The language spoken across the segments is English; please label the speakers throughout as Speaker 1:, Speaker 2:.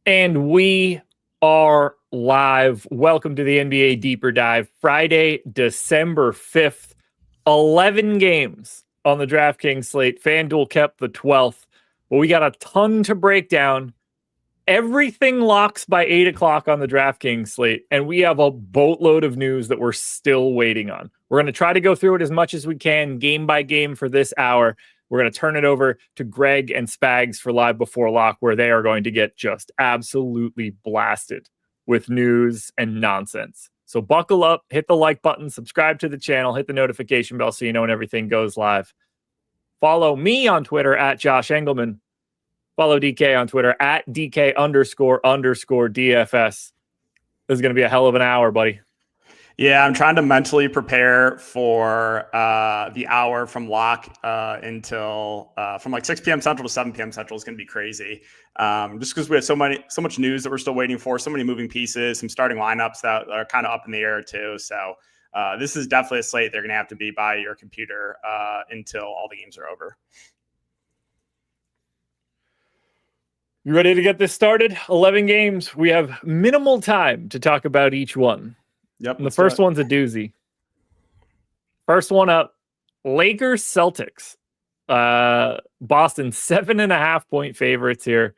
Speaker 1: And we are live. Welcome to the NBA Deeper Dive. Friday, December 5th. 11 games on the DraftKings slate. FanDuel kept the 12th. But we got a ton to break down. Everything locks by 8 o'clock on the DraftKings slate. And we have a boatload of news that we're still waiting on. We're going to try to go through it as much as we can, game by game for this hour. We're going to turn it over to Greg and Spags for Live Before Lock, where they are going to get just absolutely blasted with news and nonsense. So buckle up, hit the like button, subscribe to the channel, hit the notification bell so you know when everything goes live. Follow me on Twitter at Josh Engleman. Follow DK on Twitter at DK__DFS. This is going to be a hell of an hour, buddy.
Speaker 2: Yeah, I'm trying to mentally prepare for the hour from lock until from like 6 p.m. Central to 7 p.m. Central is going to be crazy. Just because we have so much news that we're still waiting for, so many moving pieces, some starting lineups that are kind of up in the air too. So this is definitely a slate they're going to have to be by your computer until all the games are over.
Speaker 1: You ready to get this started? 11 games. We have minimal time to talk about each one.
Speaker 2: Yep.
Speaker 1: And the first one's a doozy. First one up, Lakers Celtics. Boston 7.5 point favorites here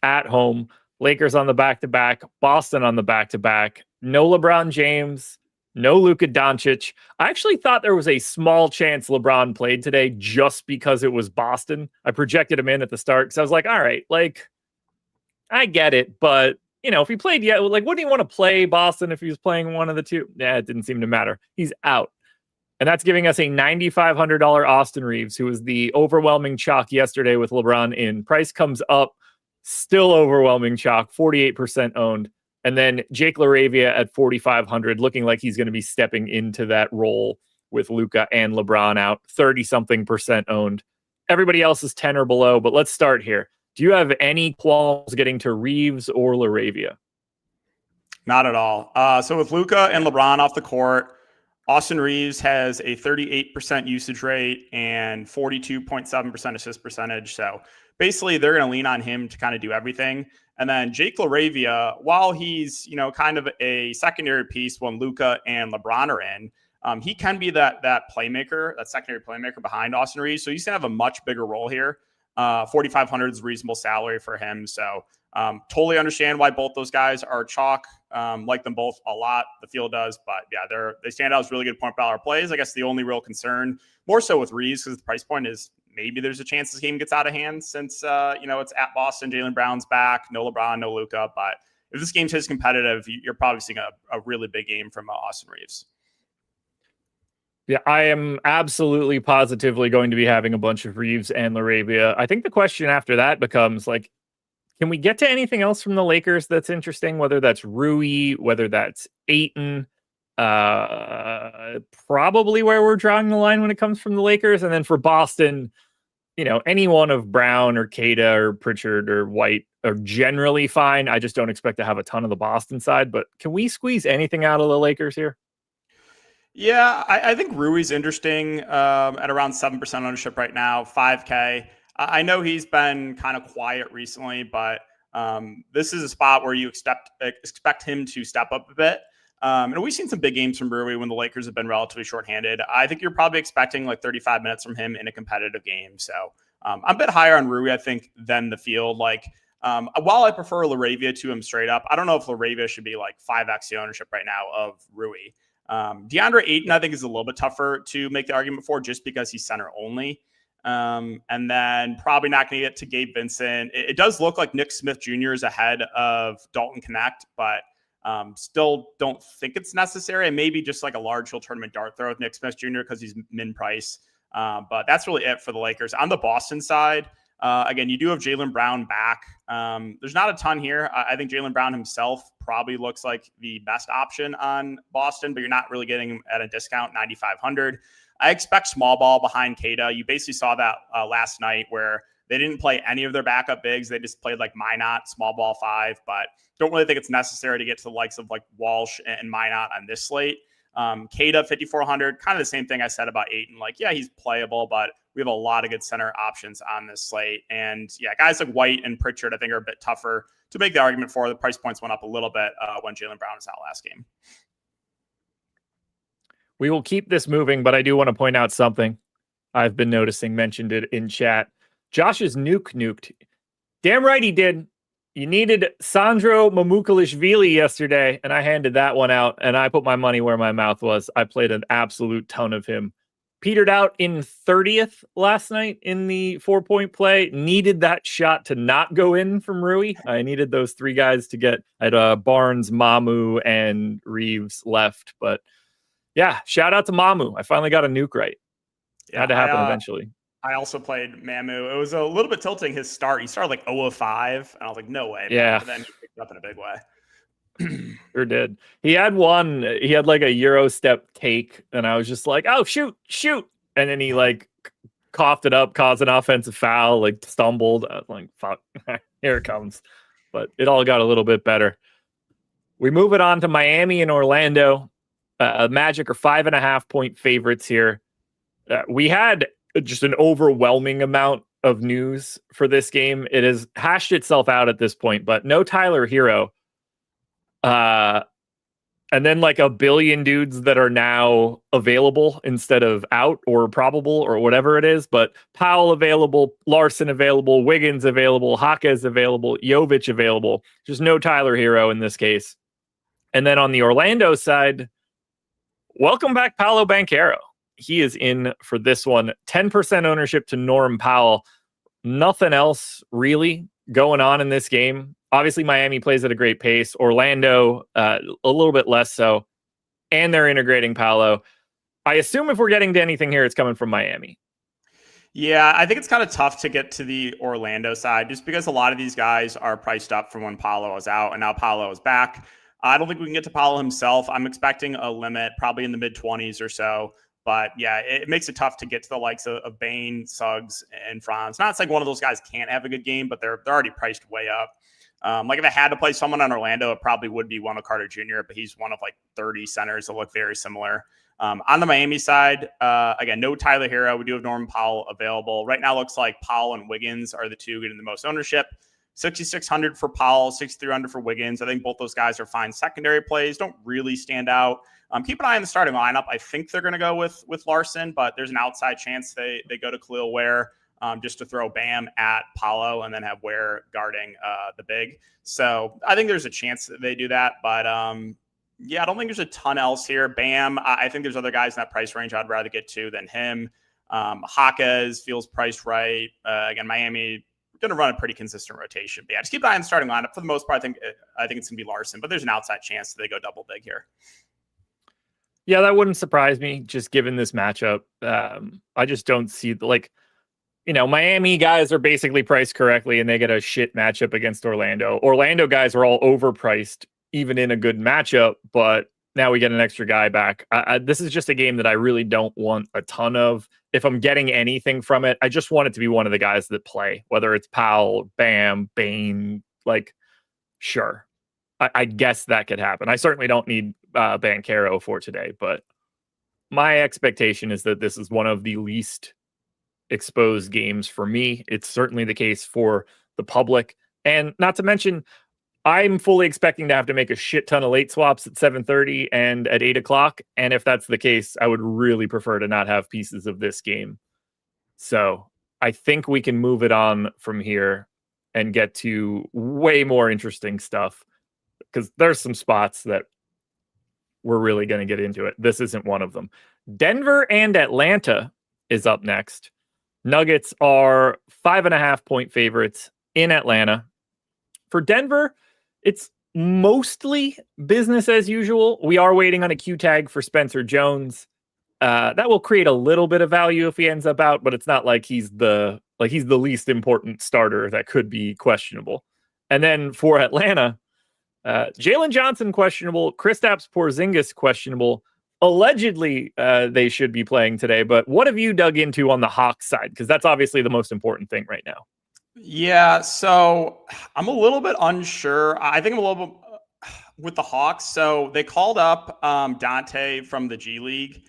Speaker 1: at home. Lakers on the back-to-back, Boston on the back-to-back. No LeBron James, no Luka Doncic. I actually thought there was a small chance LeBron played today just because it was Boston. I projected him in at the start because I was like, all right, like, I get it, but you know, if he played yet, like, wouldn't he want to play Boston if he was playing one of the two? Yeah, it didn't seem to matter. He's out. And that's giving us a $9,500 Austin Reeves, who was the overwhelming chalk yesterday with LeBron in. Price comes up, still overwhelming chalk, 48% owned. And then Jake LaRavia at 4,500, looking like he's going to be stepping into that role with Luka and LeBron out, 30-something% owned. Everybody else is 10 or below, but let's start here. Do you have any qualms getting to Reeves or LaRavia?
Speaker 2: Not at all. So with Luka and LeBron off the court, Austin Reeves has a 38% usage rate and 42.7% assist percentage. So basically, they're going to lean on him to kind of do everything. And then Jake LaRavia, while he's, you know, kind of a secondary piece when Luka and LeBron are in, he can be that playmaker, that secondary playmaker behind Austin Reeves. So he's going to have a much bigger role here. 4,500 is a reasonable salary for him. So totally understand why both those guys are chalk. Like them both a lot. The field does, but yeah, they stand out as really good point per dollar plays. I guess the only real concern, more so with Reeves, because the price point is maybe there's a chance this game gets out of hand since you know, it's at Boston. Jaylen Brown's back, no LeBron, no Luka. But if this game stays competitive, you're probably seeing a really big game from Austin Reeves.
Speaker 1: Yeah, I am absolutely positively going to be having a bunch of Reeves and LaRavia. I think the question after that becomes, like, can we get to anything else from the Lakers that's interesting? Whether that's Rui, whether that's Ayton, probably where we're drawing the line when it comes from the Lakers. And then for Boston, you know, any one of Brown or Queta or Pritchard or White are generally fine. I just don't expect to have a ton of the Boston side. But can we squeeze anything out of the Lakers here?
Speaker 2: Yeah, I think Rui's interesting at around 7% ownership right now, 5K. I know he's been kind of quiet recently, but this is a spot where you expect him to step up a bit. And we've seen some big games from Rui when the Lakers have been relatively shorthanded. I think you're probably expecting like 35 minutes from him in a competitive game. So I'm a bit higher on Rui, I think, than the field. Like, while I prefer LaRavia to him straight up, I don't know if LaRavia should be like 5x the ownership right now of Rui. DeAndre Ayton, I think, is a little bit tougher to make the argument for just because he's center only. And then probably not going to get to Gabe Vincent. It does look like Nick Smith Jr. is ahead of Dalton Connect, but still don't think it's necessary. And maybe just like a large field tournament dart throw with Nick Smith Jr. because he's min price. But that's really it for the Lakers. On the Boston side, again, you do have Jaylen Brown back. There's not a ton here. I think Jaylen Brown himself probably looks like the best option on Boston, but you're not really getting him at a discount, 9,500. I expect small ball behind Queta. You basically saw that last night where they didn't play any of their backup bigs. They just played like Minot, small ball 5, but don't really think it's necessary to get to the likes of like Walsh and Minot on this slate. Cada 5,400, kind of the same thing I said about Ayton. Like, yeah, he's playable, but we have a lot of good center options on this slate. And yeah, guys like White and Pritchard, I think, are a bit tougher to make the argument for. The price points went up a little bit when Jaylen Brown was out last game.
Speaker 1: We will keep this moving, but I do want to point out something I've been noticing, mentioned it in chat. Josh's nuked. Damn right he did. You needed Sandro Mamukelishvili yesterday, and I handed that one out, and I put my money where my mouth was. I played an absolute ton of him. Petered out in 30th last night in the 4-point play. Needed that shot to not go in from Rui. I needed those three guys to get at Barnes, Mamu, and Reeves left. But yeah, shout out to Mamu. I finally got a nuke right. It had to happen eventually.
Speaker 2: I also played Mamu. It was a little bit tilting his start. He started like 0 of 5, and I was like, no way.
Speaker 1: Yeah.
Speaker 2: But then he picked it up in a big way.
Speaker 1: Sure did. He had like a Euro step take, and I was just like, oh, shoot. And then he like coughed it up, caused an offensive foul, like stumbled. I was like, fuck, here it comes. But it all got a little bit better. We move it on to Miami and Orlando. Magic are 5.5-point favorites here. We had just an overwhelming amount of news for this game. It has hashed itself out at this point, but no Tyler Hero. And then like a billion dudes that are now available instead of out or probable or whatever it is. But Powell available, Larson available, Wiggins available, Jaquez available, Jovic available. Just no Tyler Hero in this case. And then on the Orlando side, welcome back Paolo Banchero. He is in for this one. 10% ownership to Norm Powell. Nothing else really going on in this game. Obviously, Miami plays at a great pace. Orlando, a little bit less so. And they're integrating Paolo. I assume if we're getting to anything here, it's coming from Miami.
Speaker 2: Yeah, I think it's kind of tough to get to the Orlando side just because a lot of these guys are priced up from when Paolo was out, and now Paolo is back. I don't think we can get to Paolo himself. I'm expecting a limit probably in the mid-20s or so. But yeah, it makes it tough to get to the likes of Bane, Suggs, and Franz. Not like one of those guys can't have a good game, but they're already priced way up. Like if I had to play someone on Orlando, it probably would be Wendell Carter Jr., but he's one of like 30 centers that look very similar. On the Miami side, again, no Tyler Hero. We do have Norman Powell available. Right now looks like Powell and Wiggins are the two getting the most ownership. 6,600 for Powell, 6,300 for Wiggins. I think both those guys are fine secondary plays. Don't really stand out. Keep an eye on the starting lineup. I think they're going to go with Larson, but there's an outside chance they go to Khalil Ware just to throw Bam at Paolo and then have Ware guarding the big. So I think there's a chance that they do that. But yeah, I don't think there's a ton else here. Bam, I think there's other guys in that price range I'd rather get to than him. Jaquez feels priced right. Again, Miami going to run a pretty consistent rotation. But yeah, just keep an eye on the starting lineup. For the most part, I think it's going to be Larson, but there's an outside chance that they go double big here.
Speaker 1: Yeah, that wouldn't surprise me, just given this matchup. I just don't see, Miami guys are basically priced correctly, and they get a shit matchup against Orlando. Orlando guys are all overpriced, even in a good matchup, but now we get an extra guy back. This is just a game that I really don't want a ton of. If I'm getting anything from it, I just want it to be one of the guys that play, whether it's Powell, Bam, Bane, sure. I guess that could happen. I certainly don't need Banchero for today, but my expectation is that this is one of the least exposed games for me. It's certainly the case for the public. And not to mention, I'm fully expecting to have to make a shit ton of late swaps at 7:30 and at 8 o'clock. And if that's the case, I would really prefer to not have pieces of this game. So I think we can move it on from here and get to way more interesting stuff, because there's some spots that we're really going to get into it. This isn't one of them. Denver and Atlanta is up next. Nuggets are 5.5-point favorites in Atlanta. For Denver, it's mostly business as usual. We are waiting on a Q tag for Spencer Jones. That will create a little bit of value if he ends up out, but it's not like he's the least important starter that could be questionable. And then for Atlanta, Jalen Johnson questionable, Kristaps Porzingis questionable. Allegedly, they should be playing today. But what have you dug into on the Hawks side? Because that's obviously the most important thing right now.
Speaker 2: Yeah, so I'm a little bit unsure. I think I'm a little bit with the Hawks. So they called up Dante from the G League.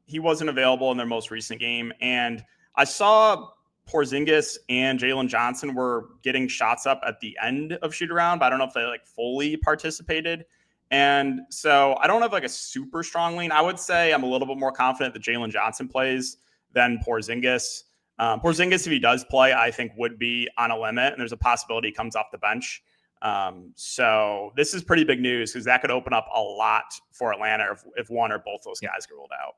Speaker 2: He wasn't available in their most recent game. And I saw Porzingis and Jalen Johnson were getting shots up at the end of shoot around, but I don't know if they like fully participated. And so I don't have like a super strong lean. I would say I'm a little bit more confident that Jalen Johnson plays than Porzingis. Porzingis, if he does play, I think would be on a limit, and there's a possibility he comes off the bench. So this is pretty big news because that could open up a lot for Atlanta if one or both those guys get ruled out.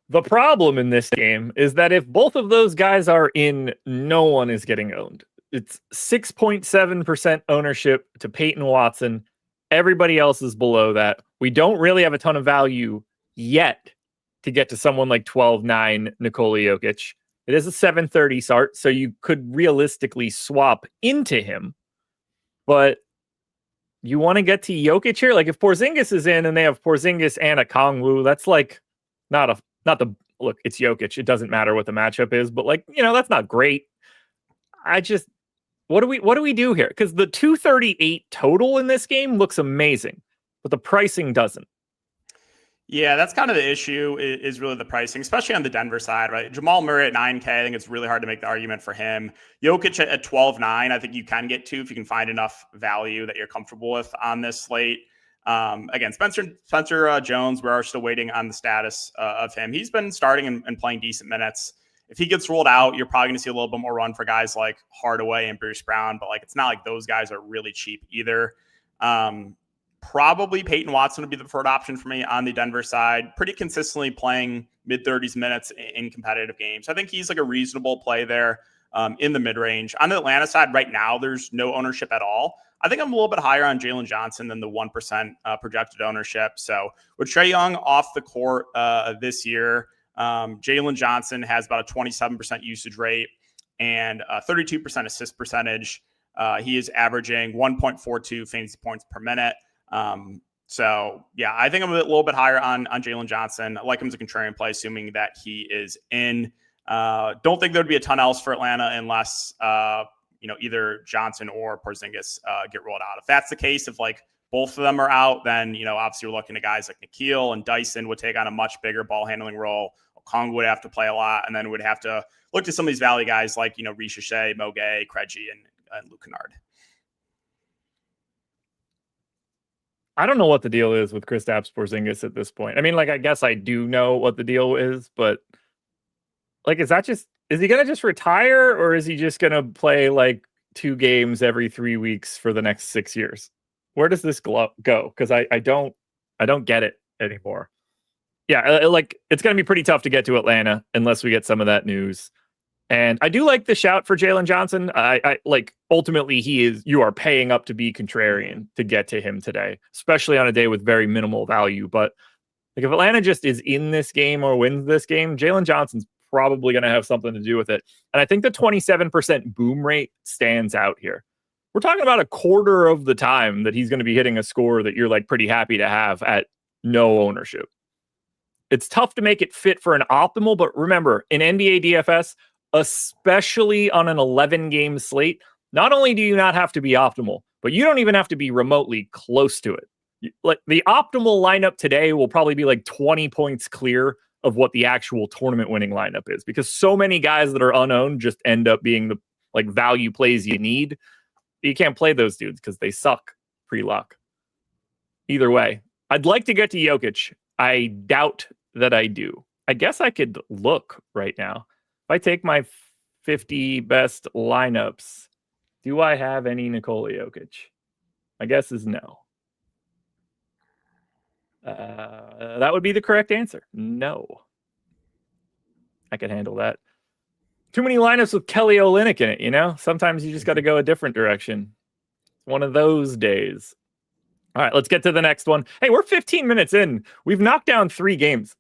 Speaker 1: The problem in this game is that if both of those guys are in, no one is getting owned. It's 6.7% ownership to Peyton Watson. Everybody else is below that. We don't really have a ton of value yet to get to someone like 12-9 Nikola Jokic. It is a 7:30 start, so you could realistically swap into him. But you want to get to Jokic here? Like if Porzingis is in and they have Porzingis and a Kongwu, that's like not the look, it's Jokic. It doesn't matter what the matchup is, but like, that's not great. What do we do here? Because the 238 total in this game looks amazing, but the pricing doesn't.
Speaker 2: Yeah, that's kind of the issue is really the pricing, especially on the Denver side, right? Jamal Murray at 9K, I think it's really hard to make the argument for him. Jokic at 12.9, I think you can get to if you can find enough value that you're comfortable with on this slate. Again, Spencer Jones, we are still waiting on the status of him. He's been starting and playing decent minutes. If he gets ruled out, you're probably going to see a little bit more run for guys like Hardaway and Bruce Brown, but like it's not like those guys are really cheap either. Probably Peyton Watson would be the preferred option for me on the Denver side. Pretty consistently playing mid-30s minutes in competitive games. I think he's like a reasonable play there in the mid-range. On the Atlanta side right now, there's no ownership at all. I think I'm a little bit higher on Jalen Johnson than the 1% projected ownership. So with Trae Young off the court this year, Jalen Johnson has about a 27% usage rate and 32% assist percentage. He is averaging 1.42 fantasy points per minute. So yeah, I think I'm a little bit higher on Jalen Johnson. I like him as a contrarian play, assuming that he is in. Don't think there'd be a ton else for Atlanta unless either Johnson or Porzingis get rolled out. If that's the case, if like both of them are out, then obviously we're looking at guys like Nikhil and Dyson would take on a much bigger ball handling role. Kong would have to play a lot, and then would have to look to some of these value guys like Ricochet, Moget, Krejci, and Luke Kennard.
Speaker 1: I don't know what the deal is with Kristaps Porzingis at this point. I mean, like, I guess I do know what the deal is, but like, is he going to just retire, or is he just going to play like 2 games every 3 weeks for the next 6 years? Where does this go? Because I don't get it anymore. Yeah, like it's going to be pretty tough to get to Atlanta unless we get some of that news. And I do like the shout for Jalen Johnson. I like ultimately you are paying up to be contrarian to get to him today, especially on a day with very minimal value. But like if Atlanta just is in this game or wins this game, Jalen Johnson's probably going to have something to do with it. And I think the 27% boom rate stands out here. We're talking about a quarter of the time that he's going to be hitting a score that you're like pretty happy to have at no ownership. It's tough to make it fit for an optimal, but remember, in NBA DFS, especially on an 11-game slate, not only do you not have to be optimal, but you don't even have to be remotely close to it. Like the optimal lineup today will probably be like 20 points clear of what the actual tournament winning lineup is, because so many guys that are unowned just end up being the like value plays you need. You can't play those dudes because they suck pre-lock. Either way, I'd like to get to Jokic. I doubt that I do. I guess I could look right now. If I take my 50 best lineups, do I have any Nikola Jokic? My guess is no. That would be the correct answer. No. I can handle that. Too many lineups with Kelly Olynyk in it, Sometimes you just got to go a different direction. It's one of those days. All right, let's get to the next one. Hey, we're 15 minutes in. We've knocked down 3 games.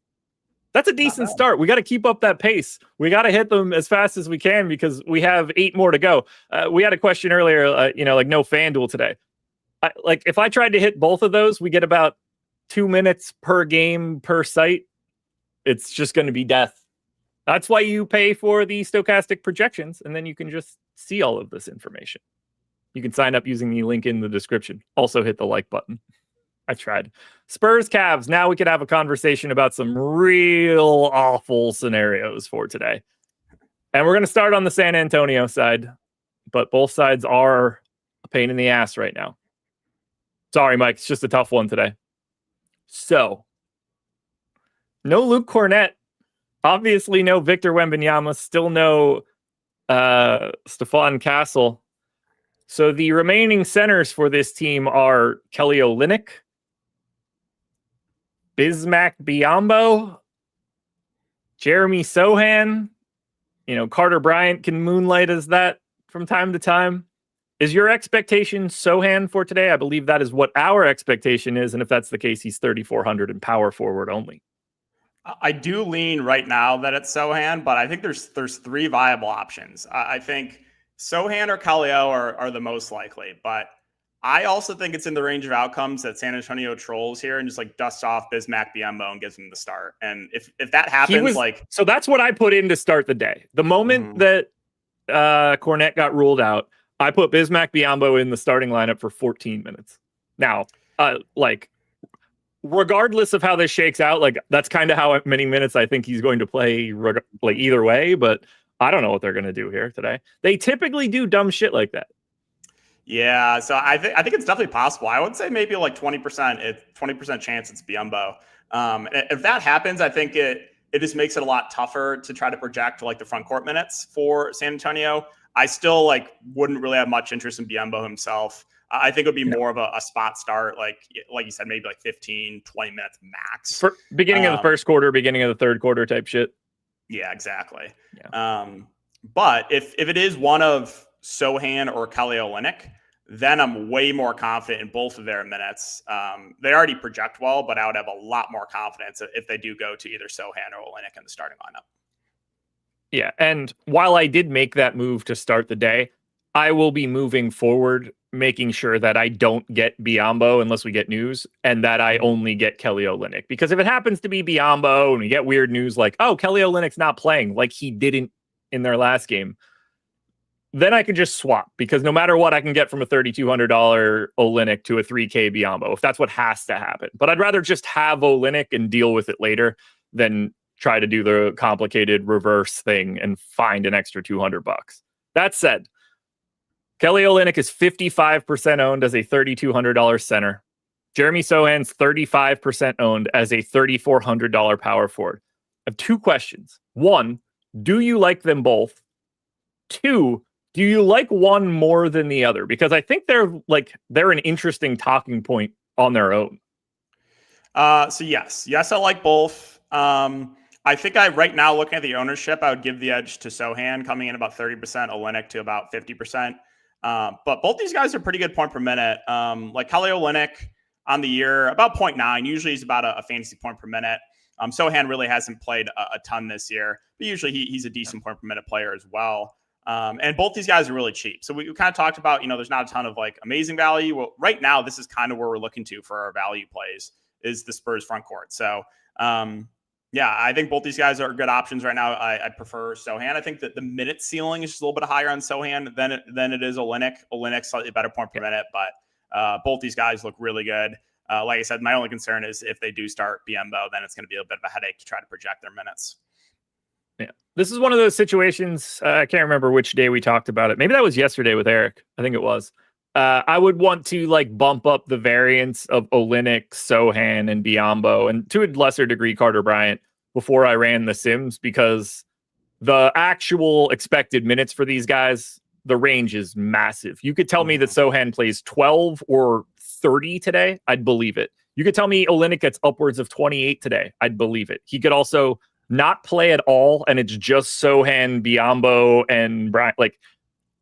Speaker 1: That's a decent start. We got to keep up that pace. We got to hit them as fast as we can because we have 8 more to go. We had a question earlier, like no FanDuel today. Like if I tried to hit both of those, we get about 2 minutes per game per site. It's just going to be death. That's why you pay for the Stokastic projections, and then you can just see all of this information. You can sign up using the link in the description. Also hit the like button. I tried. Spurs Cavs. Now we could have a conversation about some real awful scenarios for today. And we're going to start on the San Antonio side, but both sides are a pain in the ass right now. Sorry, Mike. It's just a tough one today. So, no Luke Cornett. Obviously, no Victor Wembanyama. Still no Stephon Castle. So the remaining centers for this team are Kelly Olynyk, Bismack Biyombo, Jeremy Sohan. Carter Bryant can moonlight as that from time to time. Is your expectation Sohan for today? I believe that is what our expectation is. And if that's the case, he's 3,400 in power forward only.
Speaker 2: I do lean right now that it's Sohan, but I think there's three viable options. I think Sohan or Kallio are the most likely, but I also think it's in the range of outcomes that San Antonio trolls here and just like dusts off Bismack Biyombo and gives him the start. And if that happens,
Speaker 1: so that's what I put in to start the day. The moment that Cornett got ruled out, I put Bismack Biyombo in the starting lineup for 14 minutes. Now, regardless of how this shakes out, that's kind of how many minutes I think he's going to play, either way. But I don't know what they're going to do here today. They typically do dumb shit like that.
Speaker 2: Yeah, so I think it's definitely possible. I would say maybe 20% chance it's Biyombo. If that happens, I think it just makes it a lot tougher to try to project the front court minutes for San Antonio. I still wouldn't really have much interest in Biyombo himself. I think it would be more of a spot start, like you said, maybe 15, 20 minutes max.
Speaker 1: For beginning of the first quarter, beginning of the third quarter type shit.
Speaker 2: Yeah, exactly.
Speaker 1: Yeah.
Speaker 2: But if it is one of Sohan or Kelly Olynyk, then I'm way more confident in both of their minutes. They already project well, but I would have a lot more confidence if they do go to either Sohan or Olynyk in the starting lineup.
Speaker 1: Yeah, and while I did make that move to start the day, I will be moving forward, making sure that I don't get Biyombo unless we get news, and that I only get Kelly Olynyk. Because if it happens to be Biyombo and we get weird news like, oh, Kelly Olynyk's not playing, like he didn't in their last game, then I can just swap, because no matter what, I can get from a $3,200 Olynyk to a $3K Biyombo, if that's what has to happen. But I'd rather just have Olynyk and deal with it later than try to do the complicated reverse thing and find an extra $200. That said, Kelly Olynyk is 55% owned as a $3,200 center. Jeremy Sohan's 35% owned as a $3,400 power forward. I have two questions. One, do you like them both? Two, do you like one more than the other? Because I think they're an interesting talking point on their own.
Speaker 2: So yes, I like both. I think right now, looking at the ownership, I would give the edge to Sohan, coming in about 30%, Olynyk to about 50%. But both these guys are pretty good point per minute. Kelly Olynyk on the year, about 0.9. Usually he's about a fantasy point per minute. Sohan really hasn't played a ton this year, but usually he's a decent point per minute player as well. And both these guys are really cheap. So we kind of talked about, there's not a ton of amazing value. Well, right now, this is kind of where we're looking to for our value plays is the Spurs front court. So, yeah, I think both these guys are good options right now. I prefer Sohan. I think that the minute ceiling is just a little bit higher on Sohan than it is Olynyk. Olynyk slightly better point per minute, but both these guys look really good. Like I said, my only concern is if they do start Biyombo, then it's going to be a bit of a headache to try to project their minutes.
Speaker 1: Yeah, this is one of those situations. I can't remember which day we talked about it. Maybe that was yesterday with Eric. I think it was. I would want to bump up the variance of Olynyk, Sohan, and Biyombo, and to a lesser degree Carter Bryant before I ran the Sims, because the actual expected minutes for these guys, the range is massive. You could tell me that Sohan plays 12 or 30 today, I'd believe it. You could tell me Olynyk gets upwards of 28 today, I'd believe it. He could also not play at all, and it's just Sohan, Biyombo, and Bryant.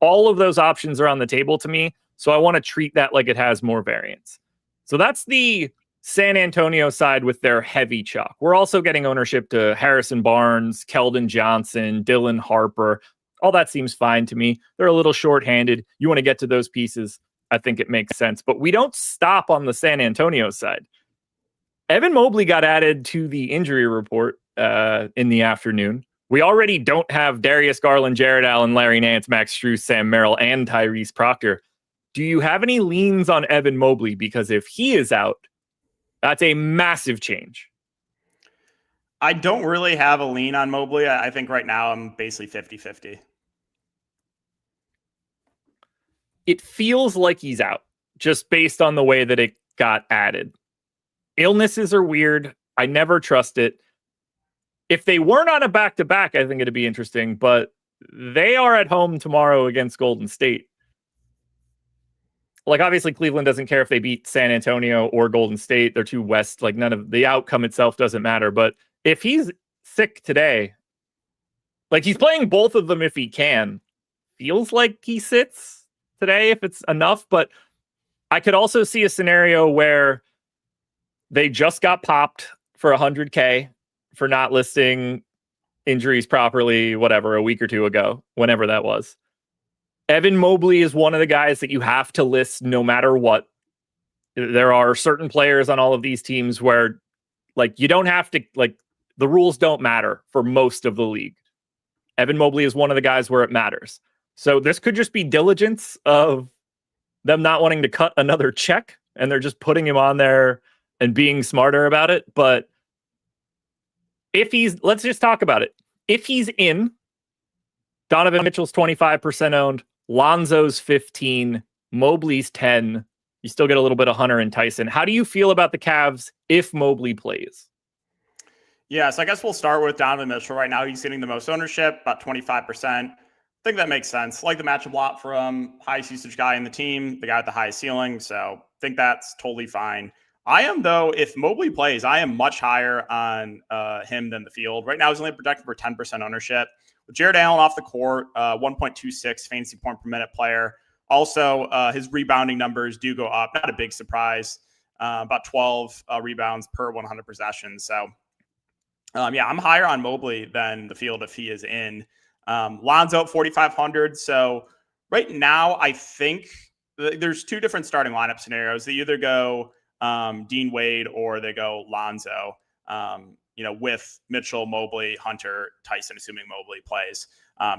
Speaker 1: All of those options are on the table to me. So I want to treat that like it has more variance. So that's the San Antonio side with their heavy chalk. We're also getting ownership to Harrison Barnes, Keldon Johnson, Dylan Harper. All that seems fine to me. They're a little shorthanded. You want to get to those pieces, I think it makes sense. But we don't stop on the San Antonio side. Evan Mobley got added to the injury report in the afternoon. We already don't have Darius Garland, Jared Allen, Larry Nance, Max Strus, Sam Merrill, and Tyrese Proctor. Do you have any leans on Evan Mobley? Because if he is out, that's a massive change.
Speaker 2: I don't really have a lean on Mobley. I think right now I'm basically 50-50.
Speaker 1: It feels like he's out just based on the way that it got added. Illnesses are weird. I never trust it. If they weren't on a back-to-back, I think it'd be interesting, but they are at home tomorrow against Golden State. Like, obviously, Cleveland doesn't care if they beat San Antonio or Golden State. They're too west. Like, none of the outcome itself doesn't matter. But if he's sick today, like, he's playing both of them if he can. Feels like he sits today if it's enough. But I could also see a scenario where they just got popped for $100K for not listing injuries properly, whatever, a week or two ago, whenever that was. Evan Mobley is one of the guys that you have to list no matter what. There are certain players on all of these teams where, like, you don't have to, like, the rules don't matter for most of the league. Evan Mobley is one of the guys where it matters. So this could just be diligence of them not wanting to cut another check, and they're just putting him on there and being smarter about it. But if let's just talk about it. If he's in, Donovan Mitchell's 25% owned, Lonzo's 15, Mobley's 10. You still get a little bit of Hunter and Tyson. How do you feel about the Cavs if Mobley plays?
Speaker 2: Yeah, so I guess we'll start with Donovan Mitchell. Right now, he's getting the most ownership, about 25%. I think that makes sense. Like the matchup a lot from highest usage guy in the team, the guy with the highest ceiling. So I think that's totally fine. I am, though, if Mobley plays, I am much higher on him than the field. Right now, he's only projected for 10% ownership. With Jared Allen off the court, 1.26 fantasy point per minute player. Also, his rebounding numbers do go up. Not a big surprise. About 12 rebounds per 100 possessions. So, yeah, I'm higher on Mobley than the field if he is in. Lonzo at 4,500. So right now, I think there's two different starting lineup scenarios. They either go Dean Wade or they go Lonzo. With Mitchell, Mobley, Hunter, Tyson, assuming Mobley plays.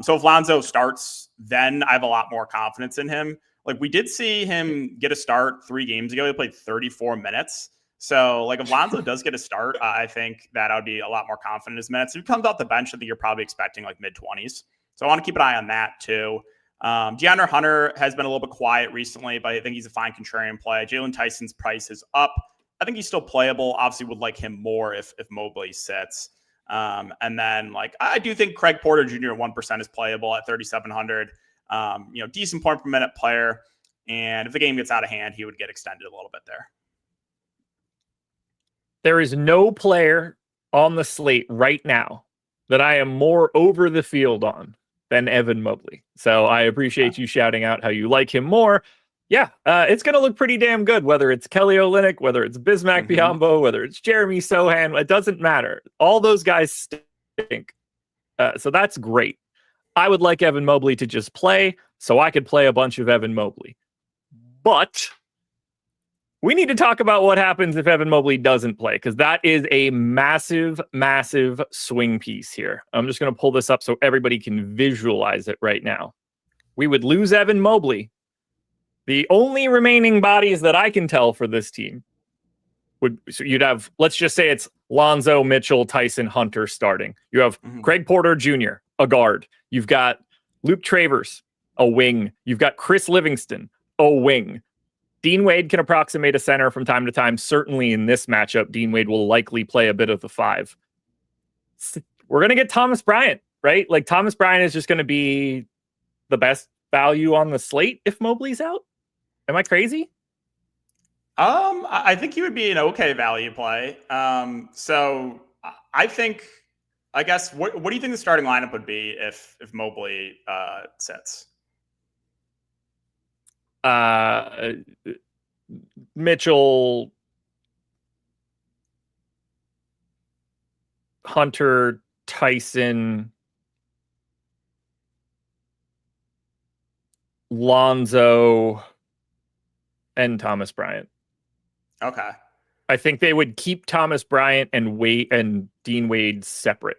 Speaker 2: So if Lonzo starts, then I have a lot more confidence in him. Like, we did see him get a start 3 games ago. He played 34 minutes. So, like, if Lonzo does get a start, I think that I would be a lot more confident in his minutes. If he comes off the bench, I think you're probably expecting, like, mid-20s. So I want to keep an eye on that, too. DeAndre Hunter has been a little bit quiet recently, but I think he's a fine contrarian play. Jalen Tyson's price is up. I think he's still playable. Obviously would like him more if Mobley sits. And then, like, I do think Craig Porter Jr. at 1% is playable at 3,700. Decent point per minute player. And if the game gets out of hand, he would get extended a little bit there.
Speaker 1: There is no player on the slate right now that I am more over the field on than Evan Mobley. So I appreciate you shouting out how you like him more. Yeah, it's going to look pretty damn good, whether it's Kelly Olynyk, whether it's Bismack Biyombo, whether it's Jeremy Sohan. It doesn't matter. All those guys stink. So that's great. I would like Evan Mobley to just play so I could play a bunch of Evan Mobley. But we need to talk about what happens if Evan Mobley doesn't play, because that is a massive, massive swing piece here. I'm just going to pull this up so everybody can visualize it right now. We would lose Evan Mobley. The only remaining bodies that I can tell for this team so you'd have, let's just say it's Lonzo, Mitchell, Tyson, Hunter starting. You have Craig Porter Jr., a guard. You've got Luke Travers, a wing. You've got Chris Livingston, a wing. Dean Wade can approximate a center from time to time. Certainly in this matchup, Dean Wade will likely play a bit of the 5. We're going to get Thomas Bryant, right? Like, Thomas Bryant is just going to be the best value on the slate if Mobley's out. Am I crazy?
Speaker 2: I think he would be an okay value play. So I think, I guess, what do you think the starting lineup would be if Mobley sits?
Speaker 1: Mitchell, Hunter, Tyson, Lonzo, and Thomas Bryant.
Speaker 2: Okay.
Speaker 1: I think they would keep Thomas Bryant and Dean Wade separate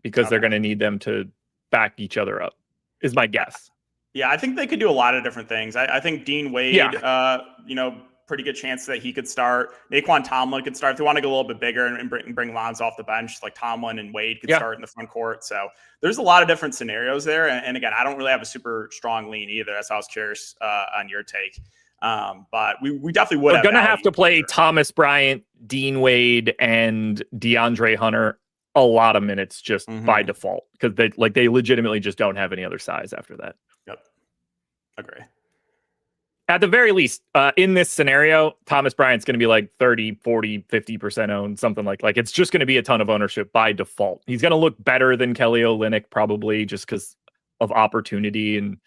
Speaker 1: because they're going to need them to back each other up, is my guess.
Speaker 2: Yeah, I think they could do a lot of different things. I think Dean Wade, pretty good chance that he could start. Naquan Tomlin could start if they want to go a little bit bigger and bring Lonzo off the bench. Like Tomlin and Wade could start in the front court. So there's a lot of different scenarios there. And again, I don't really have a super strong lean either. That's why I was curious on your take. But we definitely would.
Speaker 1: We're going to have to play Thomas Bryant, Dean Wade, and DeAndre Hunter a lot of minutes just by default because they legitimately just don't have any other size after that.
Speaker 2: Yep. Agree.
Speaker 1: At the very least, in this scenario, Thomas Bryant's going to be like 30, 40, 50% owned, something like it's just going to be a ton of ownership by default. He's going to look better than Kelly Olynyk probably just because of opportunity and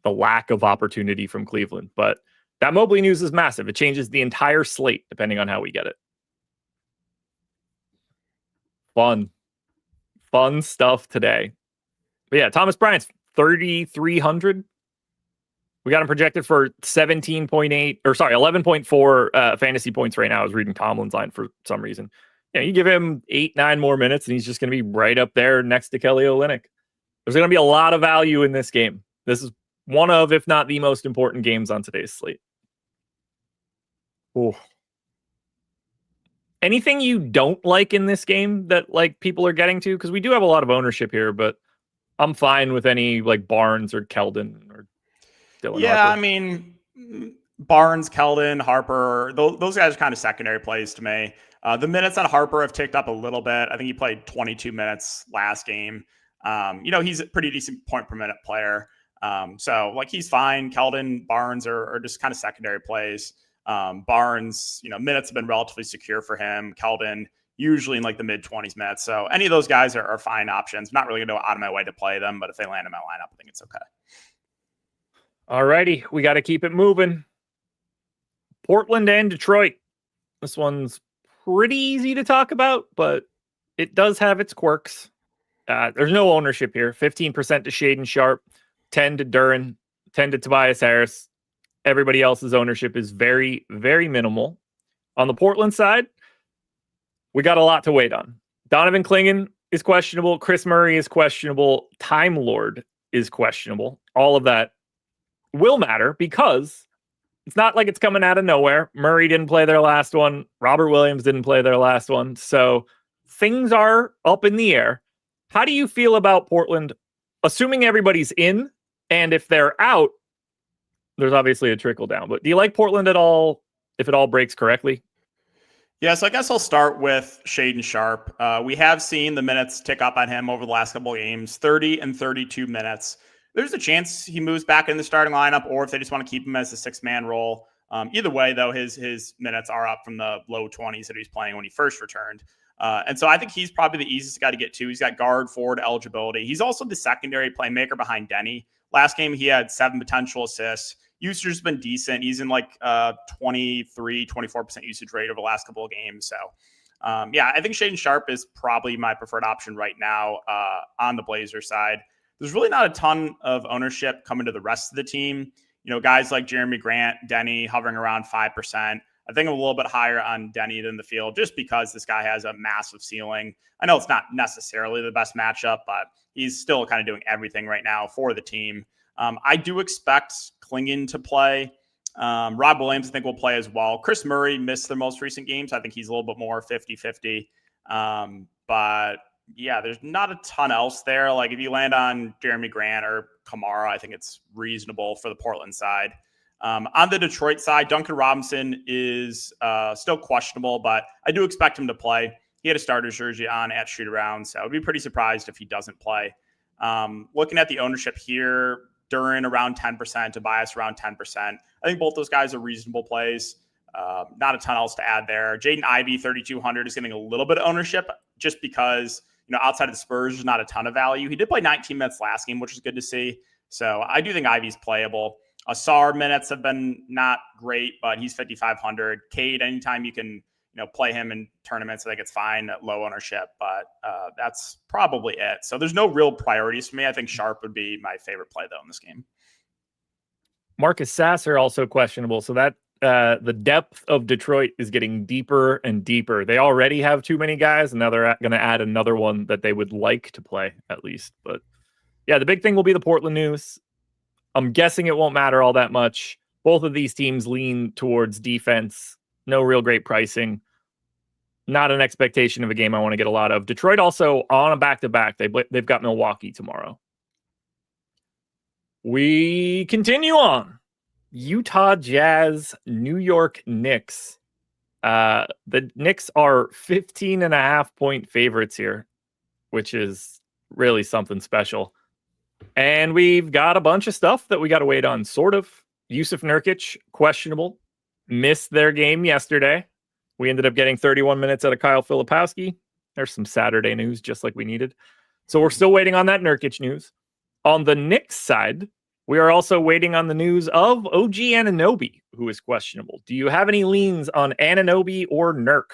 Speaker 1: the lack of opportunity from Cleveland. But that Mobley news is massive. It changes the entire slate depending on how we get it. Fun stuff today. But yeah, Thomas Bryant's 3,300. We got him projected for 11.4 fantasy points right now. I was reading Tomlin's line for some reason. Yeah, you give him 8-9 more minutes, and he's just going to be right up there next to Kelly Olynyk. There's going to be a lot of value in this game. This is one of, if not the most important games on today's slate. Ooh. Anything you don't like in this game that people are getting to? Because we do have a lot of ownership here, but I'm fine with any Barnes or Keldon or Dylan Harper.
Speaker 2: I mean, Barnes, Keldon, Harper, those guys are kind of secondary plays to me. The minutes on Harper have ticked up a little bit. I think he played 22 minutes last game. He's a pretty decent point per minute player. So he's fine. Keldon, Barnes are just kind of secondary plays. Barnes, minutes have been relatively secure for him. Keldon, usually in the mid 20s minutes. So any of those guys are fine options. I'm not really going to go out of my way to play them, but if they land in my lineup, I think it's okay.
Speaker 1: All righty, we got to keep it moving. Portland and Detroit. This one's pretty easy to talk about, but it does have its quirks. There's no ownership here. 15% to Shaden Sharp, 10 to Duren, 10 to Tobias Harris. Everybody else's ownership is very, very minimal. On the Portland side, we got a lot to wait on. Donovan Clingan is questionable. Chris Murray is questionable. Time Lord is questionable. All of that will matter because it's not like it's coming out of nowhere. Murray didn't play their last one. Robert Williams didn't play their last one. So things are up in the air. How do you feel about Portland, assuming everybody's in? And if they're out, there's obviously a trickle down. But do you like Portland at all if it all breaks correctly?
Speaker 2: Yeah, so I guess I'll start with Shaden Sharp. We have seen the minutes tick up on him over the last couple of games, 30 and 32 minutes. There's a chance he moves back in the starting lineup, or if they just want to keep him as a 6-man role. Either way, though, his minutes are up from the low 20s that he was playing when he first returned. And so I think he's probably the easiest guy to get to. He's got guard forward eligibility. He's also the secondary playmaker behind Denny. Last game, he had 7 potential assists. Usage has been decent. He's in 23, 24% usage rate over the last couple of games. So, I think Shaden Sharp is probably my preferred option right now on the Blazers side. There's really not a ton of ownership coming to the rest of the team. Guys like Jeremy Grant, Denny hovering around 5%. I think I'm a little bit higher on Denny than the field just because this guy has a massive ceiling. I know it's not necessarily the best matchup, but he's still kind of doing everything right now for the team. I do expect Clingan to play. Rob Williams, I think, will play as well. Chris Murray missed the most recent games. I think he's a little bit more 50-50. But yeah, there's not a ton else there. If you land on Jeremy Grant or Kamara, I think it's reasonable for the Portland side. On the Detroit side, Duncan Robinson is still questionable, but I do expect him to play. He had a starter's jersey on at shoot around, so I would be pretty surprised if he doesn't play. Looking at the ownership here, Duren around 10%, Tobias around 10%. I think both those guys are reasonable plays. Not a ton else to add there. Jaden Ivey, 3,200, is getting a little bit of ownership just because, outside of the Spurs, there's not a ton of value. He did play 19 minutes last game, which is good to see. So I do think Ivey's playable. Asar minutes have been not great, but he's 5,500. Cade, anytime you can, play him in tournaments, I think it's fine at low ownership, but that's probably it. So there's no real priorities for me. I think Sharp would be my favorite play, though, in this game.
Speaker 1: Marcus Sasser also questionable. So that the depth of Detroit is getting deeper and deeper. They already have too many guys, and now they're going to add another one that they would like to play at least. But yeah, the big thing will be the Portland news. I'm guessing it won't matter all that much. Both of these teams lean towards defense. No real great pricing. Not an expectation of a game I want to get a lot of. Detroit also on a back-to-back. They've got Milwaukee tomorrow. We continue on. Utah Jazz, New York Knicks. The Knicks are 15.5-point favorites here, which is really something special. And we've got a bunch of stuff that we got to wait on, sort of. Yusuf Nurkic, questionable. Missed their game yesterday. We ended up getting 31 minutes out of Kyle Filipowski. There's some Saturday news, just like we needed. So we're still waiting on that Nurkic news. On the Knicks side, we are also waiting on the news of OG Anunoby, who is questionable. Do you have any leans on Anunoby or Nurk?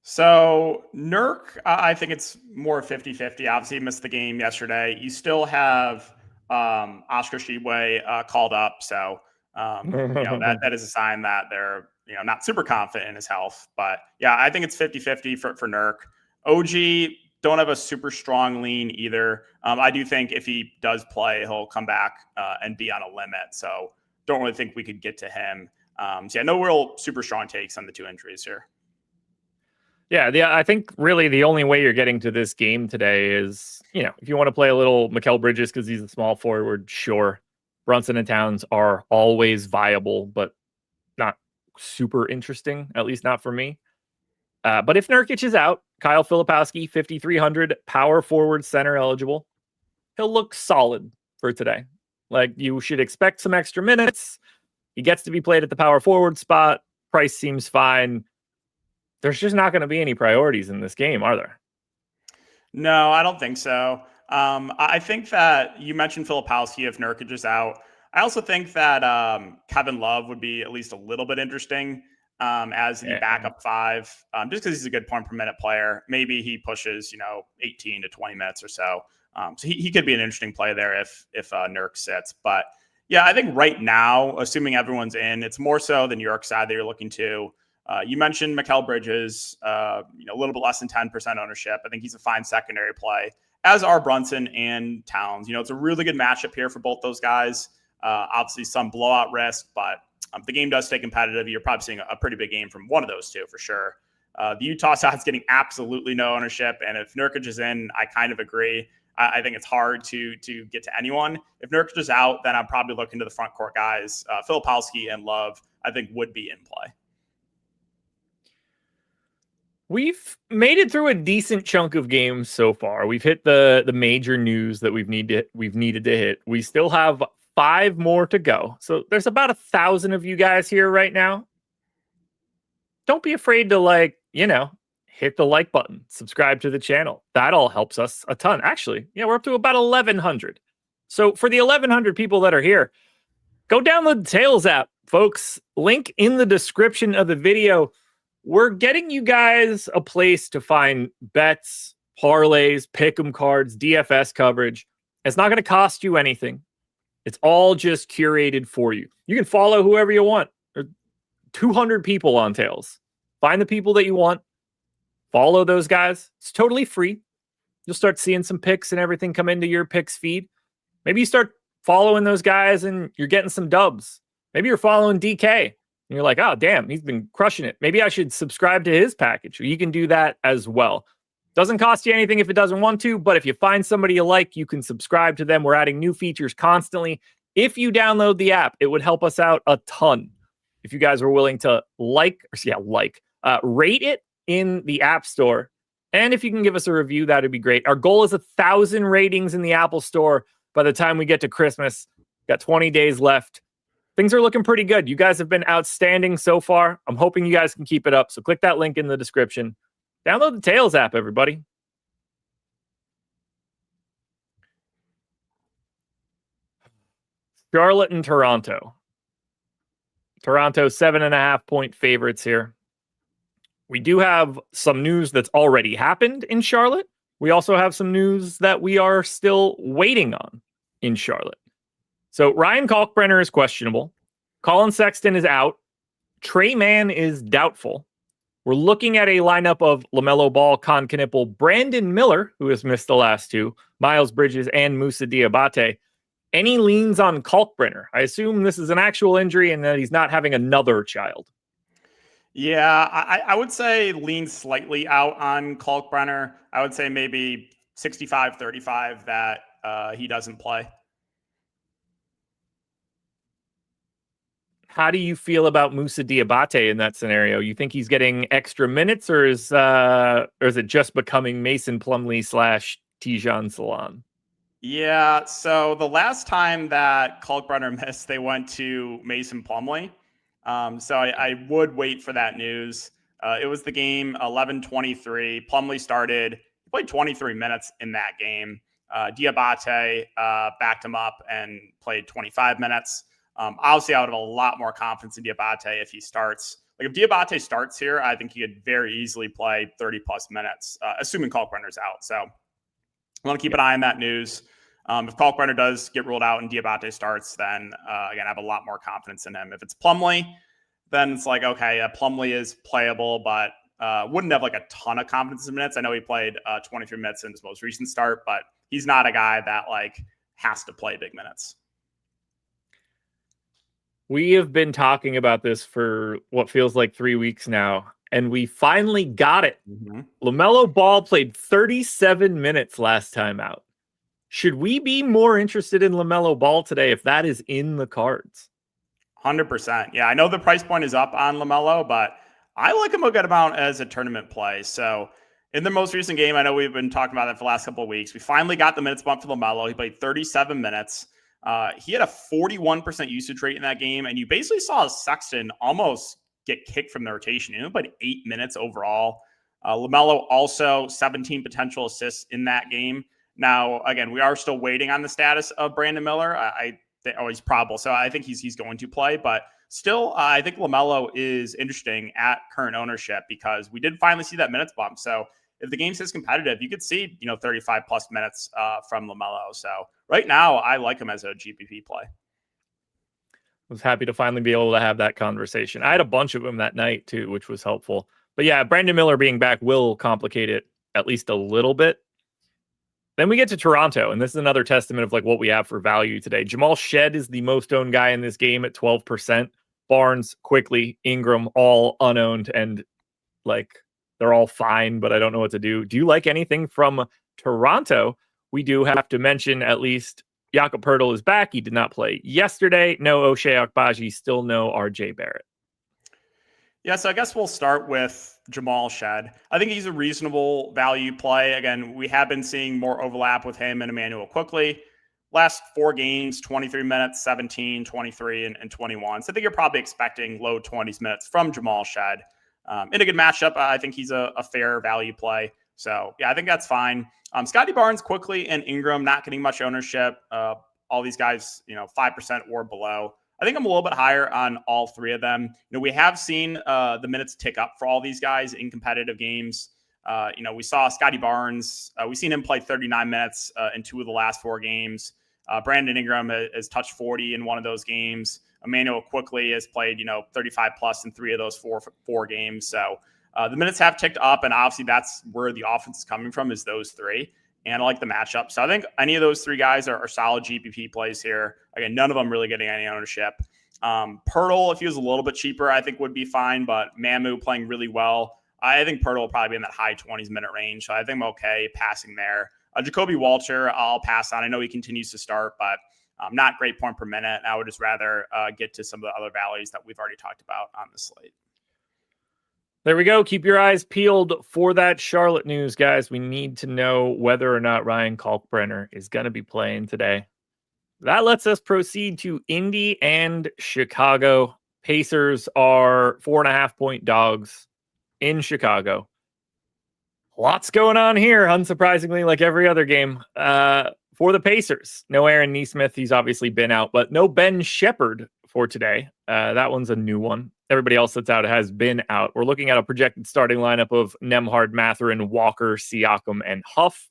Speaker 2: So Nurk, I think it's more 50-50. Obviously, he missed the game yesterday. You still have Oscar Tshiebwe called up. So, that is a sign that they're, not super confident in his health. But yeah, I think it's 50-50 for Nurk. OG, don't have a super strong lean either. I do think if he does play, he'll come back and be on a limit. So don't really think we could get to him. No real super strong takes on the two injuries here.
Speaker 1: Yeah, I think really the only way you're getting to this game today is, if you want to play a little Mikal Bridges because he's a small forward, sure. Brunson and Towns are always viable, but not super interesting, at least not for me. But if Nurkic is out, Kyle Filipowski, 5,300, power forward, center eligible. He'll look solid for today. Like, you should expect some extra minutes. He gets to be played at the power forward spot. Price seems fine. There's just not going to be any priorities in this game, are there?
Speaker 2: No, I don't think so. I think that you mentioned Filipowski if Nurkic is out. I also think that Kevin Love would be at least a little bit interesting as the backup five, just because he's a good point per minute player. Maybe he pushes, 18 to 20 minutes or so. So he could be an interesting play there if Nurk sits. But yeah, I think right now, assuming everyone's in, it's more so the New York side that you're looking to. You mentioned Mikal Bridges, a little bit less than 10% ownership. I think he's a fine secondary play, as are Brunson and Towns. It's a really good matchup here for both those guys. Obviously, some blowout risk, but the game does stay competitive. You're probably seeing a pretty big game from one of those two for sure. The Utah side's getting absolutely no ownership, and if Nurkic is in, I kind of agree. I think it's hard to get to anyone. If Nurkic is out, then I'm probably looking to the front court guys. Filipowski and Love, I think, would be in play.
Speaker 1: We've made it through a decent chunk of games so far. We've hit the major news that we've needed to hit. We still have 5 more to go. So there's about 1,000 of you guys here right now. Don't be afraid to hit the like button, subscribe to the channel. That all helps us a ton. Actually, we're up to about 1,100. So for the 1,100 people that are here, go download the Tails app, folks. Link in the description of the video. We're getting you guys a place to find bets, parlays, pick'em cards, DFS coverage. It's not going to cost you anything. It's all just curated for you. You can follow whoever you want. There's 200 people on Tails. Find the people that you want. Follow those guys. It's totally free. You'll start seeing some picks and everything come into your picks feed. Maybe you start following those guys and you're getting some dubs. Maybe you're following DK. And you're like, oh, damn, he's been crushing it. Maybe I should subscribe to his package. You can do that as well. Doesn't cost you anything if it doesn't want to, but if you find somebody you like, you can subscribe to them. We're adding new features constantly. If you download the app, it would help us out a ton. If you guys were willing to rate it in the App Store. And if you can give us a review, that'd be great. Our goal is 1,000 ratings in the Apple Store by the time we get to Christmas. Got 20 days left. Things are looking pretty good. You guys have been outstanding so far. I'm hoping you guys can keep it up. So click that link in the description. Download the Tails app, everybody. Charlotte and Toronto. Toronto 7.5-point favorites here. We do have some news that's already happened in Charlotte. We also have some news that we are still waiting on in Charlotte. So Ryan Kalkbrenner is questionable. Colin Sexton is out. Trey Mann is doubtful. We're looking at a lineup of LaMelo Ball, Con Knipple, Brandon Miller, who has missed the last 2, Miles Bridges, and Moussa Diabate. Any leans on Kalkbrenner? I assume this is an actual injury and that he's not having another child.
Speaker 2: Yeah, I would say lean slightly out on Kalkbrenner. I would say maybe 65-35 that he doesn't play.
Speaker 1: How do you feel about Moussa Diabate in that scenario? You think he's getting extra minutes, or is it just becoming Mason Plumlee / Tijan Salan?
Speaker 2: Yeah, so the last time that Kalkbrenner missed, they went to Mason Plumlee. So I would wait for that news. It was the game 11-23. Plumlee started, he played 23 minutes in that game. Diabate backed him up and played 25 minutes. Obviously, I would have a lot more confidence in Diabate if he starts. Like if Diabate starts here, I think he could very easily play 30 plus minutes, assuming Kalkbrenner's out. So I want to keep an eye on that news. If Kalkbrenner does get ruled out and Diabate starts, then again, I have a lot more confidence in him. If it's Plumlee, then it's like, okay, Plumlee is playable, but wouldn't have like a ton of confidence in minutes. I know he played 23 minutes in his most recent start, but he's not a guy that like has to play big minutes.
Speaker 1: We have been talking about this for what feels like 3 weeks now, and we finally got it.
Speaker 2: Mm-hmm.
Speaker 1: LaMelo Ball played 37 minutes last time out. Should we be more interested in LaMelo Ball today if that is in the cards?
Speaker 2: 100%. Yeah, I know the price point is up on LaMelo, but I like him a good amount as a tournament play. So in the most recent game, I know we've been talking about that for the last couple of weeks. We finally got the minutes bump for LaMelo. He played 37 minutes. He had a 41% usage rate in that game, and you basically saw Sexton almost get kicked from the rotation. He only played 8 minutes overall. LaMelo also 17 potential assists in that game. Now, again, we are still waiting on the status of Brandon Miller. He's probable, so I think he's going to play. But still, I think LaMelo is interesting at current ownership because we did finally see that minutes bump. So if the game stays competitive, you could see 35 plus minutes from LaMelo. So right now, I like him as a GPP play.
Speaker 1: I was happy to finally be able to have that conversation. I had a bunch of them that night too, which was helpful. But yeah, Brandon Miller being back will complicate it at least a little bit. Then we get to Toronto, and this is another testament of like what we have for value today. Jamal Shed is the most owned guy in this game at 12%. Barnes, Quickly, Ingram, all unowned, and like they're all fine, but I don't know what to do. Do you like anything from Toronto? We do have to mention at least Jakob Poeltl is back. He did not play yesterday. No Ochai Agbaji, still no RJ Barrett.
Speaker 2: Yeah, so I guess we'll start with Jamal Shed. I think he's a reasonable value play. Again, we have been seeing more overlap with him and Emmanuel Quickly. Last 4 games, 23 minutes, 17, 23, and 21. So I think you're probably expecting low 20s minutes from Jamal Shed. In a good matchup, I think he's a fair value play. So, yeah, I think that's fine. Scotty Barnes, Quickly, and Ingram not getting much ownership. All these guys, 5% or below. I think I'm a little bit higher on all 3 of them. We have seen the minutes tick up for all these guys in competitive games. We saw Scotty Barnes. We've seen him play 39 minutes in 2 of the last 4 games. Brandon Ingram has touched 40 in one of those games. Emmanuel Quickly has played, 35 plus in 3 of those four games. So the minutes have ticked up, and obviously that's where the offense is coming from, is those 3. And I like the matchup. So I think any of those 3 guys are solid GPP plays here. Again, none of them really getting any ownership. Poeltl, if he was a little bit cheaper, I think would be fine. But Mamu playing really well. I think Poeltl will probably be in that high 20s minute range. So I think I'm okay passing there. Jacoby Walter, I'll pass on. I know he continues to start, but not great point per minute. I would just rather get to some of the other values that we've already talked about on the slate.
Speaker 1: There we go. Keep your eyes peeled for that Charlotte news, guys. We need to know whether or not Ryan Kalkbrenner is going to be playing today. That lets us proceed to Indy and Chicago. Pacers are 4.5-point dogs in Chicago. Lots going on here, unsurprisingly, like every other game. For the Pacers, no Aaron Nesmith. He's obviously been out, but no Ben Shepherd for today. That one's a new one. Everybody else that's out has been out. We're looking at a projected starting lineup of Nembhard, Mathurin, Walker, Siakam, and Huff.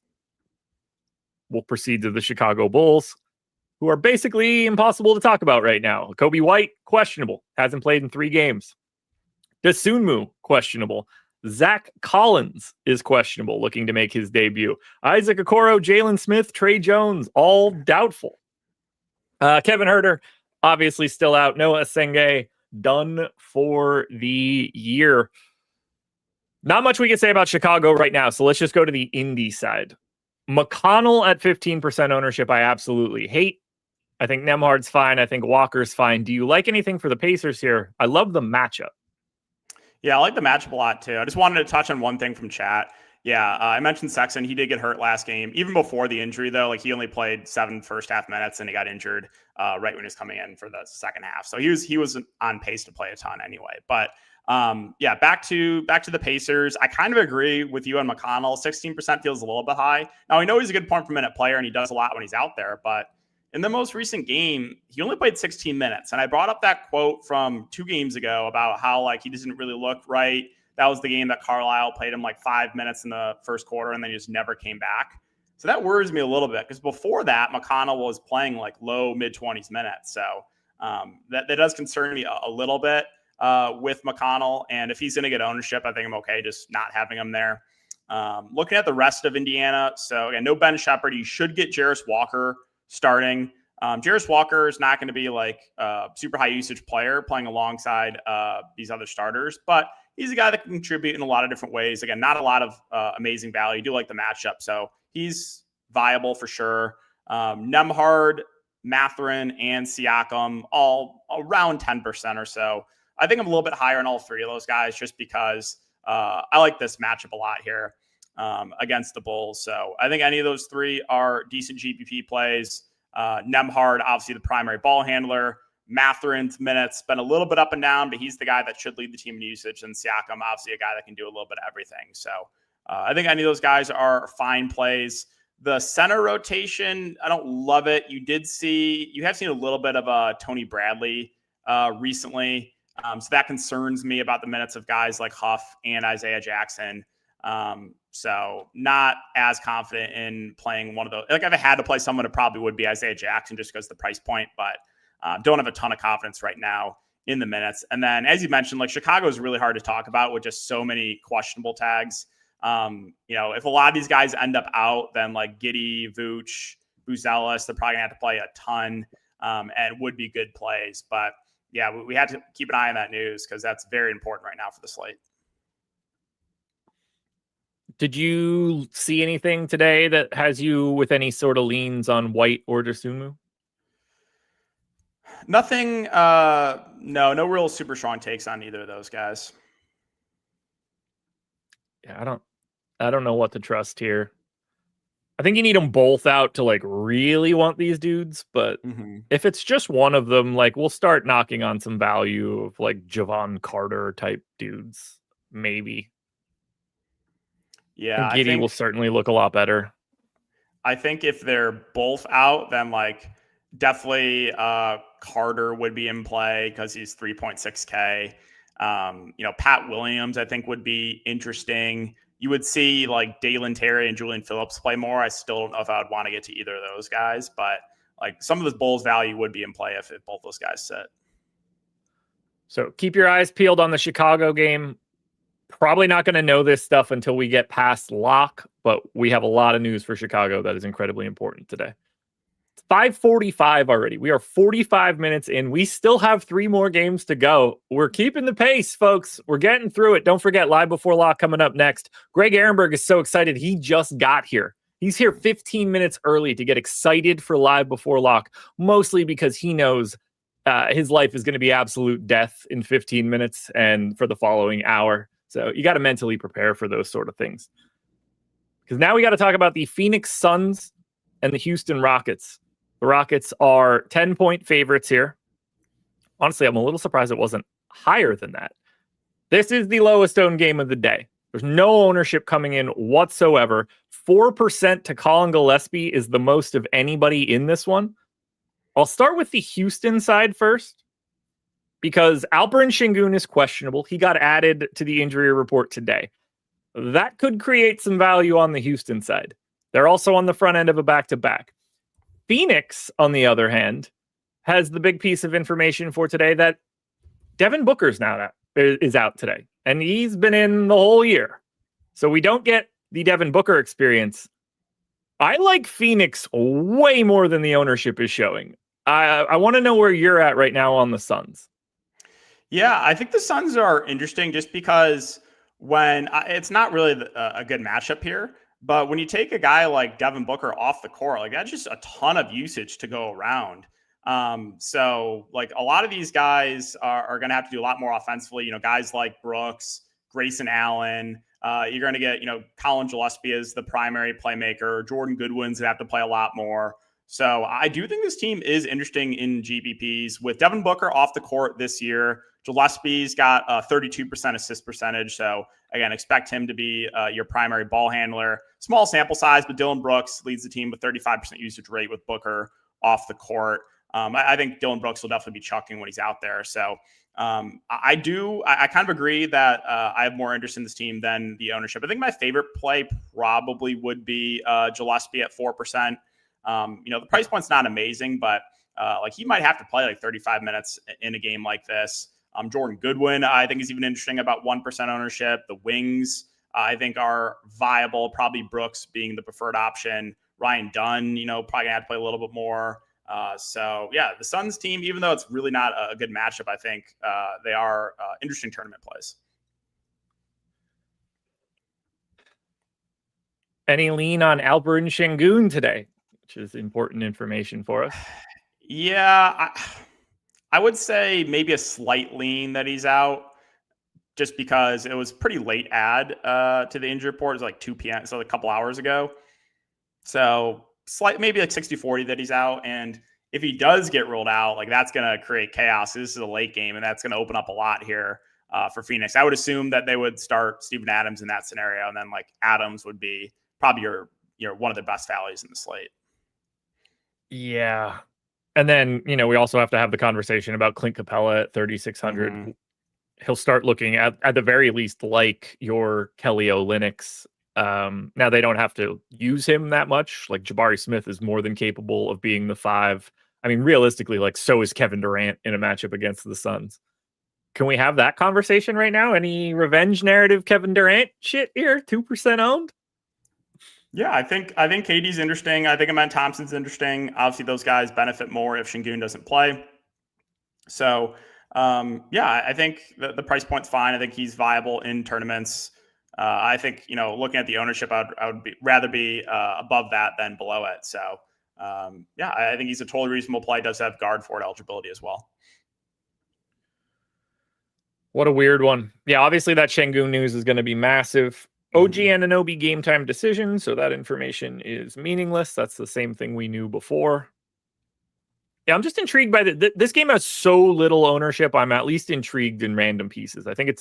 Speaker 1: We'll proceed to the Chicago Bulls, who are basically impossible to talk about right now. Kobe White, questionable. Hasn't played in 3 games. Dosunmu, questionable. Zach Collins is questionable, looking to make his debut. Isaac Okoro, Jalen Smith, Trey Jones, all doubtful. Kevin Herter, obviously still out. Noah Senge, done for the year. Not much we can say about Chicago right now, so let's just go to the Indy side. McConnell at 15% ownership, I absolutely hate. I think Nemhard's fine. I think Walker's fine. Do you like anything for the Pacers here? I love the matchup.
Speaker 2: Yeah, I like the matchup a lot too. I just wanted to touch on one thing from chat. Yeah, I mentioned Sexton. He did get hurt last game. Even before the injury, though, like he only played 7 first half minutes and he got injured right when he was coming in for the second half. So he was on pace to play a ton anyway. But yeah, back to the Pacers. I kind of agree with you on McConnell. 16% feels a little bit high. Now I know he's a good point per minute player and he does a lot when he's out there, but in the most recent game, he only played 16 minutes. And I brought up that quote from 2 games ago about how like he doesn't really look right. That was the game that Carlisle played him like 5 minutes in the first quarter and then he just never came back. So that worries me a little bit because before that, McConnell was playing like low mid-20s minutes. So that does concern me a little bit with McConnell. And if he's going to get ownership, I think I'm okay just not having him there. Looking at the rest of Indiana, so again, no Ben Shepherd. You should get Jarris Walker starting. Jarris Walker is not going to be like a super high usage player playing alongside these other starters, but he's a guy that can contribute in a lot of different ways. Again, not a lot of amazing value. I do like the matchup, so he's viable for sure. Nemhard, Mathurin, and Siakam all around 10% or so. I think I'm a little bit higher on all 3 of those guys just because I like this matchup a lot here against the Bulls. So I think any of those 3 are decent GPP plays. Nemhard, obviously the primary ball handler. Mathurin's minutes been a little bit up and down, but he's the guy that should lead the team in usage. And Siakam, obviously a guy that can do a little bit of everything. So I think any of those guys are fine plays. The center rotation, I don't love it. You have seen a little bit of Tony Bradley recently. So that concerns me about the minutes of guys like Huff and Isaiah Jackson. So not as confident in playing one of those. Like if I had to play someone, it probably would be Isaiah Jackson just because of the price point, but don't have a ton of confidence right now in the minutes. And then, as you mentioned, like Chicago is really hard to talk about with just so many questionable tags. If a lot of these guys end up out, then like Giddey, Vooch, Buzelis, they're probably gonna have to play a ton and would be good plays. But yeah, we had to keep an eye on that news because that's very important right now for the slate.
Speaker 1: Did you see anything today that has you with any sort of leans on White or Dosunmu?
Speaker 2: Nothing. No real super strong takes on either of those guys.
Speaker 1: Yeah, I don't know what to trust here. I think you need them both out to like really want these dudes, but if it's just one of them, like we'll start knocking on some value of like Javon Carter type dudes, maybe.
Speaker 2: Yeah,
Speaker 1: and Giddey will certainly look a lot better.
Speaker 2: I think if they're both out, then like definitely Carter would be in play because he's 3.6K. Pat Williams, I think, would be interesting. You would see like Dalen Terry and Julian Phillips play more. I still don't know if I would want to get to either of those guys, but like some of this Bulls value would be in play if both those guys sit.
Speaker 1: So keep your eyes peeled on the Chicago game. Probably not going to know this stuff until we get past lock, but we have a lot of news for Chicago that is incredibly important today. It's 5:45 already. We are 45 minutes in. We still have 3 more games to go. We're keeping the pace, folks. We're getting through it. Don't forget, Live Before Lock coming up next. Greg Ehrenberg is so excited. He just got here. He's here 15 minutes early to get excited for Live Before Lock, mostly because he knows his life is going to be absolute death in 15 minutes and for the following hour. So you got to mentally prepare for those sort of things. Because now we got to talk about the Phoenix Suns and the Houston Rockets. The Rockets are 10-point favorites here. Honestly, I'm a little surprised it wasn't higher than that. This is the lowest owned game of the day. There's no ownership coming in whatsoever. 4% to Colin Gillespie is the most of anybody in this one. I'll start with the Houston side first, because Alperen Şengün is questionable. He got added to the injury report today. That could create some value on the Houston side. They're also on the front end of a back-to-back. Phoenix, on the other hand, has the big piece of information for today that Devin Booker's now is out today, and he's been in the whole year. So we don't get the Devin Booker experience. I like Phoenix way more than the ownership is showing. I want to know where you're at right now on the Suns.
Speaker 2: Yeah, I think the Suns are interesting just because it's not really a good matchup here, but when you take a guy like Devin Booker off the court, like that's just a ton of usage to go around. So like a lot of these guys are going to have to do a lot more offensively. Guys like Brooks, Grayson Allen. You're going to get Colin Gillespie as the primary playmaker. Jordan Goodwin's going to have to play a lot more. So I do think this team is interesting in GPPs with Devin Booker off the court this year. Gillespie's got a 32% assist percentage. So again, expect him to be your primary ball handler. Small sample size, but Dylan Brooks leads the team with 35% usage rate with Booker off the court. I think Dylan Brooks will definitely be chucking when he's out there. So I kind of agree that I have more interest in this team than the ownership. I think my favorite play probably would be Gillespie at 4%. The price point's not amazing, but like he might have to play like 35 minutes in a game like this. Jordan Goodwin, I think is even interesting about 1% ownership. The wings, I think are viable. Probably Brooks being the preferred option. Ryan Dunn, probably gonna have to play a little bit more. So yeah, the Suns team, even though it's really not a good matchup, I think they are interesting tournament plays.
Speaker 1: Any lean on Alperen Şengün today, which is important information for us?
Speaker 2: Yeah, I would say maybe a slight lean that he's out just because it was pretty late add to the injury report. It was like 2 p.m., so a couple hours ago. So maybe like 60-40 that he's out. And if he does get ruled out, like that's going to create chaos. This is a late game, and that's going to open up a lot here for Phoenix. I would assume that they would start Steven Adams in that scenario, and then like Adams would be probably your one of the best values in the slate.
Speaker 1: Yeah. And then, we also have to have the conversation about Clint Capella at 3,600. Mm-hmm. He'll start looking at the very least like your Kelly Olynyk. Now they don't have to use him that much. Like Jabari Smith is more than capable of being the 5. I mean, realistically, like so is Kevin Durant in a matchup against the Suns. Can we have that conversation right now? Any revenge narrative Kevin Durant shit here? 2% owned?
Speaker 2: Yeah, I think KD's interesting. I think Amen Thompson's interesting. Obviously, those guys benefit more if Şengün doesn't play. So, I think the price point's fine. I think he's viable in tournaments. I think, looking at the ownership, I would rather be above that than below it. So, I think he's a totally reasonable play. Does have guard forward eligibility as well.
Speaker 1: What a weird one. Yeah, obviously that Şengün news is going to be massive. OG Anunoby game time decision, so that information is meaningless. That's the same thing we knew before. Yeah, I'm just intrigued by this game has so little ownership. I'm at least intrigued in random pieces. I think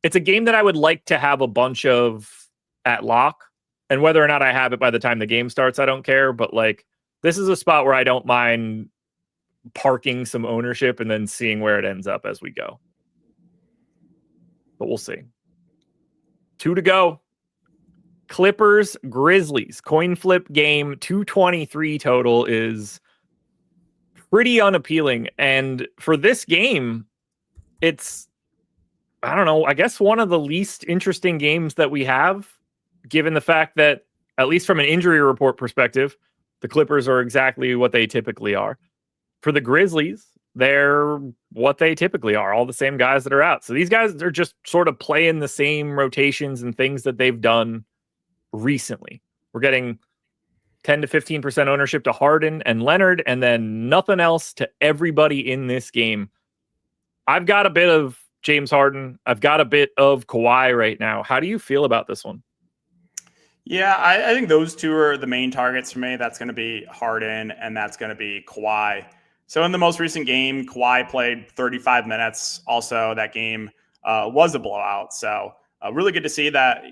Speaker 1: it's a game that I would like to have a bunch of at lock, and whether or not I have it by the time the game starts, I don't care. But like, this is a spot where I don't mind parking some ownership and then seeing where it ends up as we go. But we'll see. 2 to go. Clippers, Grizzlies, coin flip game, 223 total is pretty unappealing. And for this game, it's, I don't know, I guess one of the least interesting games that we have, given the fact that, at least from an injury report perspective, the Clippers are exactly what they typically are. For the Grizzlies, they're what they typically are, all the same guys that are out. So these guys are just sort of playing the same rotations and things that they've done recently. We're getting 10 to 15% ownership to Harden and Leonard, and then nothing else to everybody in this game. I've got a bit of James Harden. I've got a bit of Kawhi right now. How do you feel about this one?
Speaker 2: Yeah, I think those two are the main targets for me. That's going to be Harden and that's going to be Kawhi. So in the most recent game, Kawhi played 35 minutes. Also, that game was a blowout. So really good to see that,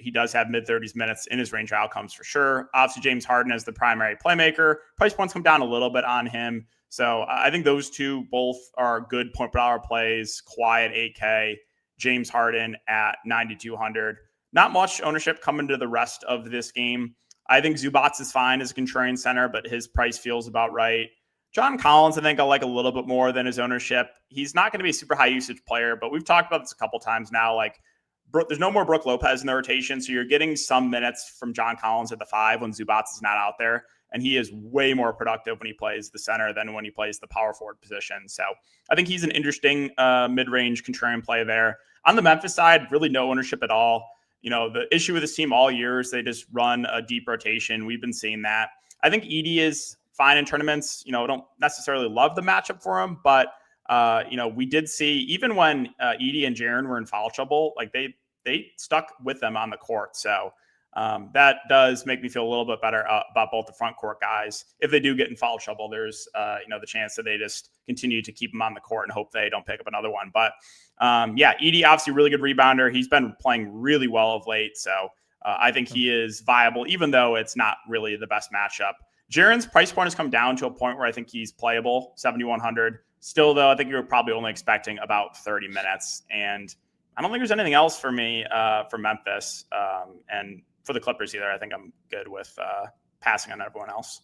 Speaker 2: he does have mid-30s minutes in his range of outcomes for sure. Obviously, James Harden as the primary playmaker. Price points come down a little bit on him. So I think those two both are good point per dollar plays. Kawhi at 8K, James Harden at 9,200. Not much ownership coming to the rest of this game. I think Zubats is fine as a contrarian center, but his price feels about right. John Collins, I think I like a little bit more than his ownership. He's not going to be a super high usage player, but we've talked about this a couple times now. Like, there's no more Brook Lopez in the rotation, so you're getting some minutes from John Collins at the 5 when Zubats is not out there. and he is way more productive when he plays the center than when he plays the power forward position. So I think he's an interesting mid-range contrarian play there. On the Memphis side, really no ownership at all. The issue with this team all year is they just run a deep rotation. We've been seeing that. I think Edey is fine in tournaments. I don't necessarily love the matchup for him, but we did see even when Edey and Jaren were in foul trouble, like they stuck with them on the court. So that does make me feel a little bit better about both the front court guys. If they do get in foul trouble, there's the chance that they just continue to keep them on the court and hope they don't pick up another one. But Edey, obviously really good rebounder. He's been playing really well of late. So I think he is viable, even though it's not really the best matchup. Jaren's price point has come down to a point where I think he's playable, 7,100. Still, though, I think you're probably only expecting about 30 minutes. And I don't think there's anything else for me for Memphis. And for the Clippers either, I think I'm good with passing on everyone else.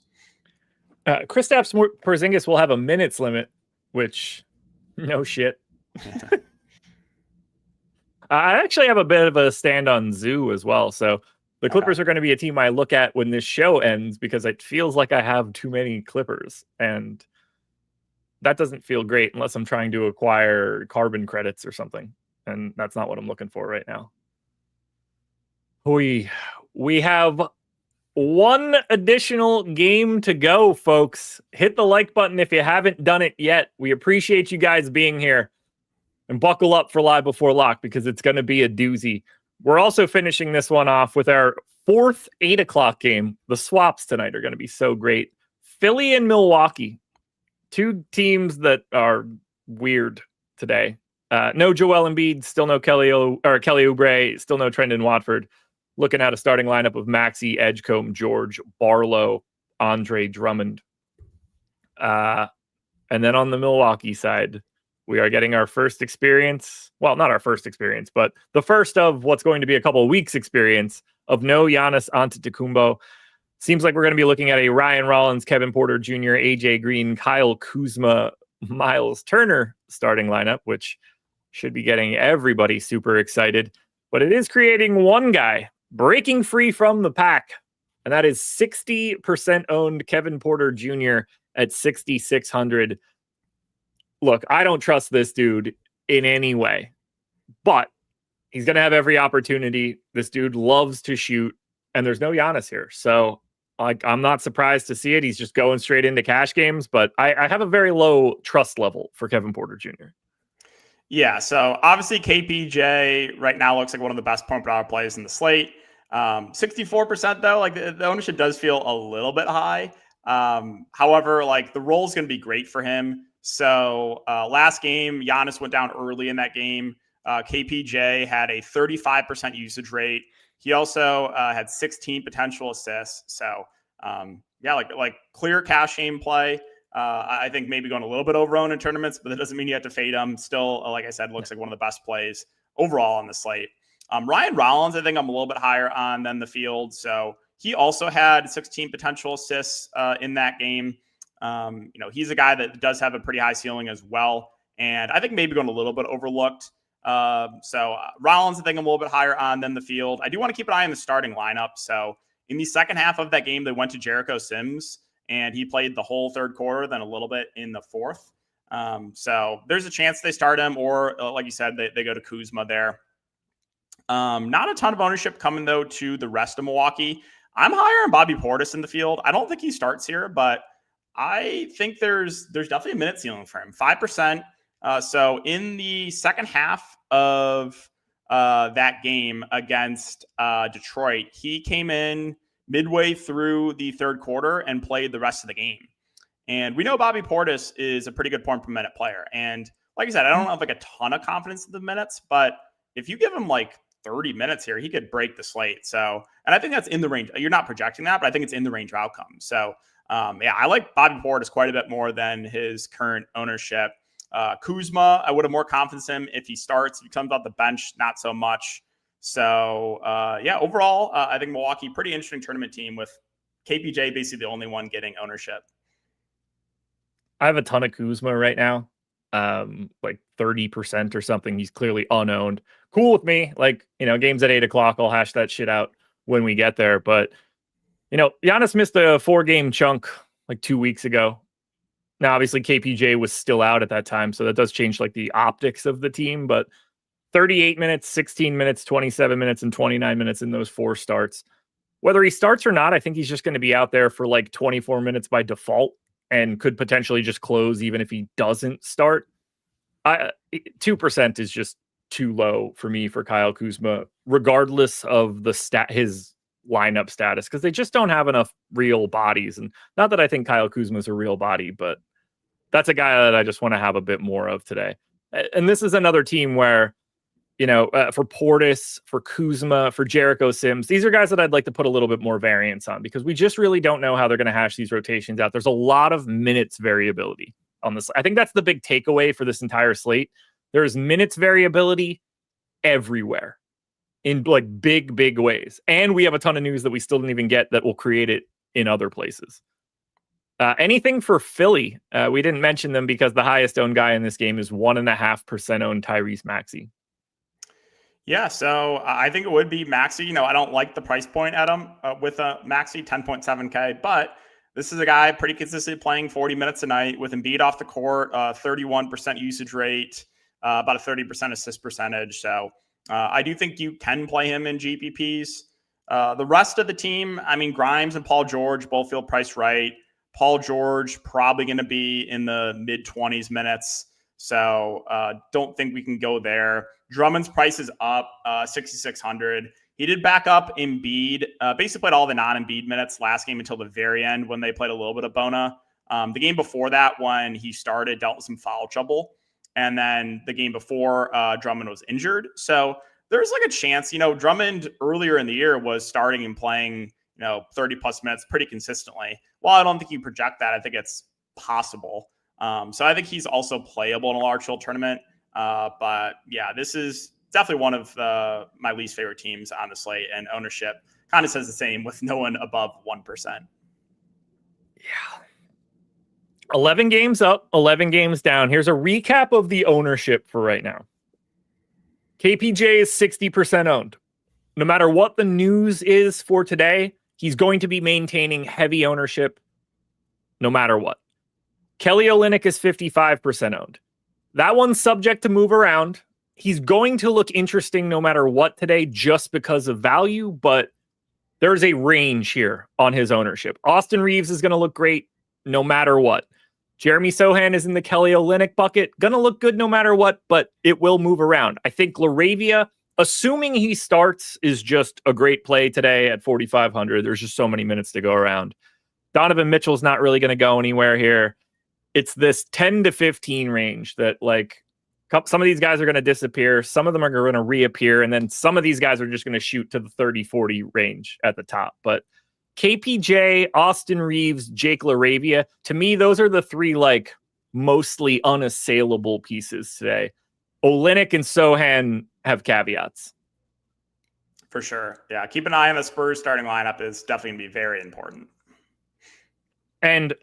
Speaker 1: Kristaps Porzingis will have a minutes limit, which no shit. I actually have a bit of a stand on Zoo as well. So the Clippers are going to be a team I look at when this show ends because it feels like I have too many Clippers. And that doesn't feel great unless I'm trying to acquire carbon credits or something. And that's not what I'm looking for right now. We have one additional game to go, folks. Hit the like button if you haven't done it yet. We appreciate you guys being here. And buckle up for Live Before Lock because it's going to be a doozy. We're also finishing this one off with our fourth 8 o'clock game. The swaps tonight are going to be so great. Philly and Milwaukee. Two teams that are weird today. No Joel Embiid, still no Kelly Oubre, still no Trendon Watford. Looking at a starting lineup of Maxey, Edgecombe, George, Barlow, Andre Drummond. And then on the Milwaukee side, we are getting our first experience. Well, not our first experience, but the first of what's going to be a couple of weeks experience of no Giannis Antetokounmpo. Seems like we're going to be looking at a Ryan Rollins, Kevin Porter Jr., AJ Green, Kyle Kuzma, Miles Turner starting lineup, which should be getting everybody super excited. But it is creating one guy breaking free from the pack, and that is 60% owned Kevin Porter Jr. at 6,600. Look, I don't trust this dude in any way, but he's going to have every opportunity. This dude loves to shoot, and there's no Giannis here. So I'm not surprised to see it. He's just going straight into cash games, but I have a very low trust level for Kevin Porter Jr.
Speaker 2: Yeah, so obviously KPJ right now looks like one of the best point per hour plays in the slate. 64% though, like the ownership does feel a little bit high. However, like the role is going to be great for him. So last game, Giannis went down early in that game. KPJ had a 35% usage rate. He also had 16 potential assists. So like clear cash game play. I think maybe going a little bit over owned in tournaments, but that doesn't mean you have to fade him. Still, like I said, looks like one of the best plays overall on the slate. Ryan Rollins, I think I'm a little bit higher on than the field. So he also had 16 potential assists in that game. He's a guy that does have a pretty high ceiling as well. And I think maybe going a little bit overlooked. So Rollins, I think I'm a little bit higher on than the field. I do want to keep an eye on the starting lineup. So in the second half of that game, they went to Jericho Sims, and he played the whole third quarter, then a little bit in the fourth. So there's a chance they start him, or like you said, they go to Kuzma there. Not a ton of ownership coming, though, to the rest of Milwaukee. I'm higher on Bobby Portis in the field. I don't think he starts here, but I think there's definitely a minute ceiling for him, 5%. So in the second half of that game against Detroit, he came in midway through the third quarter and played the rest of the game. And we know Bobby Portis is a pretty good point per minute player. And like I said, I don't have like a ton of confidence in the minutes, but if you give him like 30 minutes here, he could break the slate. So, and I think that's in the range. You're not projecting that, but I think it's in the range of outcomes. So, I like Bobby Portis quite a bit more than his current ownership. Kuzma, I would have more confidence in him if he starts. If he comes off the bench, not so much. So, overall, I think Milwaukee, pretty interesting tournament team with KPJ basically the only one getting ownership.
Speaker 1: I have a ton of Kuzma right now, like 30% or something. He's clearly unowned. Cool with me. Like, games at 8 o'clock, I'll hash that shit out when we get there. But Giannis missed a 4-game chunk like 2 weeks ago. Now, obviously, KPJ was still out at that time, so that does change like the optics of the team. But 38 minutes, 16 minutes, 27 minutes, and 29 minutes in those 4 starts. Whether he starts or not, I think he's just going to be out there for like 24 minutes by default and could potentially just close even if he doesn't start. 2% is just too low for me for Kyle Kuzma, regardless of his lineup status, because they just don't have enough real bodies. And not that I think Kyle Kuzma is a real body, but that's a guy that I just want to have a bit more of today. And this is another team where, for Portis, for Kuzma, for Jericho Sims, these are guys that I'd like to put a little bit more variance on because we just really don't know how they're going to hash these rotations out. There's a lot of minutes variability on this. I think that's the big takeaway for this entire slate. There's minutes variability everywhere in like big ways. And we have a ton of news that we still didn't even get that will create it in other places. Anything for Philly? We didn't mention them because the highest owned guy in this game is 1.5% owned Tyrese Maxey.
Speaker 2: Yeah, so I think it would be Maxey. I don't like the price point at him with a Maxey 10.7K, but this is a guy pretty consistently playing 40 minutes a night with Embiid off the court, 31% usage rate, about a 30% assist percentage. So I do think you can play him in GPPs. The rest of the team, Grimes and Paul George both feel priced right. Paul George probably going to be in the mid-20s minutes. So don't think we can go there. Drummond's price is up 6,600. He did back up Embiid. Basically played all the non-Embiid minutes last game until the very end when they played a little bit of Bona. The game before that, when he started, dealt with some foul trouble. And then the game before, Drummond was injured. So there's like a chance, Drummond earlier in the year was starting and playing, 30 plus minutes pretty consistently. While I don't think you project that, I think it's possible. So I think he's also playable in a large field tournament. But yeah, this is definitely one of my least favorite teams on the slate, and ownership kind of says the same with no one above 1%.
Speaker 1: Yeah. 11 games up, 11 games down. Here's a recap of the ownership for right now. KPJ is 60% owned. No matter what the news is for today, he's going to be maintaining heavy ownership no matter what. Kelly Olynyk is 55% owned. That one's subject to move around. He's going to look interesting no matter what today just because of value, but there's a range here on his ownership. Austin Reeves is going to look great no matter what. Jeremy Sohan is in the Kelly Olynyk bucket. Going to look good no matter what, but it will move around. I think LaRavia, assuming he starts, is just a great play today at 4,500. There's just so many minutes to go around. Donovan Mitchell's not really going to go anywhere here. It's this 10 to 15 range that some of these guys are going to disappear. Some of them are going to reappear. And then some of these guys are just going to shoot to the 30, 40 range at the top. But KPJ, Austin Reeves, Jake LaRavia, to me, those are the three mostly unassailable pieces today. Olynyk and Sohan have caveats.
Speaker 2: For sure. Yeah. Keep an eye on the Spurs starting lineup. Is definitely going to be very important.
Speaker 1: And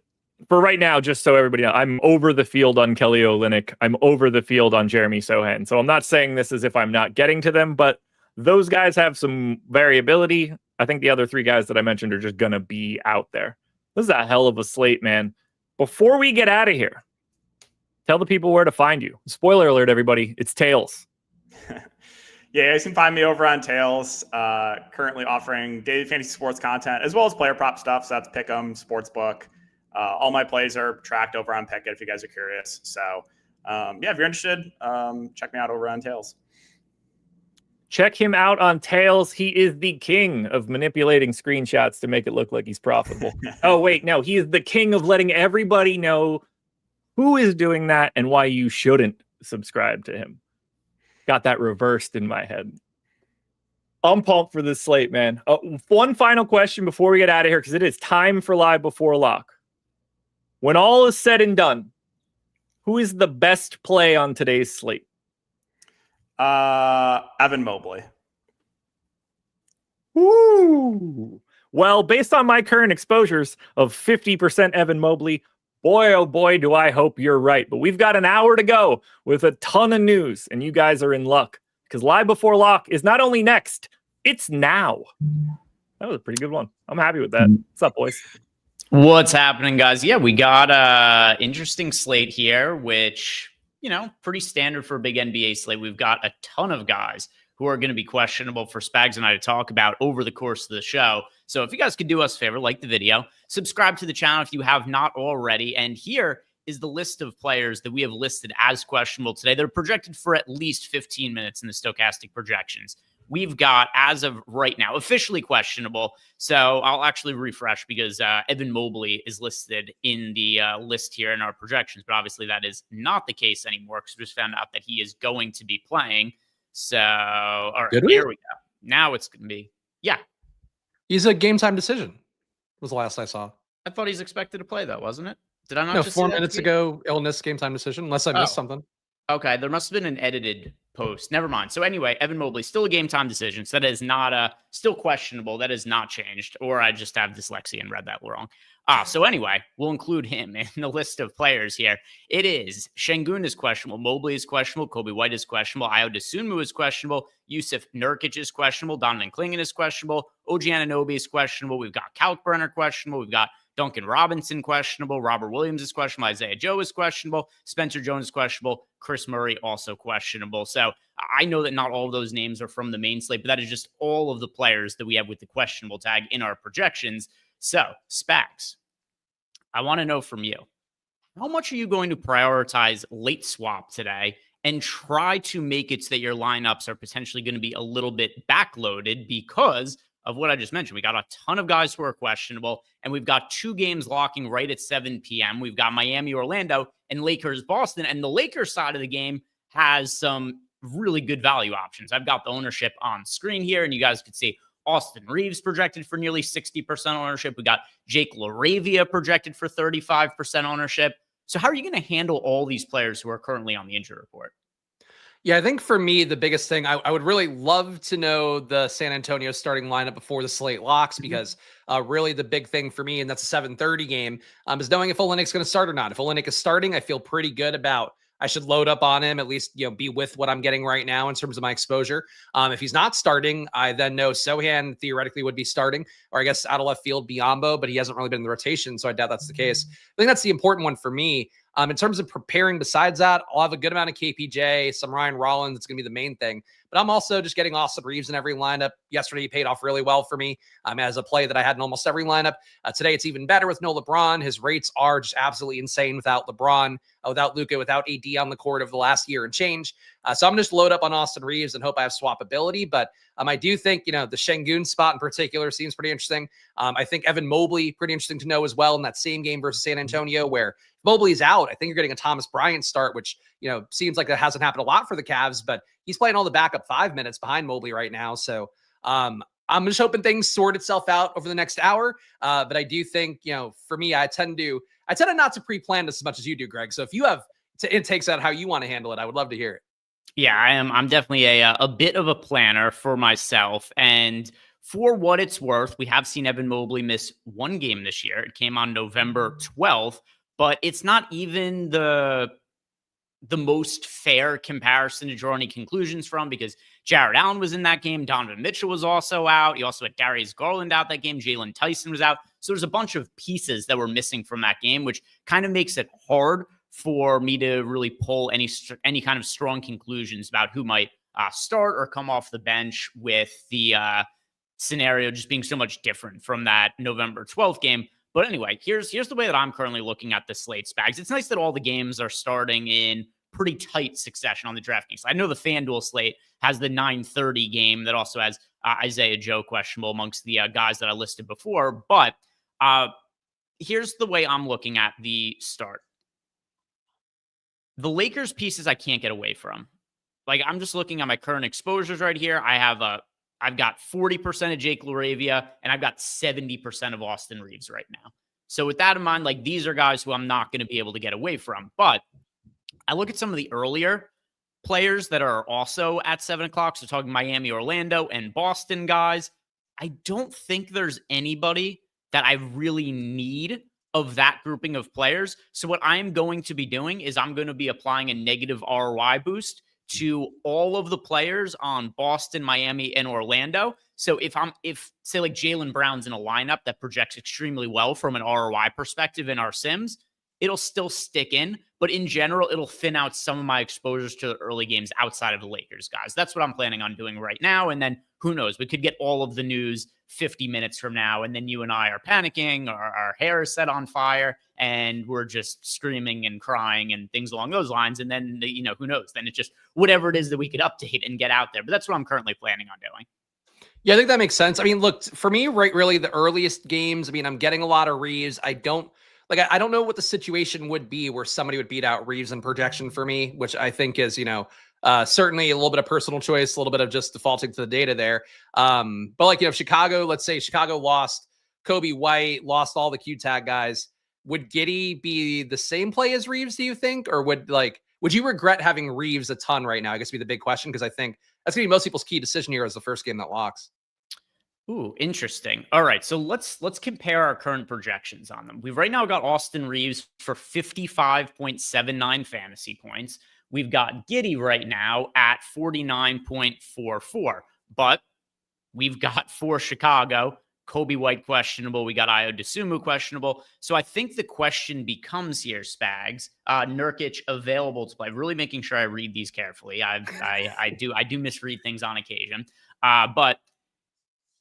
Speaker 1: for right now, just so everybody knows, I'm over the field on Kelly Olynyk. I'm over the field on Jeremy Sohan. So I'm not saying this as if I'm not getting to them, but those guys have some variability. I think the other three guys that I mentioned are just going to be out there. This is a hell of a slate, man. Before we get out of here, tell the people where to find you. Spoiler alert, everybody. It's Tails.
Speaker 2: Yeah, you guys can find me over on Tails, currently offering daily fantasy sports content as well as player prop stuff. So that's Pick'em, Sportsbook. All my plays are tracked over on Pick'em if you guys are curious. So, if you're interested, check me out over on Tails.
Speaker 1: Check him out on Tails. He is the king of manipulating screenshots to make it look like he's profitable. Oh, wait, no. He is the king of letting everybody know who is doing that and why you shouldn't subscribe to him. Got that reversed in my head. I'm pumped for this slate, man. One final question before we get out of here, because it is time for Live Before Lock. When all is said and done, who is the best play on today's slate?
Speaker 2: Evan Mobley.
Speaker 1: Woo! Well, based on my current exposures of 50% Evan Mobley, boy, oh boy, do I hope you're right. But we've got an hour to go with a ton of news, and you guys are in luck because Live Before Lock is not only next, it's now. That was a pretty good one. I'm happy with that. What's up, boys?
Speaker 3: What's happening, guys? Yeah, we got a interesting slate here, which, pretty standard for a big NBA slate. We've got a ton of guys who are going to be questionable for Spags and I to talk about over the course of the show. So if you guys could do us a favor, like the video, subscribe to the channel if you have not already. And here is the list of players that we have listed as questionable today. They're projected for at least 15 minutes in the Stokastic projections. We've got, as of right now, officially questionable. So I'll actually refresh because Evan Mobley is listed in the list here in our projections. But obviously that is not the case anymore because we just found out that he is going to be playing. So, all right, here we go. Now it's going to be,
Speaker 4: He's a game time decision was the last I saw.
Speaker 3: I thought he's expected to play, though, wasn't it? Did I not?
Speaker 4: No,
Speaker 3: just
Speaker 4: 4 minutes ago, illness, game time decision, unless I missed something.
Speaker 3: Okay, there must have been an edited post. Never mind. So anyway, Evan Mobley, still a game time decision. So that is not still questionable. That has not changed. Or I just have dyslexia and read that wrong. So anyway, we'll include him in the list of players here. It is Şengün is questionable. Mobley is questionable. Kobe White is questionable. Ayo Dosunmu is questionable. Yusuf Nurkic is questionable. Donovan Clingan is questionable. OG Anunoby is questionable. We've got Kalkbrenner questionable. We've got Duncan Robinson questionable. Robert Williams is questionable. Isaiah Joe is questionable. Spencer Jones is questionable. Chris Murray also questionable. So I know that not all of those names are from the main slate, but that is just all of the players that we have with the questionable tag in our projections. So Spags, I want to know from you, how much are you going to prioritize late swap today and try to make it so that your lineups are potentially going to be a little bit backloaded because of what I just mentioned? We got a ton of guys who are questionable, and we've got 2 games locking right at 7 p.m. We've got Miami, Orlando, and Lakers, Boston. And the Lakers side of the game has some really good value options. I've got the ownership on screen here, and you guys can see Austin Reeves projected for nearly 60% ownership. We got Jake LaRavia projected for 35% ownership. So how are you going to handle all these players who are currently on the injury report?
Speaker 4: Yeah, I think for me, the biggest thing, I would really love to know the San Antonio starting lineup before the slate locks, because really the big thing for me, and that's a 7:30 game, is knowing if Olynyk's going to start or not. If Olynyk is starting, I feel pretty good about I should load up on him, at least, be with what I'm getting right now in terms of my exposure. If he's not starting, I then know Sohan theoretically would be starting, or I guess out of left field, Biyombo, but he hasn't really been in the rotation, so I doubt that's the case. I think that's the important one for me. In terms of preparing besides that, I'll have a good amount of KPJ, some Ryan Rollins. It's going to be the main thing. But I'm also just getting Austin Reeves in every lineup. Yesterday, he paid off really well for me as a play that I had in almost every lineup. Today, it's even better with no LeBron. His rates are just absolutely insane without LeBron, without Luka, without AD on the court of the last year and change. So I'm just load up on Austin Reeves and hope I have swappability. But I do think, the Şengün spot in particular seems pretty interesting. I think Evan Mobley, pretty interesting to know as well in that same game versus San Antonio, where Mobley's out. I think you're getting a Thomas Bryant start, which, seems like that hasn't happened a lot for the Cavs, but he's playing all the backup 5 minutes behind Mobley right now. So I'm just hoping things sort itself out over the next hour. But I do think, for me, I tend to not to pre-plan this as much as you do, Greg. So if you have it takes out how you want to handle it, I would love to hear it.
Speaker 3: Yeah, I am. I'm definitely a bit of a planner for myself. And for what it's worth, we have seen Evan Mobley miss 1 game this year. It came on November 12th, but it's not even the most fair comparison to draw any conclusions from, because Jared Allen was in that game. Donovan Mitchell was also out. You also had Darius Garland out that game. Jalen Tyson was out. So there's a bunch of pieces that were missing from that game, which kind of makes it hard for me to really pull any kind of strong conclusions about who might start or come off the bench, with the scenario just being so much different from that November 12th game. But anyway, here's the way that I'm currently looking at the slate, Spags. It's nice that all the games are starting in pretty tight succession on the DraftKings. I know the FanDuel slate has the 9:30 game that also has Isaiah Joe questionable amongst the guys that I listed before. But here's the way I'm looking at the start. The Lakers pieces I can't get away from. Like, I'm just looking at my current exposures right here. I've got 40% of Jake LaRavia, and I've got 70% of Austin Reeves right now. So with that in mind, like, these are guys who I'm not going to be able to get away from. But I look at some of the earlier players that are also at 7 o'clock. So talking Miami, Orlando, and Boston guys. I don't think there's anybody that I really need of that grouping of players. So what I'm going to be doing is I'm going to be applying a negative ROI boost to all of the players on Boston, Miami, and Orlando. So if say like Jaylen Brown's in a lineup that projects extremely well from an ROI perspective in our sims, it'll still stick in, but in general, it'll thin out some of my exposures to the early games outside of the Lakers, guys. That's what I'm planning on doing right now. And then who knows? We could get all of the news 50 minutes from now, and then you and I are panicking, or our hair is set on fire, and we're just screaming and crying and things along those lines. And then, who knows? Then it's just whatever it is that we could update and get out there. But that's what I'm currently planning on doing.
Speaker 4: Yeah, I think that makes sense. I mean, look, for me, right, really the earliest games, I mean, I'm getting a lot of Reeves. I don't know what the situation would be where somebody would beat out Reeves in projection for me, which I think is, certainly a little bit of personal choice, a little bit of just defaulting to the data there. But like, Chicago, let's say Chicago lost Kobe White, lost all the Q tag guys. Would Giddey be the same play as Reeves, do you think? Or would you regret having Reeves a ton right now? I guess would be the big question, because I think that's going to be most people's key decision here as the first game that locks.
Speaker 3: Ooh, interesting. All right, so let's compare our current projections on them. We've right now got Austin Reeves for 55.79 fantasy points. We've got Giddey right now at 49.44, but we've got for Chicago, Kobe White questionable. We got Ayo Dosunmu questionable. So I think the question becomes here, Spags, Nurkic available to play. Really making sure I read these carefully. I do misread things on occasion, but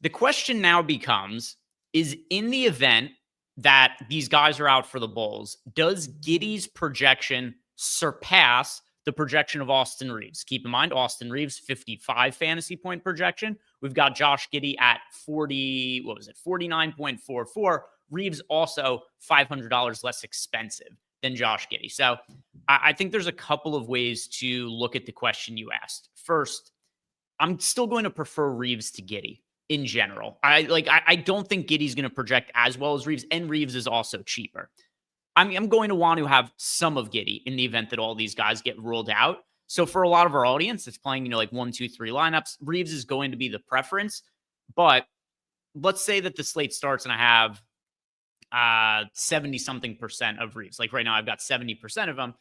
Speaker 3: the question now becomes, is in the event that these guys are out for the Bulls, does Giddey's projection surpass the projection of Austin Reeves? Keep in mind, Austin Reeves, 55 fantasy point projection. We've got Josh Giddey at 49.44. Reeves also $500 less expensive than Josh Giddey. So I think there's a couple of ways to look at the question you asked. First, I'm still going to prefer Reeves to Giddey. In general, I don't think Giddey's going to project as well as Reeves, and Reeves is also cheaper. I'm going to want to have some of Giddey in the event that all these guys get ruled out. So for a lot of our audience that's playing, like 1, 2, 3 lineups, Reeves is going to be the preference. But let's say that the slate starts and I have 70-something% of Reeves. Like right now, I've got 70% of them.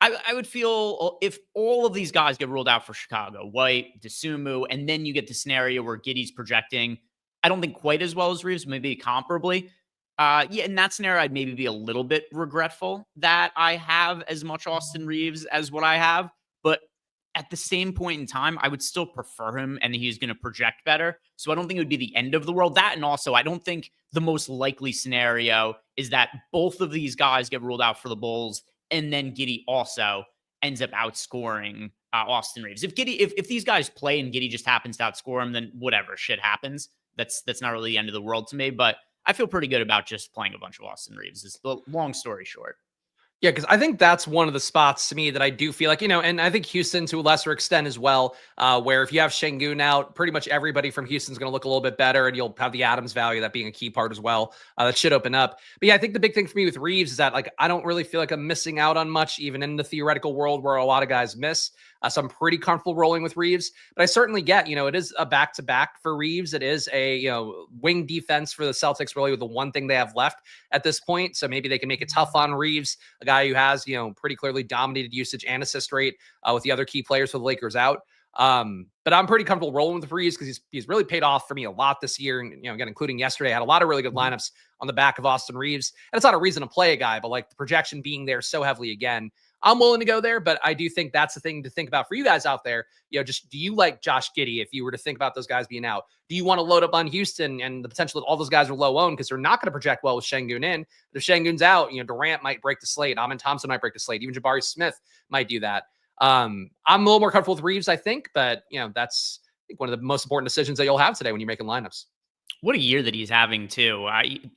Speaker 3: I would feel if all of these guys get ruled out for Chicago, White, Dosunmu, and then you get the scenario where Giddey's projecting, I don't think quite as well as Reeves, maybe comparably. In that scenario, I'd maybe be a little bit regretful that I have as much Austin Reeves as what I have. But at the same point in time, I would still prefer him, and he's going to project better. So I don't think it would be the end of the world. That, and also, I don't think the most likely scenario is that both of these guys get ruled out for the Bulls, and then Giddey also ends up outscoring Austin Reeves. If these guys play and Giddey just happens to outscore him, then whatever, shit happens. That's not really the end of the world to me, but I feel pretty good about just playing a bunch of Austin Reeves. Is the long story short.
Speaker 4: Yeah, because I think that's one of the spots to me that I do feel like, and I think Houston to a lesser extent as well, where if you have Şengün out, pretty much everybody from Houston's going to look a little bit better, and you'll have the Adams value, that being a key part as well. That should open up. But yeah, I think the big thing for me with Reeves is that I don't really feel like I'm missing out on much, even in the theoretical world where a lot of guys miss. So I'm pretty comfortable rolling with Reeves, but I certainly get, it is a back-to-back for Reeves. It is a, wing defense for the Celtics, really, with the one thing they have left at this point. So maybe they can make it tough on Reeves, a guy who has, pretty clearly dominated usage and assist rate with the other key players for the Lakers out. But I'm pretty comfortable rolling with Reeves because he's really paid off for me a lot this year. And, again, including yesterday, I had a lot of really good lineups on the back of Austin Reeves. And it's not a reason to play a guy, but the projection being there so heavily again, I'm willing to go there, but I do think that's the thing to think about for you guys out there. Just do you like Josh Giddey if you were to think about those guys being out? Do you want to load up on Houston and the potential that all those guys are low owned because they're not going to project well with Şengün in? But if Şengün's out, Durant might break the slate. Amin Thompson might break the slate. Even Jabari Smith might do that. I'm a little more comfortable with Reeves, I think, but that's I think one of the most important decisions that you'll have today when you're making lineups.
Speaker 3: What a year that he's having too.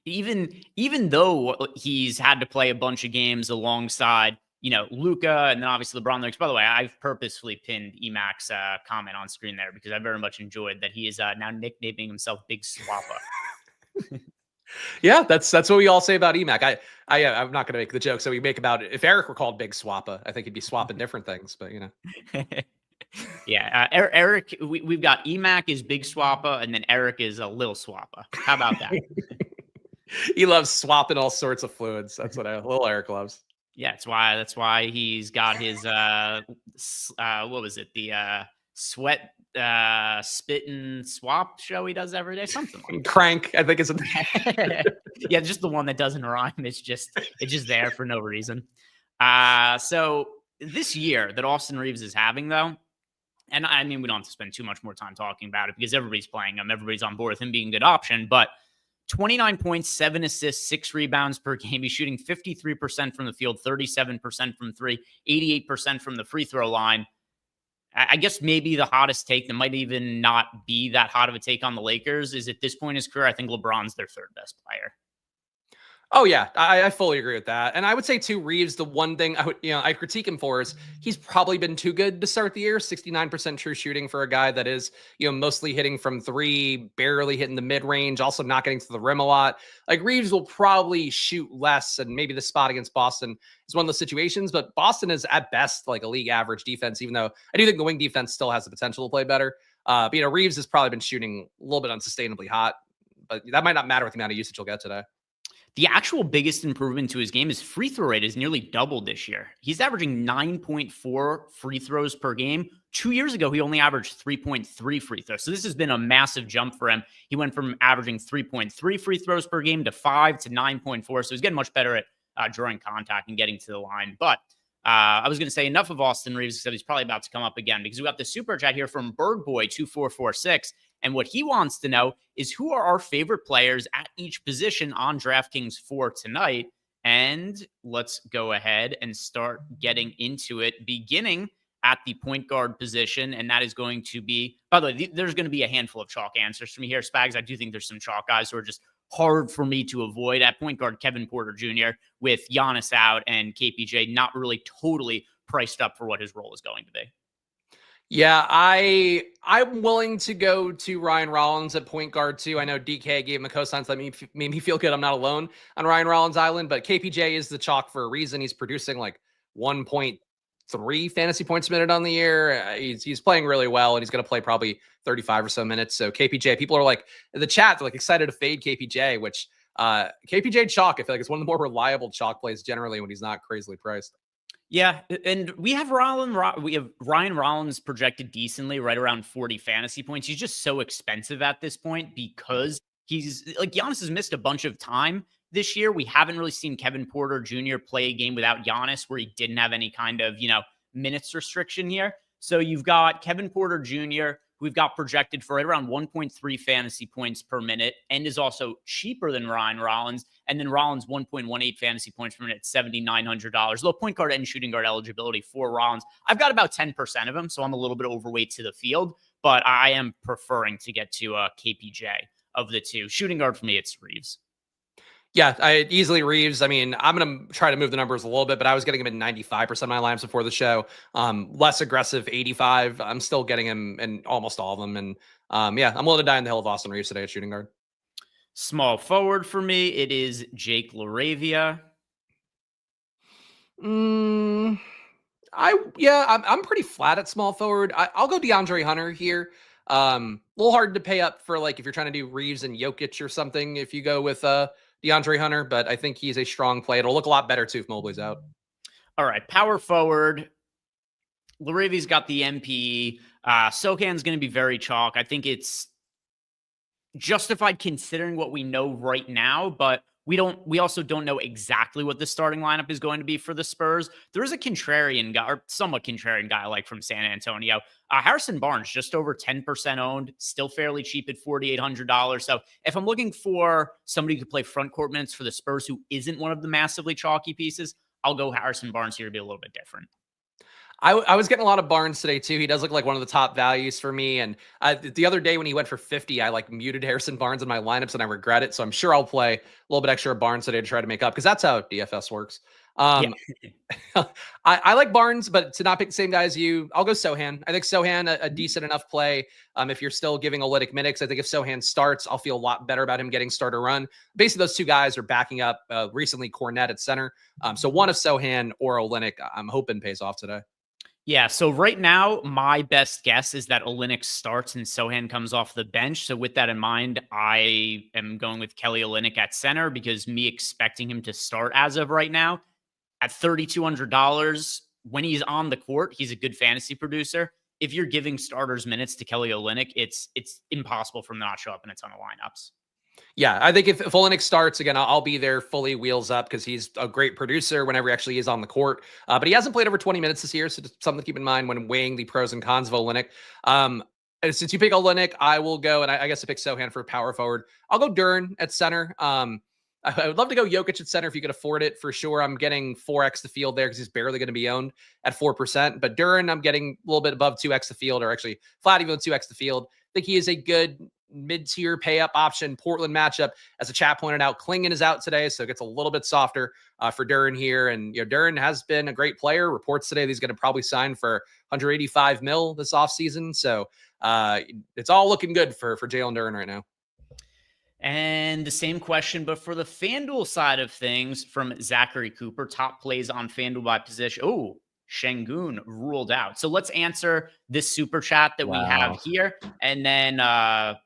Speaker 3: Even though he's had to play a bunch of games alongside Luka, and then obviously LeBron. By the way, I've purposefully pinned Emac's comment on screen there because I very much enjoyed that he is now nicknaming himself Big Swappa.
Speaker 4: Yeah, that's what we all say about Emac. I'm not going to make the joke. So we make about it. If Eric were called Big Swappa, I think he'd be swapping different things. But
Speaker 3: yeah, Eric. We've got Emac is Big Swappa, and then Eric is a Lil Swappa. How about that?
Speaker 4: He loves swapping all sorts of fluids. That's what little Eric loves.
Speaker 3: Yeah, that's why he's got his what was it? The sweat spit and swap show he does every day, something like
Speaker 4: Crank, I think it's
Speaker 3: that. Yeah, just the one that doesn't rhyme. It's just there for no reason. So this year that Austin Reeves is having though, and I mean we don't have to spend too much more time talking about it because everybody's playing him, everybody's on board with him being a good option, but 29 points, 7 assists, 6 rebounds per game. He's shooting 53% from the field, 37% from three, 88% from the free throw line. I guess maybe the hottest take that might even not be that hot of a take on the Lakers is at this point in his career, I think LeBron's their third best player.
Speaker 4: Oh yeah, I fully agree with that. And I would say too, Reeves, the one thing I critique him for is he's probably been too good to start the year. 69% true shooting for a guy that is, mostly hitting from three, barely hitting the mid range, also not getting to the rim a lot. Like Reeves will probably shoot less, and maybe the spot against Boston is one of those situations. But Boston is at best like a league average defense, even though I do think the wing defense still has the potential to play better. But Reeves has probably been shooting a little bit unsustainably hot, but that might not matter with the amount of usage he'll get today.
Speaker 3: The actual biggest improvement to his game is free throw rate is nearly doubled this year. He's averaging 9.4 free throws per game. 2 years ago, he only averaged 3.3 free throws. So this has been a massive jump for him. He went from averaging 3.3 free throws per game to 5 to 9.4. So he's getting much better at drawing contact and getting to the line. But I was going to say enough of Austin Reeves because he's probably about to come up again because we got the super chat here from Bergboy2446. And what he wants to know is who are our favorite players at each position on DraftKings for tonight. And let's go ahead and start getting into it, beginning at the point guard position. And that is going to be, by the way, there's going to be a handful of chalk answers from me here, Spags. I do think there's some chalk guys who are just hard for me to avoid. At point guard, Kevin Porter Jr. with Giannis out and KPJ not really totally priced up for what his role is going to be.
Speaker 4: Yeah, I'm willing to go to Ryan Rollins at point guard too. I know DK gave him a cosign, so that made me feel good. I'm not alone on Ryan Rollins Island, but KPJ is the chalk for a reason. He's producing like 1.3 fantasy points a minute on the year. He's playing really well, and he's going to play probably 35 or so minutes. So KPJ, people are like in the chat, they're like excited to fade KPJ, which KPJ chalk, I feel like it's one of the more reliable chalk plays generally when he's not crazily priced.
Speaker 3: Yeah, and we have Ryan Rollins projected decently, right around 40 fantasy points. He's just so expensive at this point because he's like Giannis has missed a bunch of time this year. We haven't really seen Kevin Porter Jr. play a game without Giannis where he didn't have any kind of, minutes restriction here. So you've got Kevin Porter Jr., who we've got projected for right around 1.3 fantasy points per minute and is also cheaper than Ryan Rollins. And then Rollins 1.18 fantasy points per minute, $7,900. Low point guard and shooting guard eligibility for Rollins. I've got about 10% of him, so I'm a little bit overweight to the field, but I am preferring to get to KPJ of the two. Shooting guard for me, it's Reeves.
Speaker 4: Yeah, I easily Reeves. I mean, I'm going to try to move the numbers a little bit, but I was getting him at 95% of my lineups before the show. Less aggressive, 85. I'm still getting him in almost all of them. And I'm willing to die in the hill of Austin Reeves today at shooting guard.
Speaker 3: Small forward for me, it is Jake LaRavia.
Speaker 4: I'm pretty flat at small forward. I'll go DeAndre Hunter here. A little hard to pay up for like if you're trying to do Reeves and Jokic or something if you go with DeAndre Hunter, but I think he's a strong play. It'll look a lot better too if Mobley's out.
Speaker 3: All right, power forward. LaRavia's got the MPE. Sochan's going to be very chalk. I think it's justified considering what we know right now, but we also don't know exactly what the starting lineup is going to be for the Spurs. There is a contrarian guy, or somewhat contrarian guy, like from San Antonio. Harrison Barnes, just over 10% owned, still fairly cheap at $4,800. So if I'm looking for somebody who could play front court minutes for the Spurs who isn't one of the massively chalky pieces, I'll go Harrison Barnes here to be a little bit different.
Speaker 4: I was getting a lot of Barnes today too. He does look like one of the top values for me. And the other day when he went for 50, I muted Harrison Barnes in my lineups and I regret it. So I'm sure I'll play a little bit extra Barnes today to try to make up because that's how DFS works. I like Barnes, but to not pick the same guy as you, I'll go Sochan. I think Sochan a decent enough play. If you're still giving Olynyk minutes, I think if Sochan starts, I'll feel a lot better about him getting starter run. Basically, those two guys are backing up recently Cornet at center. So one of Sochan or Olynyk, I'm hoping pays off today.
Speaker 3: Yeah, so right now, my best guess is that Olynyk starts and Sochan comes off the bench. So with that in mind, I am going with Kelly Olynyk at center because me expecting him to start as of right now, at $3,200 when he's on the court, he's a good fantasy producer. If you're giving starters minutes to Kelly Olynyk, it's impossible for him to not show up in a ton of lineups.
Speaker 4: Yeah, I think if Olynyk starts, again, I'll be there fully wheels up because he's a great producer whenever he actually is on the court. But he hasn't played over 20 minutes this year, so just something to keep in mind when weighing the pros and cons of Olynyk. And since you pick Olynyk, I will go, and I guess I pick Sohan for power forward. I'll go Duren at center. I would love to go Jokic at center if you could afford it, for sure. I'm getting 4x the field there because he's barely going to be owned at 4%. But Duren, I'm getting a little bit above 2x the field, or actually flat even 2x the field. I think he is a good mid-tier pay-up option. Portland matchup, as the chat pointed out, Klingon is out today, so it gets a little bit softer for Duren here. And Duren has been a great player. Reports today that he's going to probably sign for $185 million this offseason. So it's all looking good for Jalen Duren right now.
Speaker 3: And the same question, but for the FanDuel side of things from Zachary Cooper, top plays on FanDuel by position. Oh, Şengün ruled out. So let's answer this super chat that we have here. And then no.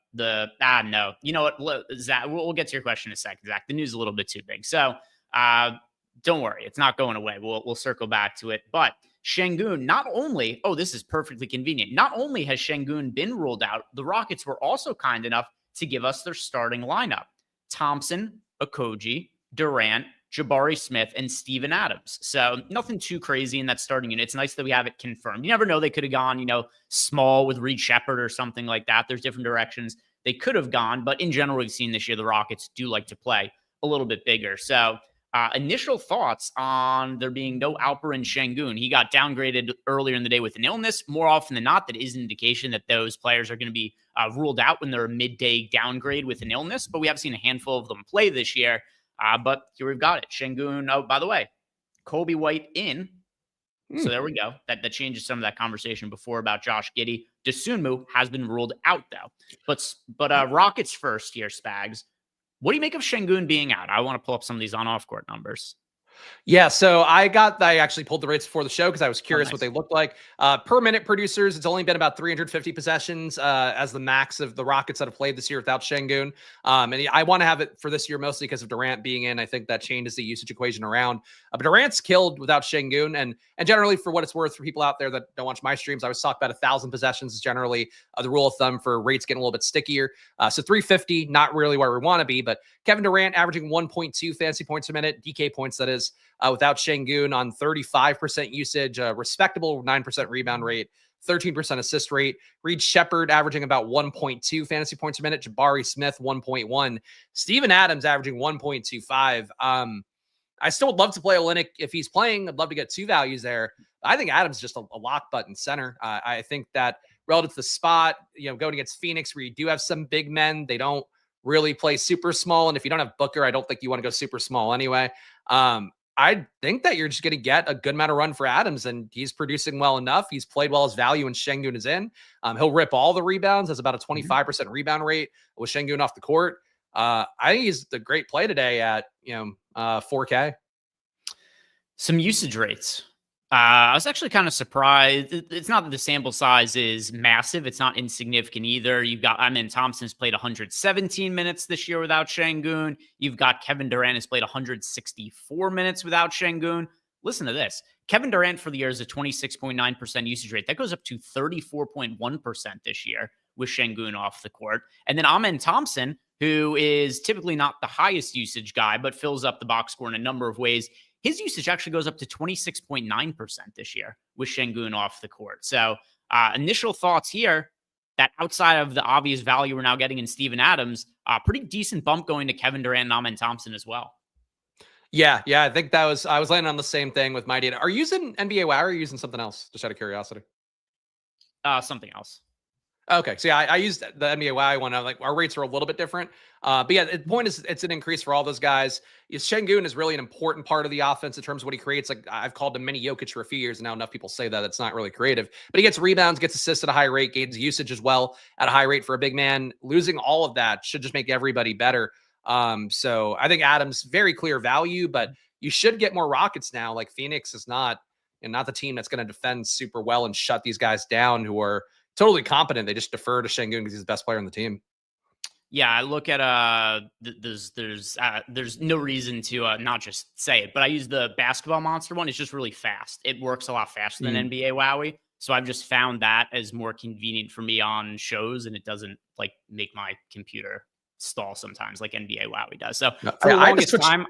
Speaker 3: You know what, Zach, we'll get to your question in a second, Zach. The news is a little bit too big. So don't worry. It's not going away. We'll circle back to it. But Şengün, not only, this is perfectly convenient. Not only has Şengün been ruled out, the Rockets were also kind enough to give us their starting lineup: Thompson, Okogie, Durant, Jabari Smith, and Steven Adams. So nothing too crazy in that starting unit. It's nice that we have it confirmed. You never know. They could have gone, small with Reed Shepherd or something like that. There's different directions they could have gone. But in general, we've seen this year, the Rockets do like to play a little bit bigger. So initial thoughts on there being no Alperen Şengün. He got downgraded earlier in the day with an illness. More often than not, that is an indication that those players are going to be ruled out when they're a midday downgrade with an illness. But we have seen a handful of them play this year. But here we've got it. Şengün, oh, by the way, Kobe White in. So there we go. That changes some of that conversation before about Josh Giddey. Dosunmu has bin ruled out, though. But Rockets first here, Spags. What do you make of Şengün being out? I want to pull up some of these on-off court numbers.
Speaker 4: Yeah, so I actually pulled the rates before the show because I was curious what they looked like. Per minute producers, it's only been about 350 possessions as the max of the Rockets that have played this year without Şengün. And I want to have it for this year mostly because of Durant being in. I think that changes the usage equation around. But Durant's killed without Şengün. And generally, for what it's worth, for people out there that don't watch my streams, I always talk about 1,000 possessions is generally the rule of thumb for rates getting a little bit stickier. So 350, not really where we want to be. But Kevin Durant averaging 1.2 fantasy points a minute, DK points that is, without Şengün on 35% usage, respectable 9% rebound rate, 13% assist rate. Reed Shepherd averaging about 1.2 fantasy points a minute. Jabari Smith, 1.1. Steven Adams averaging 1.25. I still would love to play Olynyk if he's playing. I'd love to get two values there. I think Adams is just a lock button center. I think that relative to the spot, going against Phoenix, where you do have some big men, they don't really play super small. And if you don't have Booker, I don't think you want to go super small anyway. I think that you're just going to get a good amount of run for Adams, and he's producing well enough. He's played well as value when Şengün is in. He'll rip all the rebounds. Has about a 25% rebound rate with Şengün off the court. I think he's the great play today at 4K.
Speaker 3: Some usage rates. I was actually kind of surprised. It's not that the sample size is massive. It's not insignificant either. You've got, Thompson's played 117 minutes this year without Şengün. You've got Kevin Durant has played 164 minutes without Şengün. Listen to this. Kevin Durant for the year is a 26.9% usage rate. That goes up to 34.1% this year with Şengün off the court. And then Amen Thompson, who is typically not the highest usage guy, but fills up the box score in a number of ways. His usage actually goes up to 26.9% this year with Şengün off the court. So initial thoughts here, that outside of the obvious value we're now getting in Steven Adams, pretty decent bump going to Kevin Durant and Amen Thompson as well.
Speaker 4: Yeah. I think I was landing on the same thing with my data. Are you using NBA WoW or are you using something else? Just out of curiosity.
Speaker 3: Something else.
Speaker 4: Okay. So yeah, I used the NBA WoW one. I'm like, our rates are a little bit different. But yeah, the point is it's an increase for all those guys. Şengün is really an important part of the offense in terms of what he creates. Like I've called him mini Jokic for a few years, and now enough people say that it's not really creative. But he gets rebounds, gets assists at a high rate, gains usage as well at a high rate for a big man. Losing all of that should just make everybody better. So I think Adams, very clear value, but you should get more Rockets now. Like Phoenix is not the team that's going to defend super well and shut these guys down who are totally competent. They just defer to Şengün because he's the best player on the team.
Speaker 3: Yeah, I look at there's no reason to not just say it, but I use the basketball monster one. It's just really fast. It works a lot faster than NBA Wowie. So I've just found that as more convenient for me on shows, and it doesn't like make my computer stall sometimes like NBA Wowie does. So for the longest time,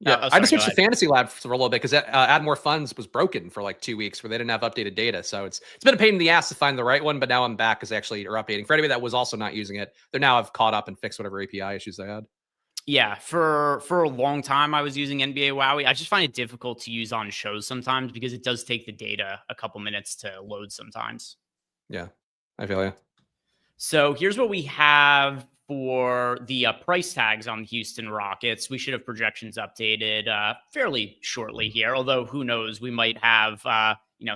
Speaker 4: I just switched to Fantasy Lab for a little bit because Add More Funds was broken for like 2 weeks where they didn't have updated data. So it's been a pain in the ass to find the right one, but now I'm back because they actually are updating. For anybody that was also not using it, they're now have caught up and fixed whatever API issues they had.
Speaker 3: Yeah, for a long time I was using NBA Wowie. I just find it difficult to use on shows sometimes because it does take the data a couple minutes to load sometimes.
Speaker 4: Yeah, I feel you.
Speaker 3: So here's what we have for the price tags on the Houston Rockets. We should have projections updated fairly shortly here, although who knows, we might have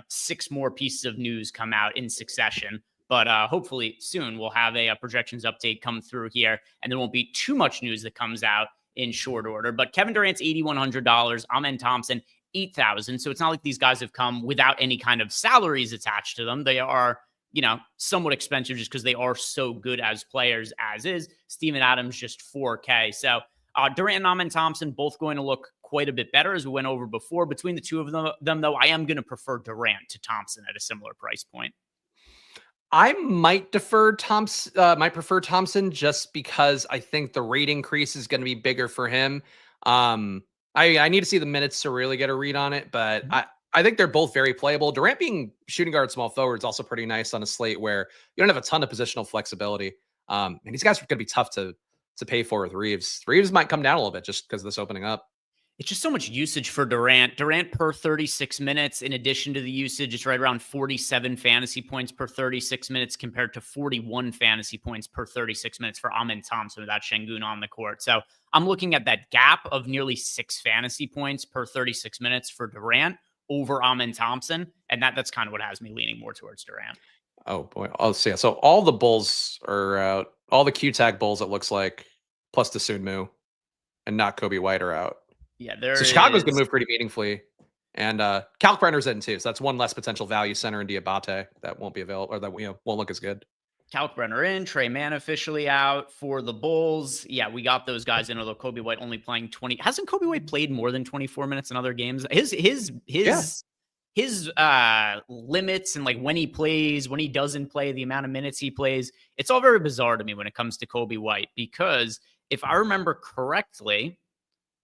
Speaker 3: 6 more pieces of news come out in succession. But hopefully soon we'll have a projections update come through here, and there won't be too much news that comes out in short order. But Kevin Durant's $8,100, Amen Thompson $8,000. So it's not like these guys have come without any kind of salaries attached to them. They are somewhat expensive just because they are so good as players as is. Steven Adams just $4K. So Durant and Amen Thompson both going to look quite a bit better as we went over before. Between the two of them though, I am going to prefer Durant to Thompson at a similar price point.
Speaker 4: I might prefer Thompson just because I think the rate increase is going to be bigger for him. I need to see the minutes to really get a read on it, but I think they're both very playable. Durant being shooting guard, small forward is also pretty nice on a slate where you don't have a ton of positional flexibility. And these guys are going to be tough to pay for with Reeves. Reeves might come down a little bit just because of this opening up.
Speaker 3: It's just so much usage for Durant. Durant per 36 minutes, in addition to the usage, it's right around 47 fantasy points per 36 minutes compared to 41 fantasy points per 36 minutes for Amen Thompson without Şengün on the court. So I'm looking at that gap of nearly 6 fantasy points per 36 minutes for Durant over Amen Thompson. And that's kind of what has me leaning more towards Durant.
Speaker 4: Oh boy. I'll see. So all the Bulls are out. All the Q-Tag Bulls, it looks like, plus the Sunmu and not Kobe White are out.
Speaker 3: Yeah,
Speaker 4: so Chicago's going to move pretty meaningfully. And Kalkbrenner's in too. So that's one less potential value center in Diabate that won't be available or that won't look as good.
Speaker 3: Kalkbrenner in, Trey Mann officially out for the Bulls. Yeah, we got those guys in, although Kobe White only playing 20. Hasn't Kobe White played more than 24 minutes in other games? His limits and like when he plays, when he doesn't play, the amount of minutes he plays, it's all very bizarre to me when it comes to Kobe White, because if I remember correctly,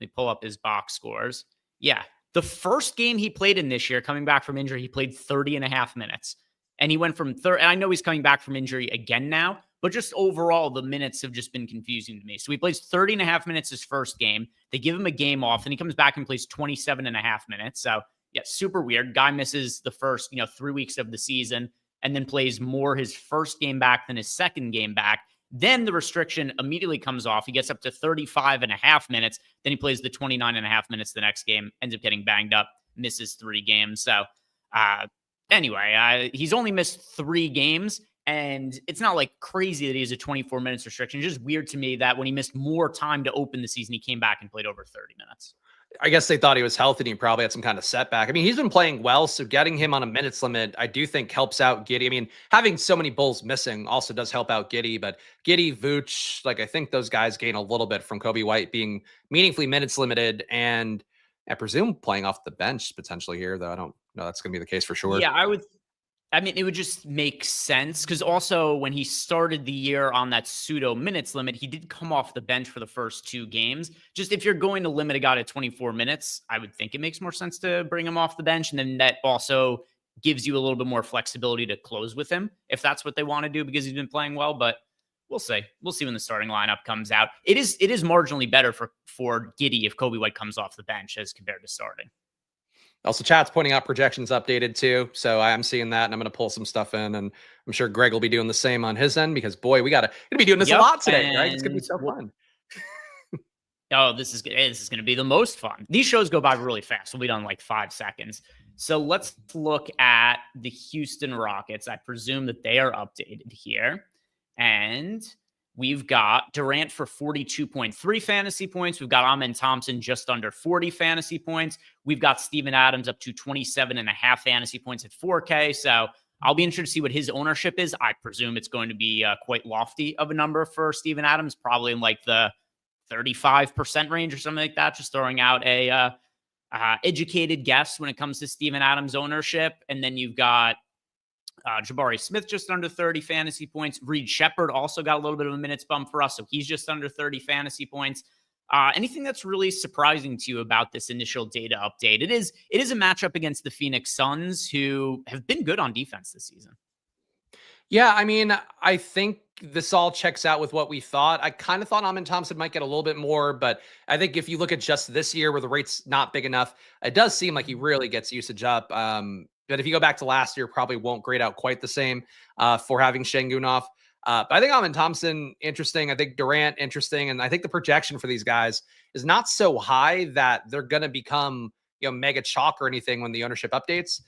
Speaker 3: let me pull up his box scores. Yeah, the first game he played in this year, coming back from injury, he played 30 and a half minutes. And he went from 30, and I know he's coming back from injury again now, but just overall, the minutes have just been confusing to me. So he plays 30 and a half minutes his first game. They give him a game off, and he comes back and plays 27 and a half minutes. So yeah, super weird. Guy misses the first, 3 weeks of the season and then plays more his first game back than his second game back. Then the restriction immediately comes off. He gets up to 35 and a half minutes. Then he plays the 29 and a half minutes the next game, ends up getting banged up, misses 3 games. So anyway, he's only missed 3 games, and it's not like crazy that he has a 24 minutes restriction. It's just weird to me that when he missed more time to open the season, he came back and played over 30 minutes.
Speaker 4: I guess they thought he was healthy and he probably had some kind of setback. I mean, he's been playing well, so getting him on a minutes limit, I do think helps out Giddey. I mean, having so many Bulls missing also does help out Giddey, but Giddey, Vooch, I think those guys gain a little bit from Kobe White being meaningfully minutes limited, and I presume playing off the bench potentially here, though I don't know that's going to be the case for sure.
Speaker 3: Yeah, it would just make sense because also when he started the year on that pseudo minutes limit, he did come off the bench for the first 2 games. Just if you're going to limit a guy to 24 minutes, I would think it makes more sense to bring him off the bench. And then that also gives you a little bit more flexibility to close with him if that's what they want to do because he's been playing well. But we'll see. We'll see when the starting lineup comes out. It is marginally better for Giddey if Kobe White comes off the bench as compared to starting.
Speaker 4: Also, chat's pointing out projections updated too. So I'm seeing that and I'm going to pull some stuff in, and I'm sure Greg will be doing the same on his end because boy, we're going to be doing this a lot today, right? It's going to be so fun.
Speaker 3: Oh, this is going to be the most fun. These shows go by really fast. We'll be done in like 5 seconds. So let's look at the Houston Rockets. I presume that they are updated here. And we've got Durant for 42.3 fantasy points. We've got Amen Thompson just under 40 fantasy points. We've got Steven Adams up to 27.5 fantasy points at 4K. So I'll be interested to see what his ownership is. I presume it's going to be quite lofty of a number for Steven Adams, probably in like the 35% range or something like that. Just throwing out a educated guess when it comes to Steven Adams ownership. And then you've got Jabari Smith just under 30 fantasy points. Reed Shepherd also got a little bit of a minutes bump for us, so he's just under 30 fantasy points. Anything that's really surprising to you about this initial data update? It is a matchup against the Phoenix Suns, who have been good on defense this season.
Speaker 4: Yeah, I mean, I think this all checks out with what we thought. I kind of thought Amin Thompson might get a little bit more, but I think if you look at just this year where the rate's not big enough, it does seem like he really gets usage up. But if you go back to last year, probably won't grade out quite the same for having Şengün off. But I think Amin Thompson, interesting. I think Durant, interesting. And I think the projection for these guys is not so high that they're going to become, mega chalk or anything when the ownership updates.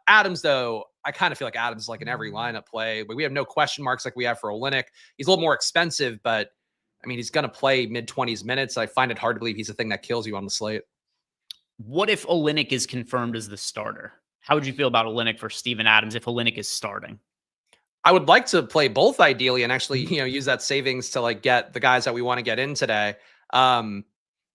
Speaker 4: Adams, though, I kind of feel like Adams is like in every lineup play. But we have no question marks like we have for Olynyk. He's a little more expensive, but I mean, he's going to play mid-20s minutes. I find it hard to believe he's the thing that kills you on the slate.
Speaker 3: What if Olynyk is confirmed as the starter? How would you feel about Olynyk for Steven Adams if Olynyk is starting?
Speaker 4: I would like to play both ideally and actually, use that savings to like get the guys that we want to get in today.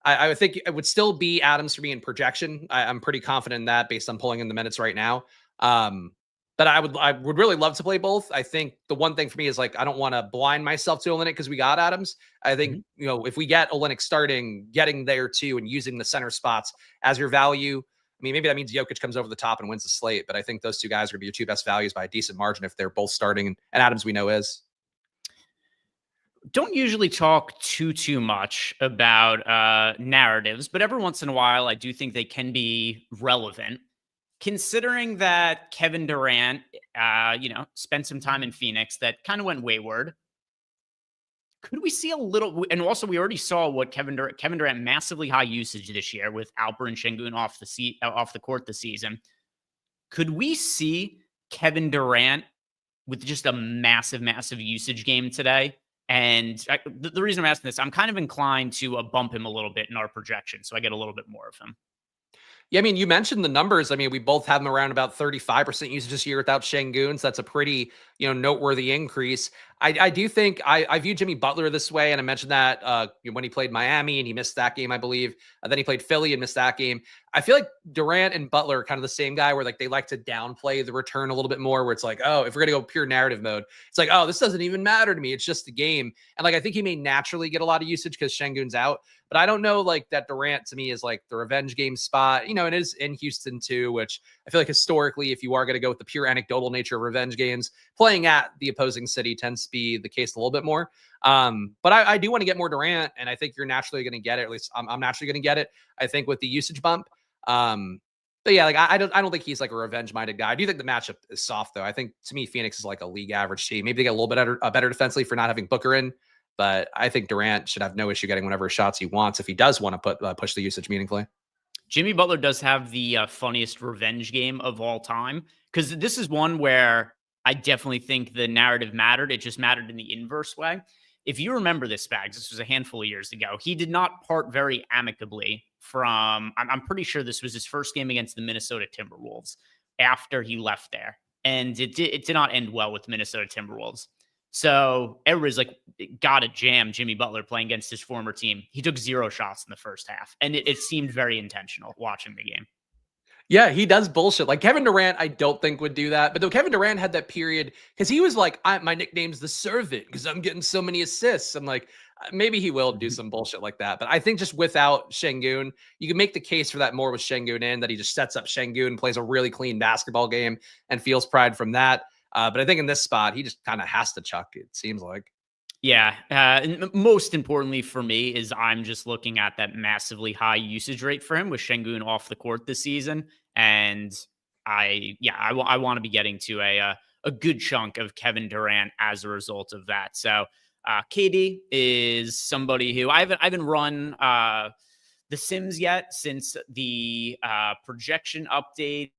Speaker 4: I would think it would still be Adams for me in projection. I'm pretty confident in that based on pulling in the minutes right now. But I would really love to play both. I think the one thing for me is like, I don't want to blind myself to Olynyk because we got Adams. I think, if we get Olynyk starting, getting there too, and using the center spots as your value, I mean, maybe that means Jokic comes over the top and wins the slate, but I think those two guys are going to be your two best values by a decent margin if they're both starting, and Adams we know is.
Speaker 3: Don't usually talk too much about narratives, but every once in a while, I do think they can be relevant. Considering that Kevin Durant, spent some time in Phoenix that kind of went wayward, could we see a little? And also, we already saw what Kevin Durant massively high usage this year with Alperen Şengün off the court this season. Could we see Kevin Durant with just a massive usage game today? And the reason I'm asking this, I'm kind of inclined to bump him a little bit in our projection, so I get a little bit more of him.
Speaker 4: Yeah, I mean, you mentioned the numbers. I mean, we both have him around about 35% usage this year without Şengün. So that's a pretty, noteworthy increase. I do think I view Jimmy Butler this way. And I mentioned that when he played Miami and he missed that game, I believe. Then he played Philly and missed that game. I feel like Durant and Butler are kind of the same guy where like they like to downplay the return a little bit more, where it's like, oh, if we're going to go pure narrative mode, it's like, oh, this doesn't even matter to me. It's just a game. And like, I think he may naturally get a lot of usage because Şengün's out. But I don't know, like that Durant to me is like the revenge game spot. It is in Houston too, which I feel like historically, if you are going to go with the pure anecdotal nature of revenge games, playing at the opposing city tends to be the case a little bit more. But I do want to get more Durant, and I think you're naturally going to get it. At least I'm naturally going to get it, I think, with the usage bump. But yeah, like I don't think he's like a revenge-minded guy. I do think the matchup is soft, though. I think to me, Phoenix is like a league average team. Maybe they get a little bit better defensively for not having Booker in. But I think Durant should have no issue getting whatever shots he wants if he does want to push the usage meaningfully.
Speaker 3: Jimmy Butler does have the funniest revenge game of all time, because this is one where I definitely think the narrative mattered. It just mattered in the inverse way. If you remember this, Spags, this was a handful of years ago. He did not part very amicably from, I'm pretty sure this was his first game against the Minnesota Timberwolves after he left there. And it did not end well with the Minnesota Timberwolves. So everybody's like, gotta jam Jimmy Butler playing against his former team. He took 0 shots in the first half, and it seemed very intentional watching the game.
Speaker 4: Yeah, he does bullshit. Like Kevin Durant, I don't think would do that. But though Kevin Durant had that period, because he was like, my nickname's the Servant because I'm getting so many assists. I'm like, maybe he will do some bullshit like that. But I think just without Şengün, you can make the case for that more with Şengün in, that he just sets up Şengün, plays a really clean basketball game, and feels pride from that. But I think in this spot, he just kind of has to chuck, it seems like.
Speaker 3: Yeah. And most importantly for me is I'm just looking at that massively high usage rate for him with Şengün off the court this season. And I want to be getting to a good chunk of Kevin Durant as a result of that. So KD is somebody who I haven't run the Sims yet since the projection update.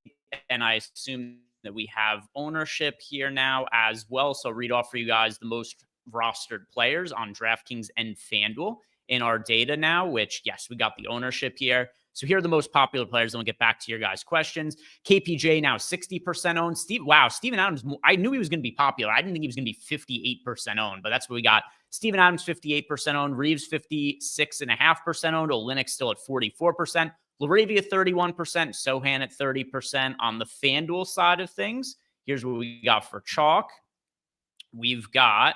Speaker 3: And I assume that we have ownership here now as well. So I'll read off for you guys the most rostered players on DraftKings and FanDuel in our data now, which, yes, we got the ownership here. So here are the most popular players, and we'll get back to your guys' questions. KPJ now 60% owned. Steven Adams, I knew he was going to be popular. I didn't think he was going to be 58% owned, but that's what we got. Steven Adams, 58% owned. Reeves, 56.5% owned. Olynyk still at 44%. Laravia, 31%. Sohan at 30%. On the FanDuel side of things, here's what we got for chalk. We've got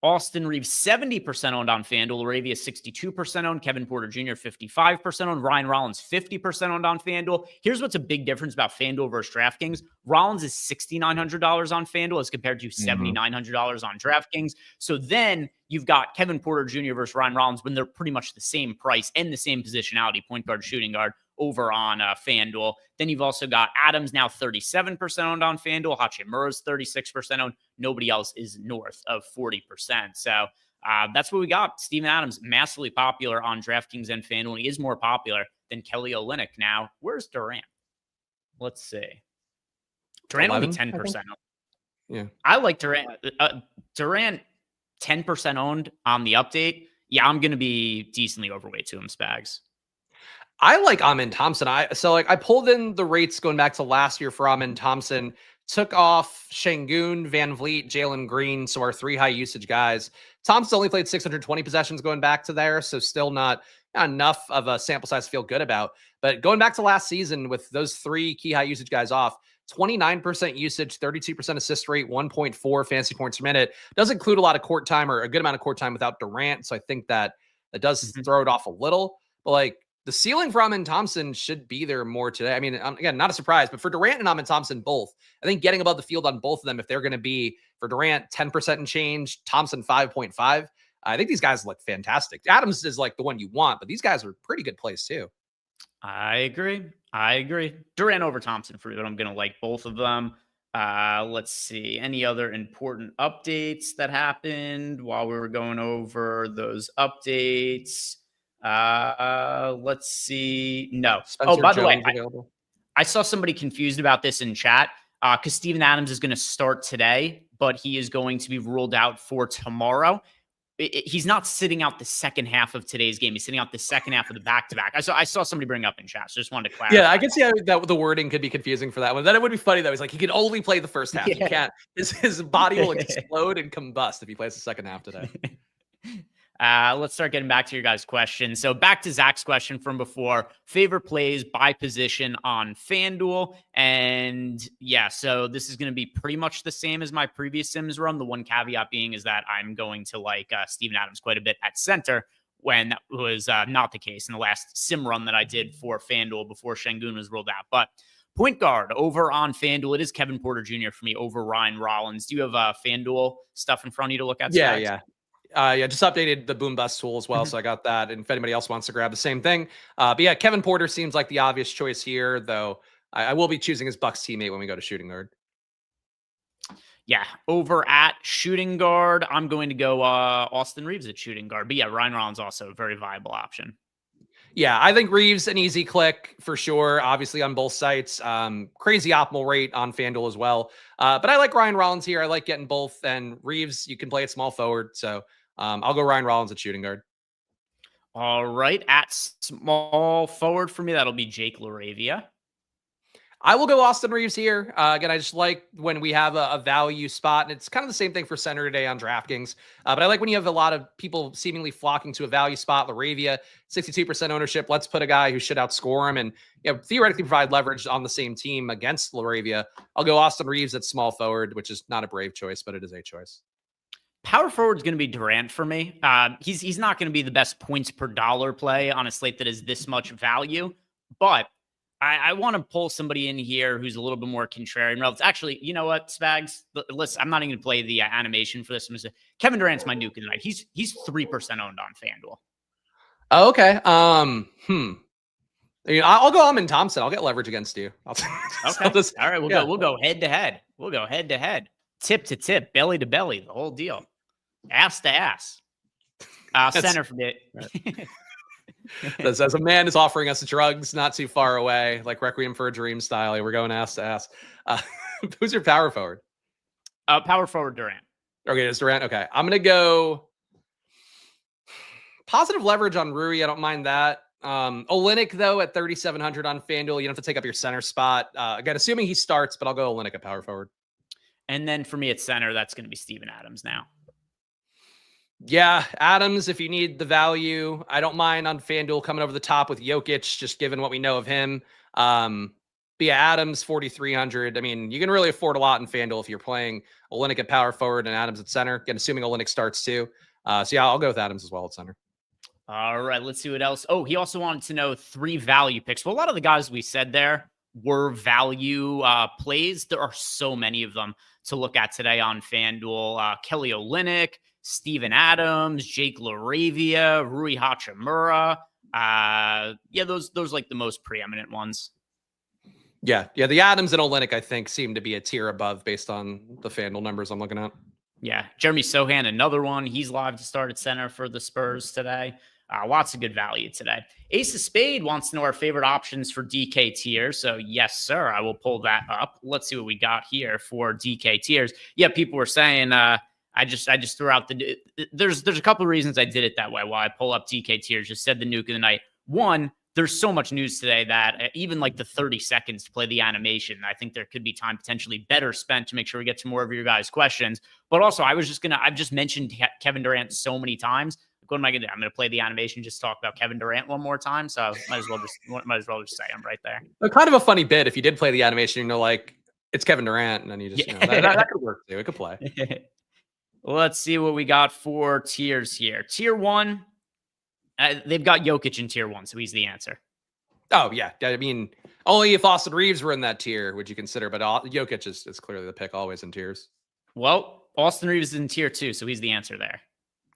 Speaker 3: Austin Reeves, 70% owned on FanDuel. Laravia, 62% owned. Kevin Porter Jr., 55% owned. Ryan Rollins, 50% owned on FanDuel. Here's what's a big difference about FanDuel versus DraftKings. Rollins is $6,900 on FanDuel as compared to $7,900 on DraftKings. So then you've got Kevin Porter Jr. versus Ryan Rollins when they're pretty much the same price and the same positionality, point guard, shooting guard, over on FanDuel. Then you've also got Adams now 37% owned on FanDuel. Hachimura's 36% owned. Nobody else is north of 40%. So that's what we got. Steven Adams, massively popular on DraftKings and FanDuel. He is more popular than Kelly Olynyk. Now, where's Durant? Let's see. Durant
Speaker 4: 11,
Speaker 3: only 10% owned.
Speaker 4: Yeah.
Speaker 3: I like Durant. Durant 10% owned on the update. Yeah, I'm going to be decently overweight to him, Spags.
Speaker 4: I like Amin Thompson. I pulled in the rates going back to last year for Amin Thompson, took off Şengün, Van Vliet, Jalen Green, so our 3 high usage guys. Thompson only played 620 possessions going back to there, so still not enough of a sample size to feel good about. But going back to last season with those 3 key high usage guys off, 29% usage, 32% assist rate, 1.4 fantasy points per minute. Does include a lot of court time or a good amount of court time without Durant, so I think that does throw it off a little. But like, the ceiling for Amin Thompson should be there more today. I mean, again, not a surprise, but for Durant and Amin Thompson both, I think getting above the field on both of them, if they're going to be, for Durant, 10% and change, Thompson 5.5, I think these guys look fantastic. Adams is like the one you want, but these guys are pretty good plays too.
Speaker 3: I agree. Durant over Thompson for me, but I'm going to like both of them. Let's see. Any other important updates that happened while we were going over those updates? Let's see. No.
Speaker 4: Spencer
Speaker 3: By the
Speaker 4: Jones
Speaker 3: way,
Speaker 4: available.
Speaker 3: I saw somebody confused about this in chat because Steven Adams is going to start today, but he is going to be ruled out for tomorrow. He's not sitting out the second half of today's game. He's sitting out the second half of the back-to-back. I saw somebody bring up in chat, so just wanted to clarify.
Speaker 4: Yeah, I can see how that the wording could be confusing for that one. Then it would be funny though. He's like, he can only play the first half.
Speaker 3: Yeah.
Speaker 4: He can't. His body will explode and combust if he plays the second half today.
Speaker 3: Let's start getting back to your guys' questions. So back to Zach's question from before, favorite plays by position on FanDuel. And yeah, so this is going to be pretty much the same as my previous Sims run. The one caveat being is that I'm going to like Steven Adams quite a bit at center when that was not the case in the last Sim run that I did for FanDuel before Şengün was ruled out. But point guard over on FanDuel, it is Kevin Porter Jr. for me over Ryan Rollins. Do you have FanDuel stuff in front of you to look at?
Speaker 4: Yeah. Just updated the Boom Bust tool as well, so I got that. And if anybody else wants to grab the same thing, but yeah, Kevin Porter seems like the obvious choice here, though. I will be choosing his Bucks teammate when we go to shooting guard.
Speaker 3: Yeah, over at shooting guard, I'm going to go Austin Reeves at shooting guard. But yeah, Ryan Rollins also a very viable option.
Speaker 4: Yeah, I think Reeves an easy click for sure. Obviously on both sites, crazy optimal rate on FanDuel as well. But I like Ryan Rollins here. I like getting both. And Reeves, you can play at small forward, so. I'll go Ryan Rollins at shooting guard.
Speaker 3: All right. At small forward for me, that'll be Jake Laravia.
Speaker 4: I will go Austin Reeves here. Again, I just like when we have a value spot, and it's kind of the same thing for center today on DraftKings. But I like when you have a lot of people seemingly flocking to a value spot. Laravia, 62% ownership. Let's put a guy who should outscore him and theoretically provide leverage on the same team against Laravia. I'll go Austin Reeves at small forward, which is not a brave choice, but it is a choice.
Speaker 3: Power forward is going to be Durant for me. He's not going to be the best points per dollar play on a slate that is this much value, but I want to pull somebody in here who's a little bit more contrarian. Actually, you know what, Spags? Listen, I'm not even going to play the animation for this. Kevin Durant's my nuke tonight. He's 3% owned on FanDuel.
Speaker 4: Oh, okay. I'll go Amin Thompson. I'll get leverage against you.
Speaker 3: Okay. All right. We'll go head to head. We'll go head to head. Tip to tip, belly to belly, the whole deal. Ass to ass. Center for it.
Speaker 4: Right. As a man is offering us drugs not too far away, like Requiem for a Dream style. We're going ass to ass. Who's your power forward?
Speaker 3: Power forward Durant.
Speaker 4: Okay, it's Durant. Okay, I'm going to go positive leverage on Rui. I don't mind that. Olynyk, though, at 3,700 on FanDuel, you don't have to take up your center spot. Again, assuming he starts, but I'll go Olynyk at power forward.
Speaker 3: And then for me at center, that's going to be Steven Adams now.
Speaker 4: Yeah, Adams, if you need the value, I don't mind on FanDuel coming over the top with Jokic, just given what we know of him. But yeah, Adams, 4,300. I mean, you can really afford a lot in FanDuel if you're playing Olynyk at power forward and Adams at center. Again, assuming Olynyk starts too. So yeah, I'll go with Adams as well at center.
Speaker 3: All right, let's see what else. Oh, he also wanted to know 3 value picks. Well, a lot of the guys we said there were value plays. There are so many of them to look at today on FanDuel. Kelly Olynyk, Steven Adams, Jake LaRavia, Rui Hachimura. Yeah, those like the most preeminent ones.
Speaker 4: Yeah. The Adams and Olynyk, I think, seem to be a tier above based on the FanDuel numbers I'm looking at.
Speaker 3: Yeah, Jeremy Sohan, another one. He's live to start at center for the Spurs today. Lots of good value today. Ace of Spade wants to know our favorite options for DK tiers. So yes, sir, I will pull that up. Let's see what we got here for DK tiers. Yeah, people were saying I just threw out the. There's a couple of reasons I did it that way. While I pull up DK tiers, just said the nuke of the night. One, there's so much news today that even like the 30 seconds to play the animation, I think there could be time potentially better spent to make sure we get to more of your guys' questions. But also, I've just mentioned Kevin Durant so many times. What am I going to do? I'm going to play the animation, just talk about Kevin Durant one more time. So might as well just say I'm right there.
Speaker 4: Kind of a funny bit if you did play the animation, like it's Kevin Durant, and then you just that could work too. It could play.
Speaker 3: Let's see what we got for tiers here. Tier 1. They've got Jokic in tier 1, so he's the answer.
Speaker 4: Oh, yeah. I mean, only if Austin Reeves were in that tier would you consider, but Jokic is clearly the pick, always in tiers.
Speaker 3: Well, Austin Reeves is in tier 2, so he's the answer there.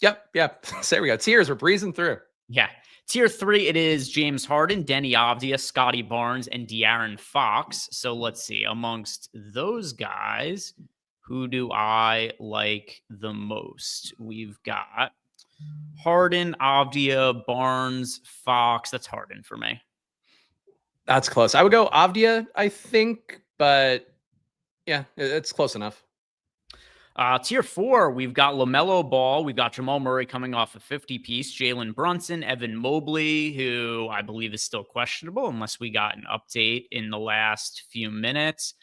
Speaker 4: Yep. So there we go. Tiers, we're breezing through.
Speaker 3: Yeah. Tier 3, it is James Harden, Denny Avdia, Scotty Barnes, and De'Aaron Fox. So let's see. Amongst those guys, who do I like the most? We've got Harden, Avdia, Barnes, Fox. That's Harden for me.
Speaker 4: That's close. I would go Avdia, I think, but yeah, it's close enough.
Speaker 3: Tier 4, we've got LaMelo Ball. We've got Jamal Murray coming off a 50-piece. Jalen Brunson, Evan Mobley, who I believe is still questionable unless we got an update in the last few minutes.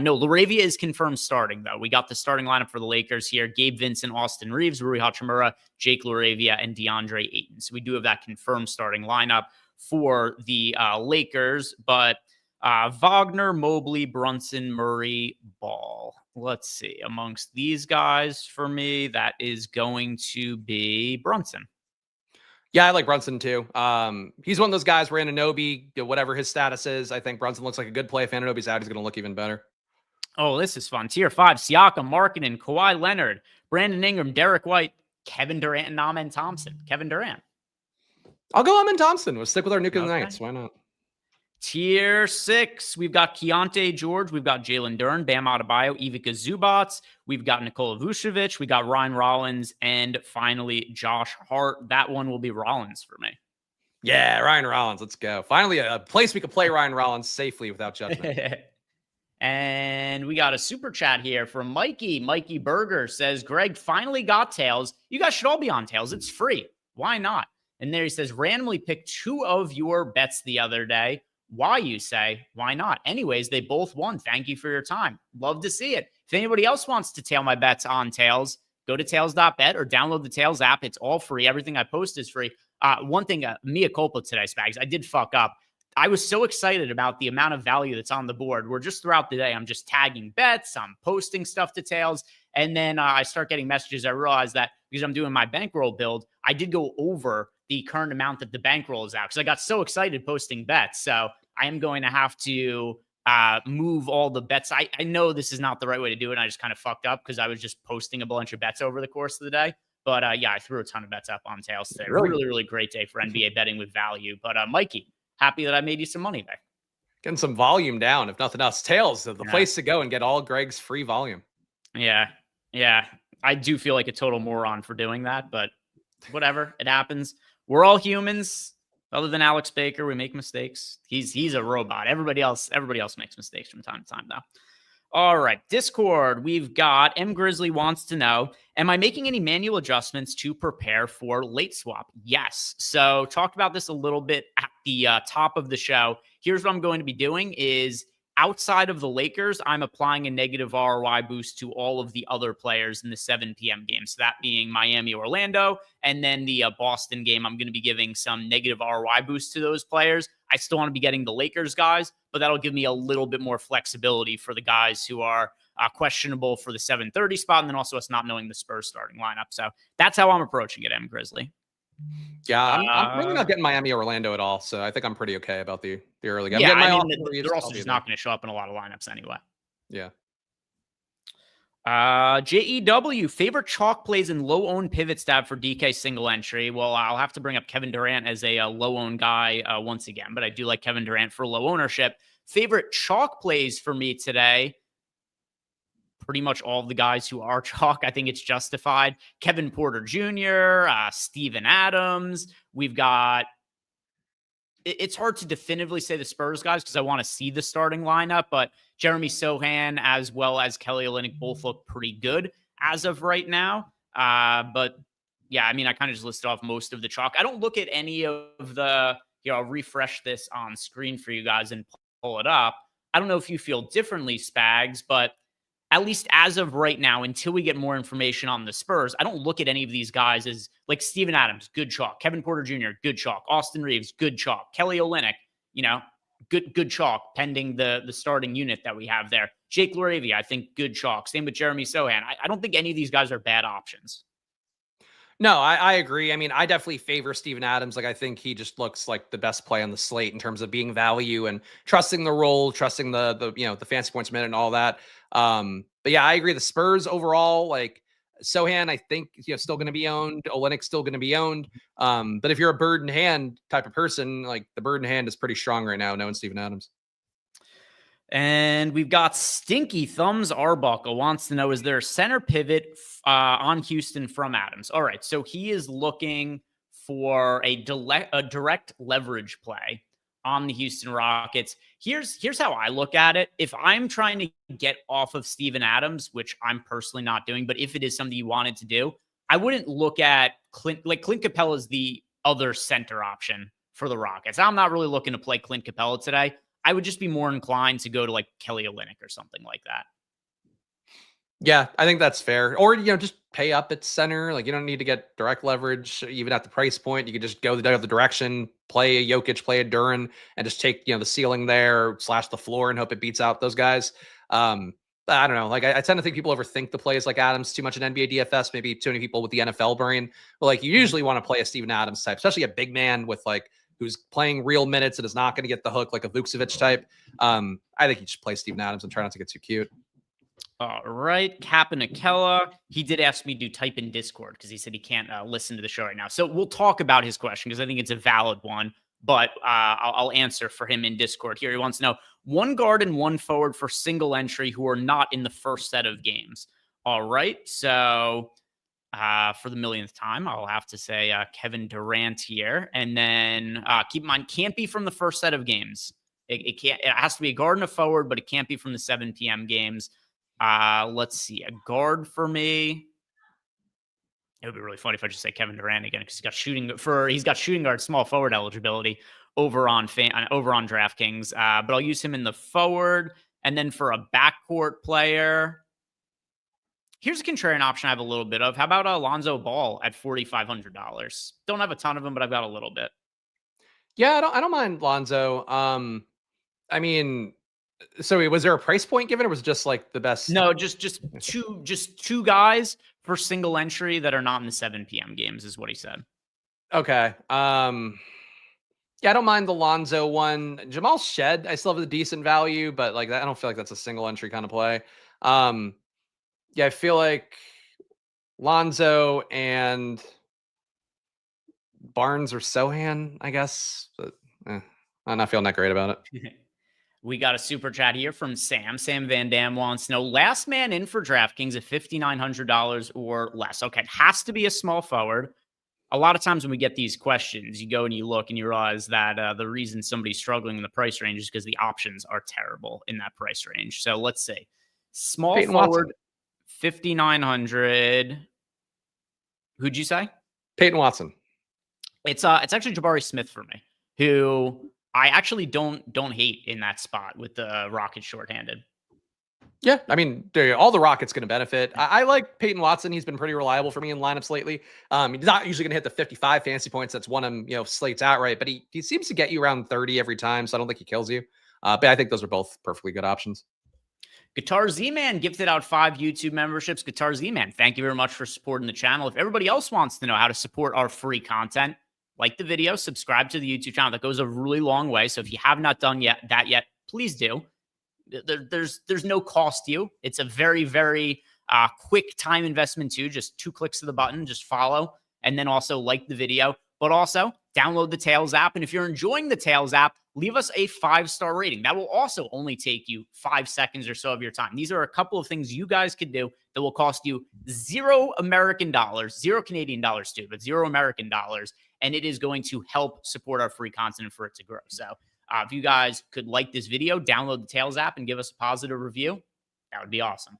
Speaker 3: No, LaRavia is confirmed starting, though. We got the starting lineup for the Lakers here. Gabe Vincent, Austin Reeves, Rui Hachimura, Jake LaRavia, and DeAndre Ayton. So we do have that confirmed starting lineup for the Lakers. But Wagner, Mobley, Brunson, Murray, Ball. Let's see. Amongst these guys, for me, that is going to be Brunson.
Speaker 4: Yeah, I like Brunson too. He's one of those guys where Anunoby, whatever his status is, I think Brunson looks like a good play. If Anunoby's out, he's going to look even better.
Speaker 3: Oh, this is fun. Tier 5, Siakam, Markkanen, Kawhi Leonard, Brandon Ingram, Derek White, Kevin Durant, and Amen Thompson. Kevin Durant.
Speaker 4: I'll go Amen Thompson. We'll stick with our nuke of the nights. Why not?
Speaker 3: Tier 6, we've got Keontae George, we've got Jalen Duren, Bam Adebayo, Ivica Zubats, we've got Nikola Vucevic, we got Ryan Rollins, and finally Josh Hart. That one will be Rollins for me.
Speaker 4: Yeah, Ryan Rollins, let's go. Finally, a place we can play Ryan Rollins safely without judgment.
Speaker 3: And we got a super chat here from Mikey. Mikey Berger says, Greg finally got Tails. You guys should all be on Tails. It's free. Why not? And there he says, randomly picked 2 of your bets the other day. Why, you say? Why not? Anyways, they both won. Thank you for your time. Love to see it. If anybody else wants to tail my bets on Tails, go to tails.bet or download the Tails app. It's all free. Everything I post is free. One thing, mea culpa today, Spags. I did fuck up. I was so excited about the amount of value that's on the board. We're just throughout the day, I'm just tagging bets. I'm posting stuff to Tails. And then I start getting messages. I realized that because I'm doing my bankroll build, I did go over the current amount that the bankroll is out because I got so excited posting bets. So I am going to have to move all the bets. I know this is not the right way to do it. And I just kind of fucked up because I was just posting a bunch of bets over the course of the day. But yeah, I threw a ton of bets up on Tails today. Really great day for NBA betting with value. But Mikey, happy that I made you some money there.
Speaker 4: Getting some volume down, if nothing else. Tails, the place to go and get all Greg's free volume.
Speaker 3: Yeah. I do feel like a total moron for doing that, but whatever. It happens. We're all humans. Other than Alex Baker, we make mistakes. He's a robot. Everybody else makes mistakes from time to time, though. All right, Discord, we've got M. Grizzly wants to know, am I making any manual adjustments to prepare for late swap? Yes. So talked about this a little bit at the top of the show. Here's what I'm going to be doing is outside of the Lakers, I'm applying a negative ROI boost to all of the other players in the 7 p.m. game. So that being Miami, Orlando, and then the Boston game, I'm going to be giving some negative ROI boost to those players. I still want to be getting the Lakers guys, but that'll give me a little bit more flexibility for the guys who are questionable for the 7:30 spot, and then also us not knowing the Spurs starting lineup. So that's how I'm approaching it, M. Grizzly.
Speaker 4: Yeah, I'm really not getting Miami or Orlando at all, so I think I'm pretty okay about the early game.
Speaker 3: Yeah,
Speaker 4: I
Speaker 3: mean, they're also just not going to show up in a lot of lineups anyway.
Speaker 4: Yeah.
Speaker 3: JEW, favorite chalk plays in low-owned pivot stab for DK single entry. Well, I'll have to bring up Kevin Durant as a low-owned guy once again, but I do like Kevin Durant for low ownership. Favorite chalk plays for me today, pretty much all of the guys who are chalk. I think it's justified. Kevin Porter Jr., Steven Adams. We've got, it's hard to definitively say the Spurs guys because I want to see the starting lineup, but Jeremy Sohan as well as Kelly Olynyk both look pretty good as of right now. But yeah, I mean, I kind of just listed off most of the chalk. I don't look at any of the, I'll refresh this on screen for you guys and pull it up. I don't know if you feel differently, Spags, but at least as of right now, until we get more information on the Spurs, I don't look at any of these guys as like Steven Adams, good chalk. Kevin Porter Jr., good chalk. Austin Reeves, good chalk. Kelly Olynyk, good chalk, pending the starting unit that we have there. Jake Laravia, I think good chalk. Same with Jeremy Sohan. I don't think any of these guys are bad options.
Speaker 4: No, I agree. I mean, I definitely favor Steven Adams. Like, I think he just looks like the best play on the slate in terms of being value and trusting the role, trusting the fancy points minute and all that. But yeah, I agree. The Spurs overall, like Sohan, I think still going to be owned. Olynyk's still going to be owned. But if you're a bird in hand type of person, like the bird in hand is pretty strong right now, knowing Steven Adams.
Speaker 3: And we've got Stinky Thumbs Arbuckle wants to know, is there a center pivot on Houston from Adams? All right. So he is looking for a direct leverage play on the Houston Rockets. Here's how I look at it. If I'm trying to get off of Steven Adams, which I'm personally not doing, but if it is something you wanted to do, I wouldn't look at Clint Capella is the other center option for the Rockets. I'm not really looking to play Clint Capella today. I would just be more inclined to go to like Kelly Olynyk or something like that.
Speaker 4: Yeah, I think that's fair. Or, just pay up at center. Like, you don't need to get direct leverage even at the price point. You could just go the other direction, play a Jokic, play a Duran, and just take, the ceiling there / the floor and hope it beats out those guys. I don't know. Like, I tend to think people overthink the plays like Adams too much in NBA DFS, maybe too many people with the NFL brain. But like, you usually want to play a Steven Adams type, especially a big man with like, who's playing real minutes and is not going to get the hook like a Vukcevic type. I think you should play Steven Adams and try not to get too cute.
Speaker 3: All right. Kapanakella, he did ask me to type in Discord because he said he can't listen to the show right now. So we'll talk about his question because I think it's a valid one, but I'll answer for him in Discord here. He wants to know 1 guard and 1 forward for single entry who are not in the first set of games. All right. So for the millionth time, I'll have to say Kevin Durant here. And then keep in mind, can't be from the first set of games. It can't. It has to be a guard and a forward, but it can't be from the 7 p.m. games. Let's see. A guard for me. It would be really funny if I just say Kevin Durant again because he's got shooting guard, small forward eligibility over on DraftKings. But I'll use him in the forward. And then for a backcourt player, here's a contrarian option I have a little bit of. How about Lonzo Ball at $4,500? Don't have a ton of them, but I've got a little bit.
Speaker 4: Yeah, I don't mind Lonzo. I mean, so was there a price point given, or was it just like the best?
Speaker 3: No, just two guys for single entry that are not in the 7 p.m. games is what he said.
Speaker 4: Okay. Yeah, I don't mind the Lonzo one. Jamal Shed, I still have a decent value, but like I don't feel like that's a single entry kind of play. Yeah, I feel like Lonzo and Barnes or Sohan, I guess. But I'm not feeling that great about it.
Speaker 3: We got a super chat here from Sam. Sam Van Dam wants to know, last man in for DraftKings at $5,900 or less. Okay, it has to be a small forward. A lot of times when we get these questions, you go and you look and you realize that the reason somebody's struggling in the price range is because the options are terrible in that price range. So let's see. Small
Speaker 4: Peyton
Speaker 3: forward,
Speaker 4: Watson.
Speaker 3: 5,900. Who'd you say?
Speaker 4: Peyton Watson.
Speaker 3: It's actually Jabari Smith for me, who I actually don't hate in that spot with the Rockets shorthanded.
Speaker 4: Yeah, I mean, all the Rockets going to benefit. I like Peyton Watson. He's been pretty reliable for me in lineups lately. He's not usually going to hit the 55 fantasy points. That's won him, slates outright, but he seems to get you around 30 every time, so I don't think he kills you. But I think those are both perfectly good options.
Speaker 3: Guitar Z-Man gifted out 5 YouTube memberships. Guitar Z-Man, thank you very much for supporting the channel. If everybody else wants to know how to support our free content, like the video, subscribe to the YouTube channel. That goes a really long way. So if you have not done that yet, please do. There's no cost to you. It's a very, very quick time investment too. Just 2 clicks of the button, just follow, and then also like the video. But also download the Tails app. And if you're enjoying the Tails app, leave us a 5-star rating. That will also only take you 5 seconds or so of your time. These are a couple of things you guys could do that will cost you $0 American dollars, $0 Canadian dollars too, but $0 American dollars. And it is going to help support our free content and for it to grow. So if you guys could like this video, download the Tails app and give us a positive review, that would be awesome.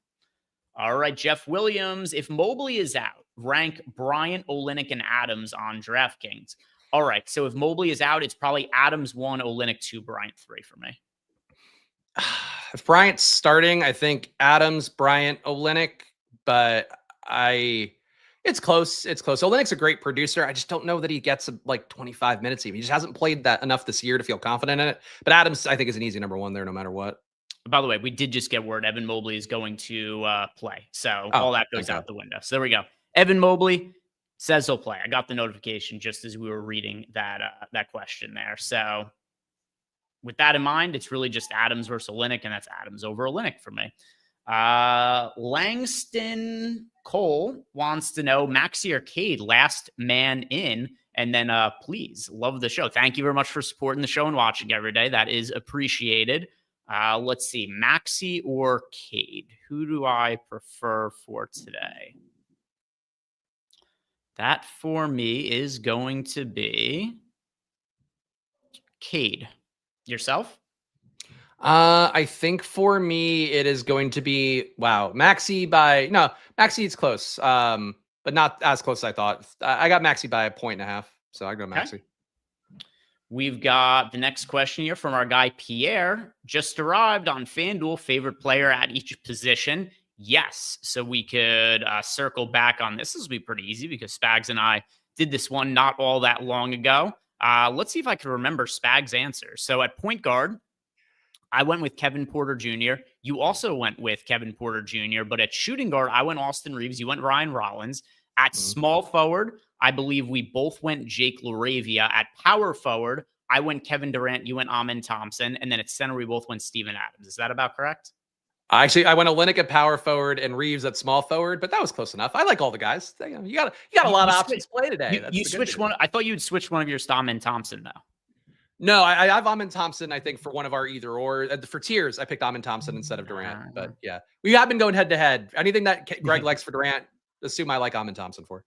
Speaker 3: All right, Jeff Williams, if Mobley is out, rank Bryant, Olynyk, and Adams on DraftKings. All right, so if Mobley is out, it's probably Adams 1, Olynyk 2, Bryant 3 for me.
Speaker 4: If Bryant's starting, I think Adams, Bryant, Olynyk, but it's close. It's close. Olynyk's a great producer. I just don't know that he gets like 25 minutes even. He just hasn't played that enough this year to feel confident in it. But Adams, I think, is an easy number 1 there no matter what.
Speaker 3: By the way, we did just get word Evan Mobley is going to play. So all that goes out the window. So there we go. Evan Mobley says he'll play. I got the notification just as we were reading that question there. So with that in mind, it's really just Adams versus Olynyk, and that's Adams over Olynyk for me. Langston Cole wants to know Maxi Arcade, last man in. And then please, love the show. Thank you very much for supporting the show and watching every day. That is appreciated. Let's see, Maxi or Cade. Who do I prefer for today? That for me is going to be Cade. Yourself?
Speaker 4: I think for me it is going to be Maxi it's close. But not as close as I thought. I got Maxi by 1.5, so I go Maxi.
Speaker 3: Okay. We've got the next question here from our guy Pierre. Just arrived on FanDuel, favorite player at each position. Yes, so we could circle back on this. This will be pretty easy because Spags and I did this one not all that long ago. Let's see if I can remember Spags' answer. So at point guard, I went with Kevin Porter Jr. You also went with Kevin Porter Jr., but at shooting guard, I went Austin Reeves. You went Ryan Rollins. At small forward, I believe we both went Jake LaRavia. At power forward, I went Kevin Durant. You went Amen Thompson. And then at center, we both went Steven Adams. Is that about correct?
Speaker 4: Actually, I went Olynyk at power forward and Reeves at small forward, but that was close enough. I like all the guys. You got a lot of options to play today.
Speaker 3: You switched one. I thought you'd switch one of your Amen Thompson though.
Speaker 4: No, I have Amen Thompson, I think, for one of our either or. For tiers, I picked Amen Thompson instead of Durant. But yeah, we have been going head to head. Anything that Greg likes for Durant, assume I like Amen Thompson for.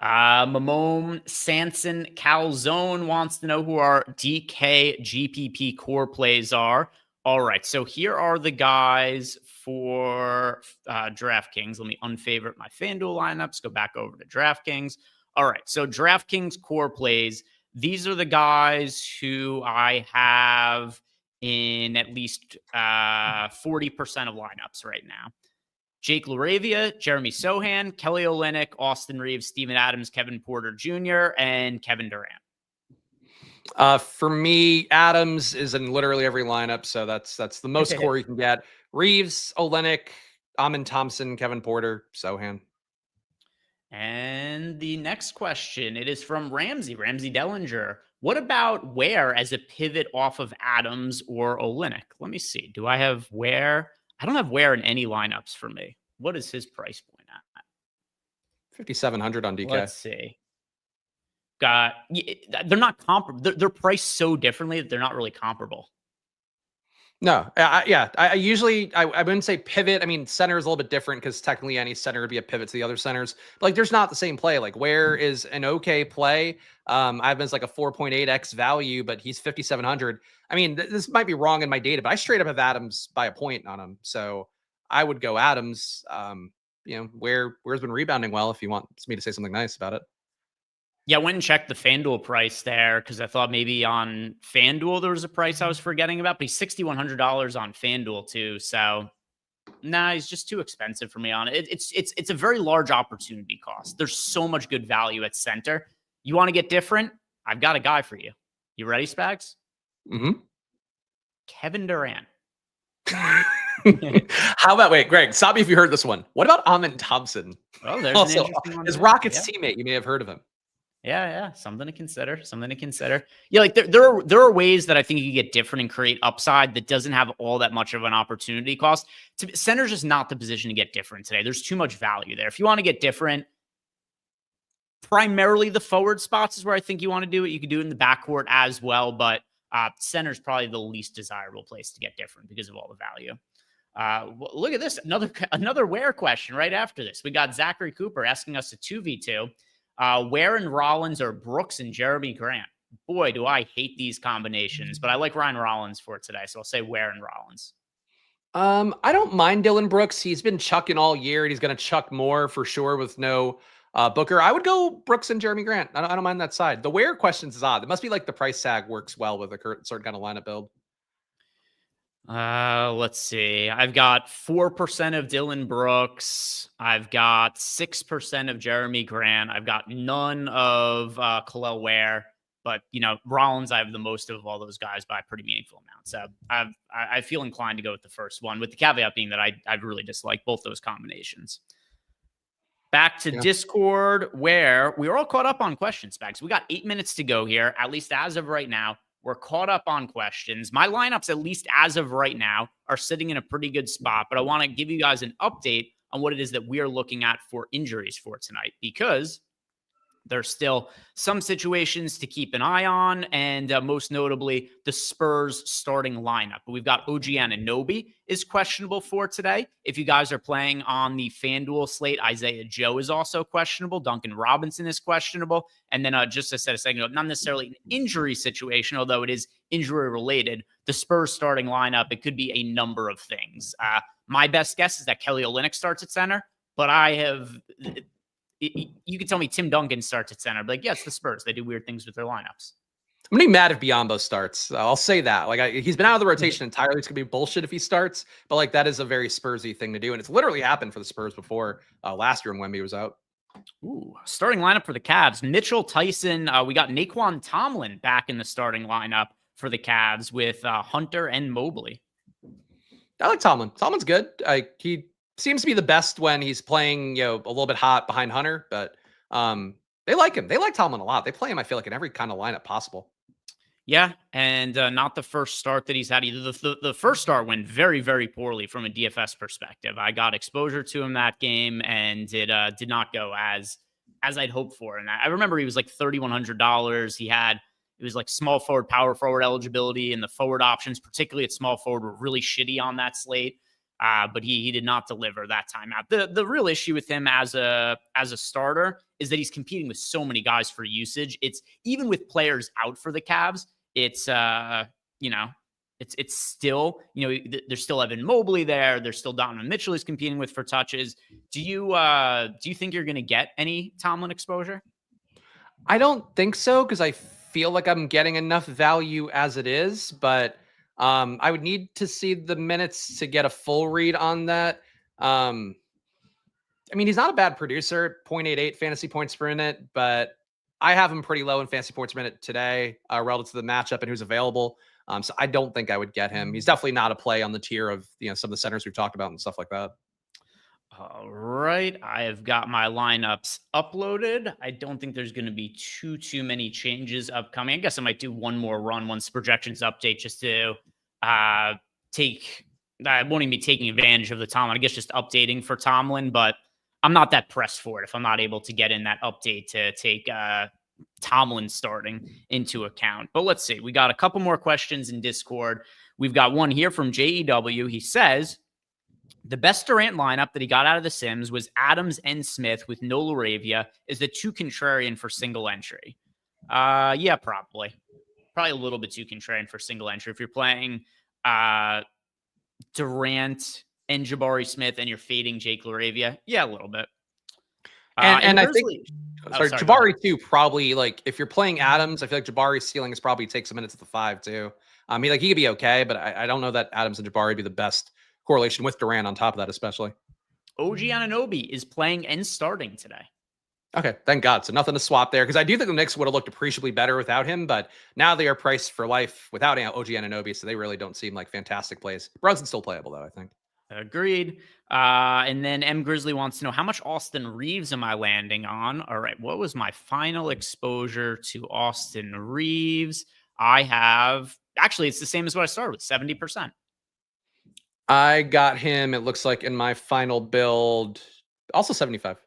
Speaker 3: Mamone Sanson Calzone wants to know who our DK GPP core plays are. All right, so here are the guys for DraftKings. Let me unfavorite my FanDuel lineups, go back over to DraftKings. All right, so DraftKings core plays. These are the guys who I have in at least 40% of lineups right now. Jake LaRavia, Jeremy Sohan, Kelly Olynyk, Austin Reeves, Steven Adams, Kevin Porter Jr., and Kevin Durant.
Speaker 4: For me, Adams is in literally every lineup, so that's the most core you can get. Reeves, Olynyk, Amen Thompson, Kevin Porter, Sohan.
Speaker 3: And the next question, it is from Ramsey Dellinger. What about Ware as a pivot off of Adams or Olynyk? Let me see. Do I have Ware? I don't have Ware in any lineups for me. What is his price point at?
Speaker 4: 5,700 on DK.
Speaker 3: Let's see. They're not comparable. They're priced so differently that they're not really comparable.
Speaker 4: No, I usually wouldn't say pivot. I mean, center is a little bit different because technically any center would be a pivot to the other centers. But like, there's not the same play. Like, Ware is an okay play. Ivan's like a 4.8x value, but he's 5,700. I mean, this might be wrong in my data, but I straight up have Adams by a point on him. So I would go Adams. Where's been rebounding well if you want me to say something nice about it.
Speaker 3: Yeah, I went and checked the FanDuel price there because I thought maybe on FanDuel there was a price I was forgetting about, but he's $6,100 on FanDuel too. So nah, he's just too expensive for me on it. It's a very large opportunity cost. There's so much good value at center. You want to get different? I've got a guy for you. You ready, Spags?
Speaker 4: Mm-hmm.
Speaker 3: Kevin Durant.
Speaker 4: How about, wait, Greg, stop me if you heard this one. What about Amin Thompson?
Speaker 3: Oh, there's
Speaker 4: also,
Speaker 3: an interesting one.
Speaker 4: His Rockets teammate. You may have heard of him.
Speaker 3: Yeah. Something to consider. Yeah, like there are ways that I think you can get different and create upside that doesn't have all that much of an opportunity cost. Center's just not the position to get different today. There's too much value there. If you want to get different, primarily the forward spots is where I think you want to do it. You can do it in the backcourt as well, but center's probably the least desirable place to get different because of all the value. Look at this. Another where question right after this. We got Zachary Cooper asking us a 2v2. Ware and Rollins or Brooks and Jeremy Grant. Boy, do I hate these combinations, but I like Ryan Rollins for today. So I'll say Ware and Rollins.
Speaker 4: I don't mind Dylan Brooks. He's been chucking all year and he's going to chuck more for sure with no Booker. I would go Brooks and Jeremy Grant. I don't mind that side. The Ware questions is odd. It must be like the price tag works well with a certain kind of lineup build.
Speaker 3: Let's see. I've got 4% of Dylan Brooks. I've got 6% of Jeremy Grant. I've got none of Khalil Ware. But, Rollins, I have the most of all those guys by a pretty meaningful amount. So I feel inclined to go with the first one, with the caveat being that I really dislike both those combinations. Back to Discord, where we are all caught up on questions, Bags. We got 8 minutes to go here, at least as of right now. We're caught up on questions. My lineups, at least as of right now, are sitting in a pretty good spot, but I want to give you guys an update on what it is that we are looking at for injuries for tonight, because there's still some situations to keep an eye on, and most notably, the Spurs starting lineup. But we've got OG Anunoby is questionable for today. If you guys are playing on the FanDuel slate, Isaiah Joe is also questionable. Duncan Robinson is questionable. And then just as I said a second ago, not necessarily an injury situation, although it is injury-related. The Spurs starting lineup, it could be a number of things. My best guess is that Kelly Olynyk starts at center, but you can tell me Tim Duncan starts at center, but like, yes, the Spurs, they do weird things with their lineups.
Speaker 4: I'm gonna be mad if Biyombo starts. I'll say that. He's been out of the rotation entirely. It's gonna be bullshit if he starts, but that is a very Spursy thing to do, and it's literally happened for the Spurs before last year when Wemby was out.
Speaker 3: Ooh, starting lineup for the Cavs: Mitchell, Tyson. We got Naquan Tomlin back in the starting lineup for the Cavs with Hunter and Mobley.
Speaker 4: I like Tomlin. Tomlin's good. He seems to be the best when he's playing, a little bit hot behind Hunter, but they like him. They like Tomlin a lot. They play him, I feel like, in every kind of lineup possible.
Speaker 3: Yeah, and not the first start that he's had either. The first start went very, very poorly from a DFS perspective. I got exposure to him that game, and it did not go as I'd hoped for. And I remember he was like $3,100. It was like small forward, power forward eligibility, and the forward options, particularly at small forward, were really shitty on that slate. But he did not deliver that time out. The real issue with him as a starter is that he's competing with so many guys for usage. It's even with players out for the Cavs. It's still, there's still Evan Mobley there. There's still Donovan Mitchell he's competing with for touches. Do you think you're going to get any Tomlin exposure?
Speaker 4: I don't think so, because I feel like I'm getting enough value as it is, but I would need to see the minutes to get a full read on that. He's not a bad producer, 0.88 fantasy points per minute, but I have him pretty low in fantasy points per minute today relative to the matchup and who's available. So I don't think I would get him. He's definitely not a play on the tier of some of the centers we've talked about and stuff like that.
Speaker 3: All right, I have got my lineups uploaded. I don't think there's going to be too many changes upcoming. I guess I might do one more run once projections update, just to I won't even be taking advantage of the Tomlin. I guess just updating for Tomlin, but I'm not that pressed for it if I'm not able to get in that update to take Tomlin starting into account. But let's see. We got a couple more questions in Discord. We've got one here from JEW. He says, the best Durant lineup that he got out of the Sims was Adams and Smith with no Laravia. Is it too contrarian for single entry? Yeah, probably a little bit too contrarian for single entry. If you're playing Durant and Jabari Smith, and you're fading Jake LaRavia. Yeah, a little bit.
Speaker 4: And I think,
Speaker 3: Grizzlies-
Speaker 4: sorry,
Speaker 3: sorry, go
Speaker 4: Jabari too, probably like if you're playing Adams, I feel like Jabari's ceiling is probably take some minutes at the 5 too. I mean, like he could be okay, but I don't know that Adams and Jabari would be the best correlation with Durant on top of that, especially.
Speaker 3: OG Anunoby is playing and starting today.
Speaker 4: Okay, thank God. So nothing to swap there, because I do think the Knicks would have looked appreciably better without him, but now they are priced for life without OG Anunoby, so they really don't seem like fantastic plays. Brunson's still playable though, I think.
Speaker 3: Agreed. And then M Grizzly wants to know, how much Austin Reeves am I landing on? All right, what was my final exposure to Austin Reeves? I have, actually, it's the same as what I started with, 70%.
Speaker 4: I got him, it looks like, in my final build, also 75.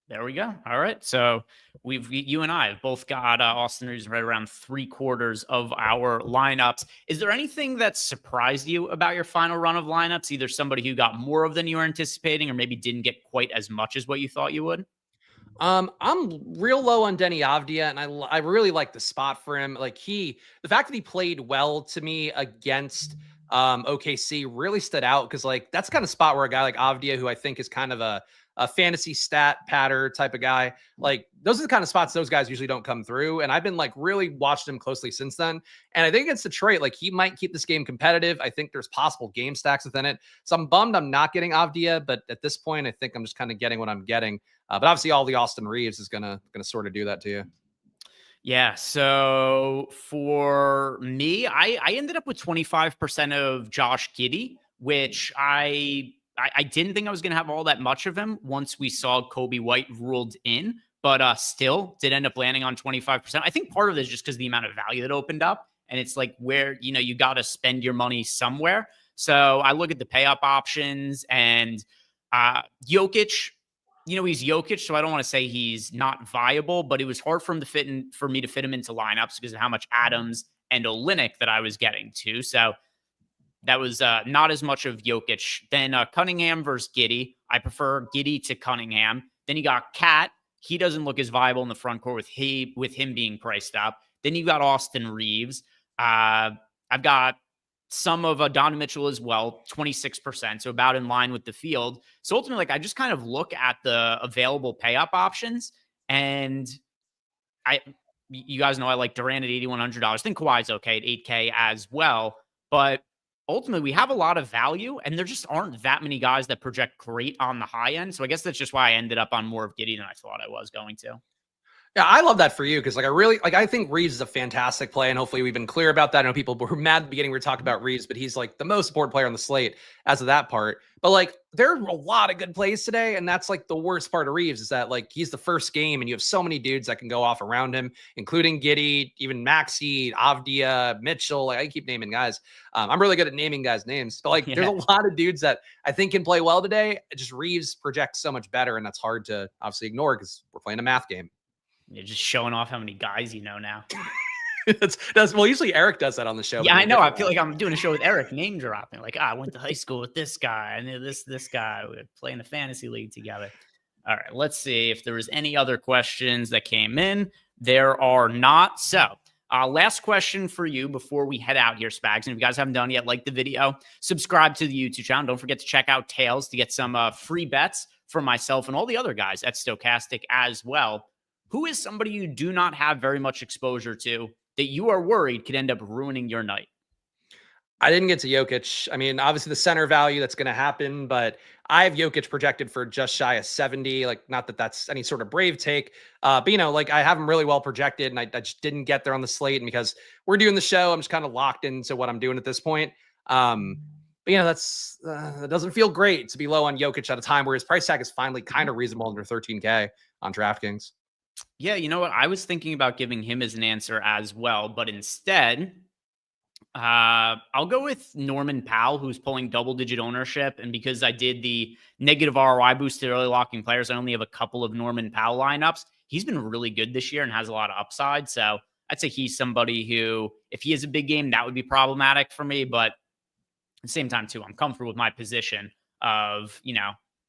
Speaker 3: There we go. All right. So you and I have both got Austin Reeves right around 3/4 of our lineups. Is there anything that surprised you about your final run of lineups? Either somebody who got more of than you were anticipating, or maybe didn't get quite as much as what you thought you would?
Speaker 4: I'm real low on Denny Avdia, and I really like the spot for him. Like the fact that he played well to me against OKC really stood out, because like that's kind of spot where a guy like Avdia, who I think is kind of a fantasy stat patter type of guy, like those are the kind of spots those guys usually don't come through. And I've been like really watching him closely since then. And I think against Detroit, like he might keep this game competitive. I think there's possible game stacks within it. So I'm bummed I'm not getting Avdia, but at this point, I think I'm just kind of getting what I'm getting. But obviously all the Austin Reeves is gonna sort of do that to you.
Speaker 3: Yeah. So for me, I ended up with 25% of Josh Giddey, which I didn't think I was going to have all that much of him once we saw Kobe White ruled in, but still did end up landing on 25%. I think part of it is just because the amount of value that opened up, and it's like where, you got to spend your money somewhere. So I look at the pay up options, and Jokic, he's Jokic, so I don't want to say he's not viable, but it was hard for him for me to fit him into lineups because of how much Adams and Olynyk that I was getting to. So that was not as much of Jokic. Then Cunningham versus Giddey. I prefer Giddey to Cunningham. Then you got Cat. He doesn't look as viable in the front court with him being priced up. Then you got Austin Reeves. I've got some of Donovan Mitchell as well, 26%, so about in line with the field. So ultimately, like I just kind of look at the available pay up options, and you guys know I like Durant at $8,100. I think Kawhi's okay at $8K as well, but ultimately, we have a lot of value, and there just aren't that many guys that project great on the high end. So I guess that's just why I ended up on more of Giddey than I thought I was going to.
Speaker 4: Yeah, I love that for you, because I think Reeves is a fantastic play, and hopefully we've been clear about that. I know people were mad at the beginning we were talking about Reeves, but he's like the most important player on the slate as of that part. But like there are a lot of good plays today, and that's like the worst part of Reeves is that like he's the first game, and you have so many dudes that can go off around him, including Giddey, even Maxey, Avdia, Mitchell. Like I keep naming guys. I'm really good at naming guys' names, but like there's a lot of dudes that I think can play well today. Just Reeves projects so much better, and that's hard to obviously ignore because we're playing a math game.
Speaker 3: You're just showing off how many guys you know now.
Speaker 4: Well, usually Eric does that on the show.
Speaker 3: Yeah, I know. I feel like I'm doing a show with Eric, name dropping. Like, I went to high school with this guy, and this guy. We were playing the fantasy league together. All right, let's see if there was any other questions that came in. There are not. So, last question for you before we head out here, Spags. And if you guys haven't done it yet, like the video, subscribe to the YouTube channel. Don't forget to check out Tails to get some free bets from myself and all the other guys at Stokastic as well. Who is somebody you do not have very much exposure to that you are worried could end up ruining your night?
Speaker 4: I didn't get to Jokic. I mean, obviously the center value that's going to happen, but I have Jokic projected for just shy of 70. Like, not that that's any sort of brave take, but like I have him really well projected, and I just didn't get there on the slate. And because we're doing the show, I'm just kind of locked into what I'm doing at this point. But that's that doesn't feel great to be low on Jokic at a time where his price tag is finally kind of reasonable under 13K on DraftKings.
Speaker 3: Yeah, you know what? I was thinking about giving him as an answer as well, but instead, I'll go with Norman Powell, who's pulling double-digit ownership. And because I did the negative ROI boosted early locking players, I only have a couple of Norman Powell lineups. He's been really good this year and has a lot of upside. So I'd say he's somebody who, if he has a big game, that would be problematic for me. But at the same time, too, I'm comfortable with my position of,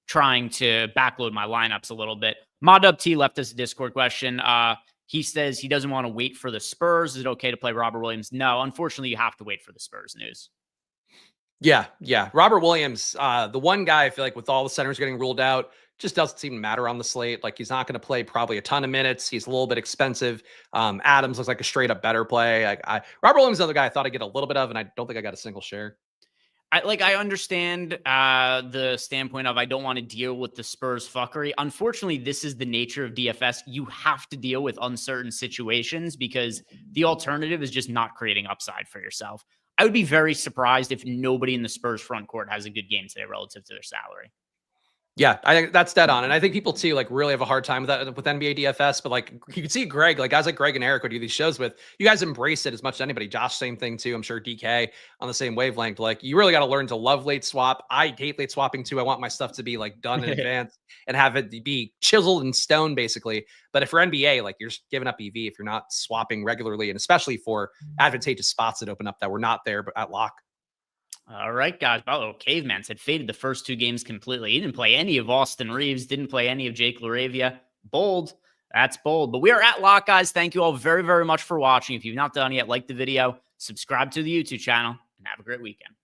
Speaker 3: trying to backload my lineups a little bit. Modub T left us a Discord question. He says he doesn't want to wait for the Spurs. Is it okay to play Robert Williams? No, unfortunately, you have to wait for the Spurs news.
Speaker 4: Yeah. Robert Williams, the one guy I feel like with all the centers getting ruled out, just doesn't seem to matter on the slate. Like he's not going to play probably a ton of minutes. He's a little bit expensive. Adams looks like a straight up better play. Robert Williams is another guy I thought I'd get a little bit of, and I don't think I got a single share.
Speaker 3: I understand the standpoint of I don't want to deal with the Spurs fuckery. Unfortunately, this is the nature of DFS. You have to deal with uncertain situations because the alternative is just not creating upside for yourself. I would be very surprised if nobody in the Spurs front court has a good game today relative to their salary.
Speaker 4: Yeah, I think that's dead on. And I think people too, like really have a hard time with that with NBA DFS, but like you can see Greg, like guys like Greg and Eric would do these shows with, you guys embrace it as much as anybody. Josh, same thing too. I'm sure DK on the same wavelength. Like you really got to learn to love late swap. I hate late swapping too. I want my stuff to be like done in advance and have it be chiseled in stone basically. But if for NBA, like you're just giving up EV if you're not swapping regularly, and especially for advantageous spots that open up that were not there but at lock.
Speaker 3: All right, guys. Oh, Caveman said faded the first 2 games completely. He didn't play any of Austin Reeves, didn't play any of Jake LaRavia. Bold. That's bold. But we are at lock, guys. Thank you all very, very much for watching. If you've not done yet, like the video, subscribe to the YouTube channel, and have a great weekend.